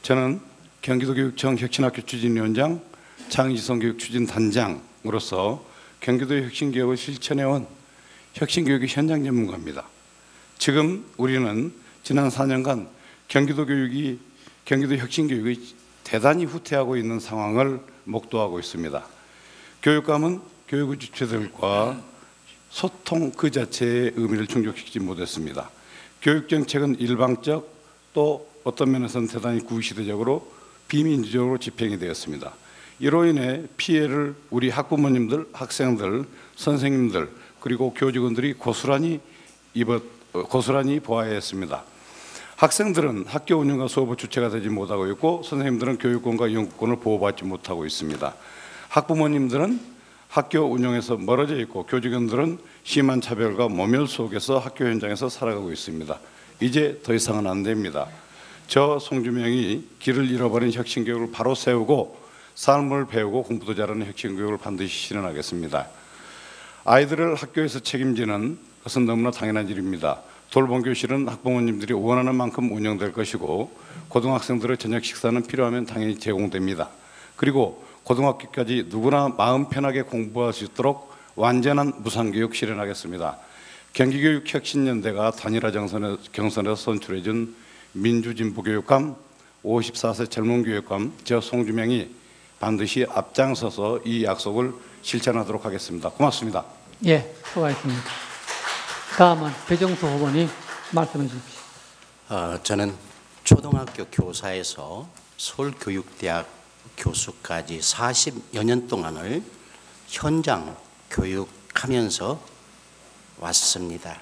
[SPEAKER 3] 저는 경기도교육청 혁신학교 추진위원장, 창의지성교육 추진단장으로서 경기도의 혁신교육을 실천해온 혁신교육의 현장 전문가입니다. 지금 우리는 지난 4년간 경기도 혁신교육이 대단히 후퇴하고 있는 상황을 목도하고 있습니다. 교육감은 교육의 주체들과 소통 그 자체의 의미를 충족시키지 못했습니다. 교육정책은 일방적 또 어떤 면에서는 대단히 구시대적으로 비민주적으로 집행이 되었습니다. 이로 인해 피해를 우리 학부모님들, 학생들, 선생님들 그리고 교직원들이 고스란히 보아야 했습니다. 학생들은 학교 운영과 수업의 주체가 되지 못하고 있고 선생님들은 교육권과 연구권을 보호받지 못하고 있습니다. 학부모님들은 학교 운영에서 멀어져 있고 교직원들은 심한 차별과 모멸 속에서 학교 현장에서 살아가고 있습니다. 이제 더 이상은 안 됩니다. 저 송주명이 길을 잃어버린 혁신교육을 바로 세우고 삶을 배우고 공부도 잘하는 혁신교육을 반드시 실현하겠습니다. 아이들을 학교에서 책임지는 것은 너무나 당연한 일입니다. 돌봄교실은 학부모님들이 원하는 만큼 운영될 것이고 고등학생들의 저녁 식사는 필요하면 당연히 제공됩니다. 그리고 고등학교까지 누구나 마음 편하게 공부할 수 있도록 완전한 무상교육 실현하겠습니다. 경기교육혁신연대가 단일화 경선에서 선출해준 민주진보교육감, 54세 젊은교육감 저 송주명이 반드시 앞장서서 이 약속을 실천하도록 하겠습니다. 고맙습니다.
[SPEAKER 1] 예, 수고하셨습니다. 다음은 배정수 후보님 말씀해 주십시오.
[SPEAKER 4] 저는 초등학교 교사에서 서울교육대학 교수까지 40여 년 동안을 현장 교육하면서 왔습니다.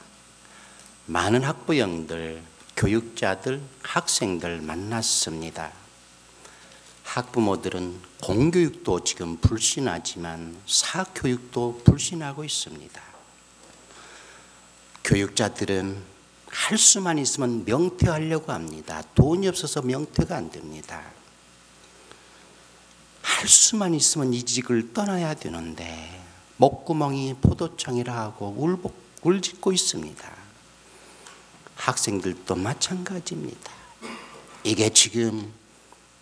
[SPEAKER 4] 많은 학부형들, 교육자들, 학생들 만났습니다. 학부모들은 공교육도 지금 불신하지만 사교육도 불신하고 있습니다. 교육자들은 할 수만 있으면 명퇴하려고 합니다. 돈이 없어서 명퇴가 안 됩니다. 할 수만 있으면 이직을 떠나야 되는데 목구멍이 포도청이라 하고 울짓고 있습니다. 학생들도 마찬가지입니다. 이게 지금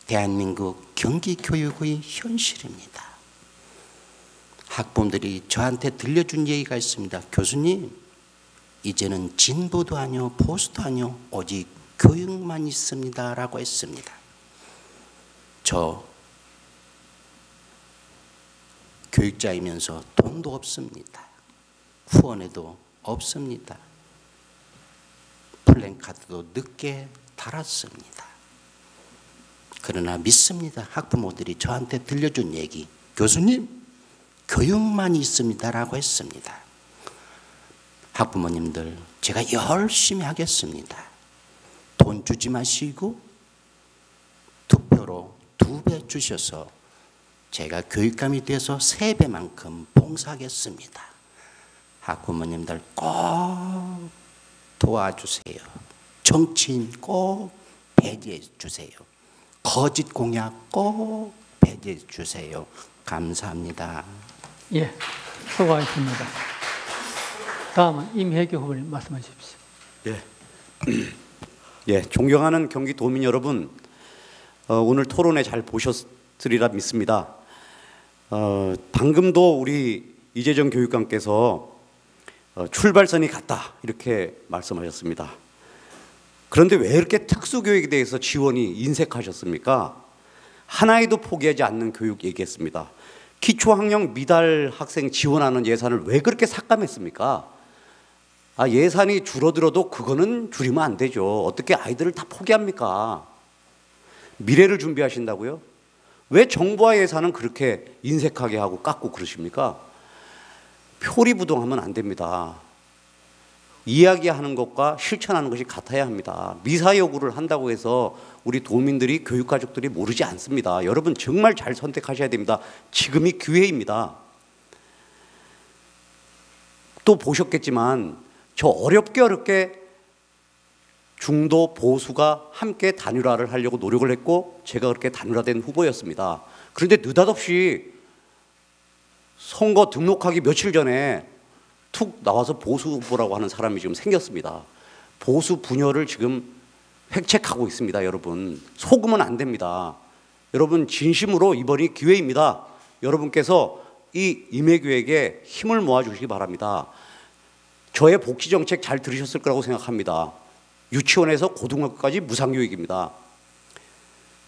[SPEAKER 4] 대한민국 경기교육의 현실입니다. 학부모들이 저한테 들려준 얘기가 있습니다. 교수님, 이제는 진보도 아니요 보수도 아니요 오직 교육만 있습니다 라고 했습니다. 저 교육자이면서 돈도 없습니다. 후원에도 없습니다. 플랜카드도 늦게 달았습니다. 그러나 믿습니다. 학부모들이 저한테 들려준 얘기, 교수님 교육만 있습니다 라고 했습니다. 학부모님들, 제가 열심히 하겠습니다. 돈 주지 마시고 투표로 2배 주셔서 제가 교육감이 돼서 3배만큼 봉사하겠습니다. 학부모님들 꼭 도와주세요. 정치인 꼭 배제해 주세요. 거짓 공약 꼭 배제해 주세요. 감사합니다.
[SPEAKER 1] 예, 수고하셨습니다. 다음은 임혜교 후보님 말씀해 주십시오.
[SPEAKER 5] 예, 존경하는 경기도민 여러분, 오늘 토론회 잘 보셨으리라 믿습니다. 방금도 우리 이재정 교육감께서 출발선이 같다 이렇게 말씀하셨습니다. 그런데 왜 이렇게 특수교육에 대해서 지원이 인색하셨습니까? 하나에도 포기하지 않는 교육 얘기했습니다. 기초학력 미달 학생 지원하는 예산을 왜 그렇게 삭감했습니까? 예산이 줄어들어도 그거는 줄이면 안 되죠. 어떻게 아이들을 다 포기합니까? 미래를 준비하신다고요? 왜 정부와 예산은 그렇게 인색하게 하고 깎고 그러십니까? 표리부동하면 안 됩니다. 이야기하는 것과 실천하는 것이 같아야 합니다. 미사 여구를 한다고 해서 우리 도민들이, 교육가족들이 모르지 않습니다. 여러분 정말 잘 선택하셔야 됩니다. 지금이 기회입니다. 또 보셨겠지만 저 어렵게 중도 보수가 함께 단일화를 하려고 노력을 했고 제가 그렇게 단일화된 후보였습니다. 그런데 느닷없이 선거 등록하기 며칠 전에 툭 나와서 보수 후보라고 하는 사람이 지금 생겼습니다. 보수 분열을 지금 획책하고 있습니다. 여러분 속으면 안 됩니다. 여러분 진심으로 이번이 기회입니다. 여러분께서 이 임혜교에게 힘을 모아주시기 바랍니다. 저의 복지정책 잘 들으셨을 거라고 생각합니다. 유치원에서 고등학교까지 무상교육입니다.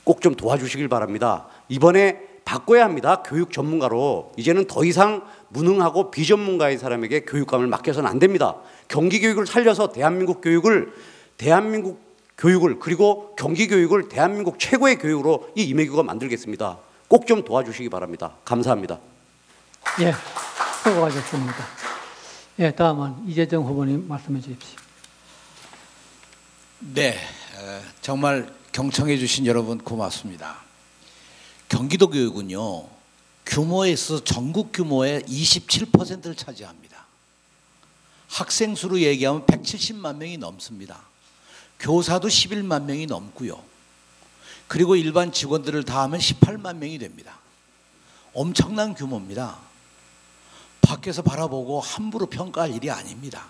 [SPEAKER 5] 꼭 좀 도와주시길 바랍니다. 이번에 바꿔야 합니다. 교육 전문가로. 이제는 더 이상 무능하고 비전문가인 사람에게 교육감을 맡겨서는 안 됩니다. 경기교육을 살려서 대한민국 교육을 그리고 경기교육을 대한민국 최고의 교육으로 이 임혜교가 만들겠습니다. 꼭 좀 도와주시기 바랍니다. 감사합니다.
[SPEAKER 1] 예, 수고하셨습니다. 예, 다음은 이재정 후보님 말씀해 주십시오.
[SPEAKER 6] 네, 정말 경청해 주신 여러분 고맙습니다. 경기도 교육은요, 규모에 있어서 전국 규모의 27%를 차지합니다. 학생 수로 얘기하면 170만 명이 넘습니다. 교사도 11만 명이 넘고요. 그리고 일반 직원들을 다 하면 18만 명이 됩니다. 엄청난 규모입니다. 밖에서 바라보고 함부로 평가할 일이 아닙니다.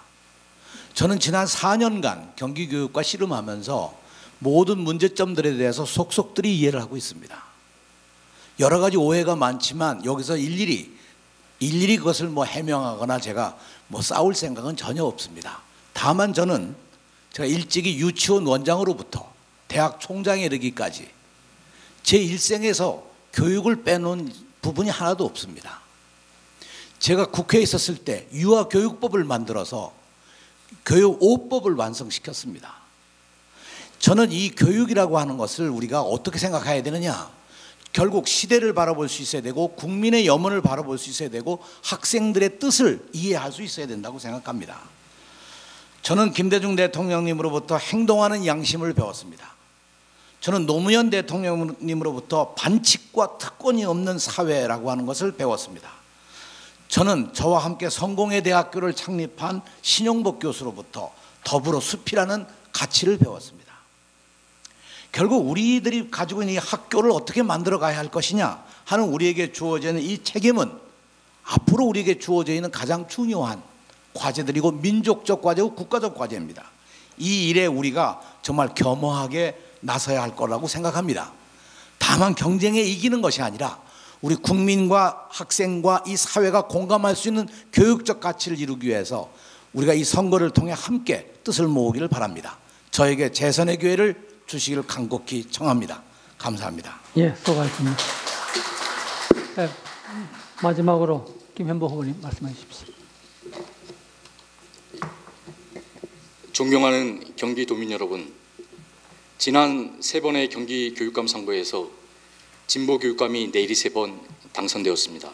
[SPEAKER 6] 저는 지난 4년간 경기교육과 씨름하면서 모든 문제점들에 대해서 속속들이 이해를 하고 있습니다. 여러 가지 오해가 많지만 여기서 일일이 그것을 뭐 해명하거나 제가 뭐 싸울 생각은 전혀 없습니다. 다만 저는 제가 일찍이 유치원 원장으로부터 대학 총장에 이르기까지 제 일생에서 교육을 빼놓은 부분이 하나도 없습니다. 제가 국회에 있었을 때 유아교육법을 만들어서 교육 5법을 완성시켰습니다. 저는 이 교육이라고 하는 것을 우리가 어떻게 생각해야 되느냐, 결국 시대를 바라볼 수 있어야 되고 국민의 염원을 바라볼 수 있어야 되고 학생들의 뜻을 이해할 수 있어야 된다고 생각합니다. 저는 김대중 대통령님으로부터 행동하는 양심을 배웠습니다. 저는 노무현 대통령님으로부터 반칙과 특권이 없는 사회라고 하는 것을 배웠습니다. 저는 저와 함께 성공회 대학교를 창립한 신용복 교수로부터 더불어 숲이라는 가치를 배웠습니다. 결국 우리들이 가지고 있는 이 학교를 어떻게 만들어 가야 할 것이냐 하는 우리에게 주어지는 이 책임은 앞으로 우리에게 주어져 있는 가장 중요한 과제들이고 민족적 과제고 국가적 과제입니다. 이 일에 우리가 정말 겸허하게 나서야 할 거라고 생각합니다. 다만 경쟁에 이기는 것이 아니라 우리 국민과 학생과 이 사회가 공감할 수 있는 교육적 가치를 이루기 위해서 우리가 이 선거를 통해 함께 뜻을 모으기를 바랍니다. 저에게 재선의 기회를 주시기를 간곡히 청합니다. 감사합니다.
[SPEAKER 1] 예, 수고하셨습니다. 네, 마지막으로 김현보 후보님 말씀해 주십시오.
[SPEAKER 2] 존경하는 경기도민 여러분, 지난 3번의 경기교육감 선거에서 진보교육감이 내리 3번 당선되었습니다.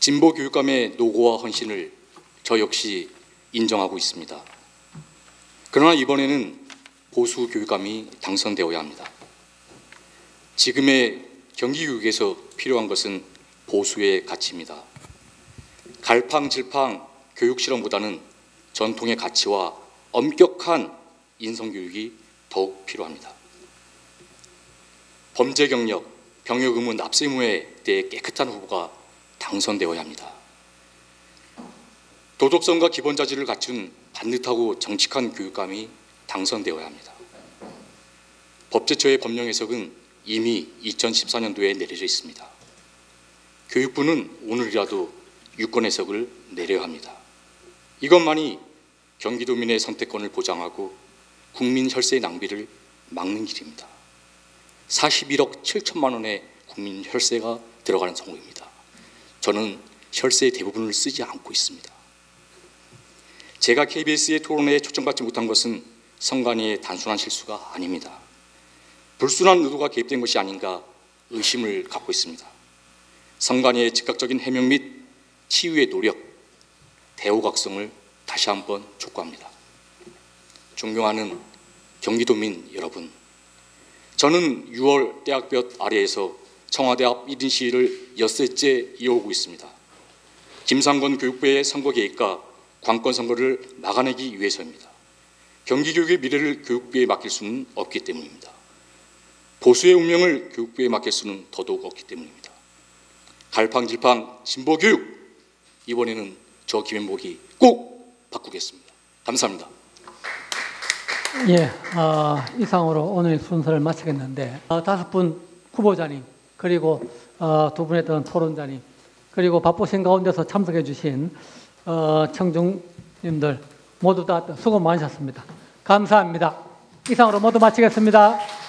[SPEAKER 2] 진보교육감의 노고와 헌신을 저 역시 인정하고 있습니다. 그러나 이번에는 보수교육감이 당선되어야 합니다. 지금의 경기교육에서 필요한 것은 보수의 가치입니다. 갈팡질팡 교육실험보다는 전통의 가치와 엄격한 인성교육이 더욱 필요합니다. 범죄 경력, 병역 의무, 납세 의무에 대해 깨끗한 후보가 당선되어야 합니다. 도덕성과 기본 자질을 갖춘 반듯하고 정직한 교육감이 당선되어야 합니다. 법제처의 법령 해석은 이미 2014년도에 내려져 있습니다. 교육부는 오늘이라도 유권 해석을 내려야 합니다. 이것만이 경기도민의 선택권을 보장하고 국민 혈세의 낭비를 막는 길입니다. 41억 7천만 원의 국민 혈세가 들어가는 선거입니다. 저는 혈세의 대부분을 쓰지 않고 있습니다. 제가 KBS의 토론회에 초청받지 못한 것은 선관위의 단순한 실수가 아닙니다. 불순한 의도가 개입된 것이 아닌가 의심을 갖고 있습니다. 선관위의 즉각적인 해명 및 치유의 노력, 대우각성을 다시 한번 촉구합니다. 존경하는 경기도민 여러분, 저는 6월 대학볕 아래에서 청와대 앞 1인 시위를 엿새째 이어오고 있습니다. 김상곤 교육부의 선거 개입과 관권 선거를 막아내기 위해서입니다. 경기교육의 미래를 교육부에 맡길 수는 없기 때문입니다. 보수의 운명을 교육부에 맡길 수는 더더욱 없기 때문입니다. 갈팡질팡 진보교육, 이번에는 저 김현복이 꼭 바꾸겠습니다. 감사합니다.
[SPEAKER 1] 예, 이상으로 오늘 순서를 마치겠는데 5분 후보자님 그리고 2분의 어떤 토론자님 그리고 바쁘신 가운데서 참석해 주신 청중님들 모두 다 수고 많으셨습니다. 감사합니다. 이상으로 모두 마치겠습니다.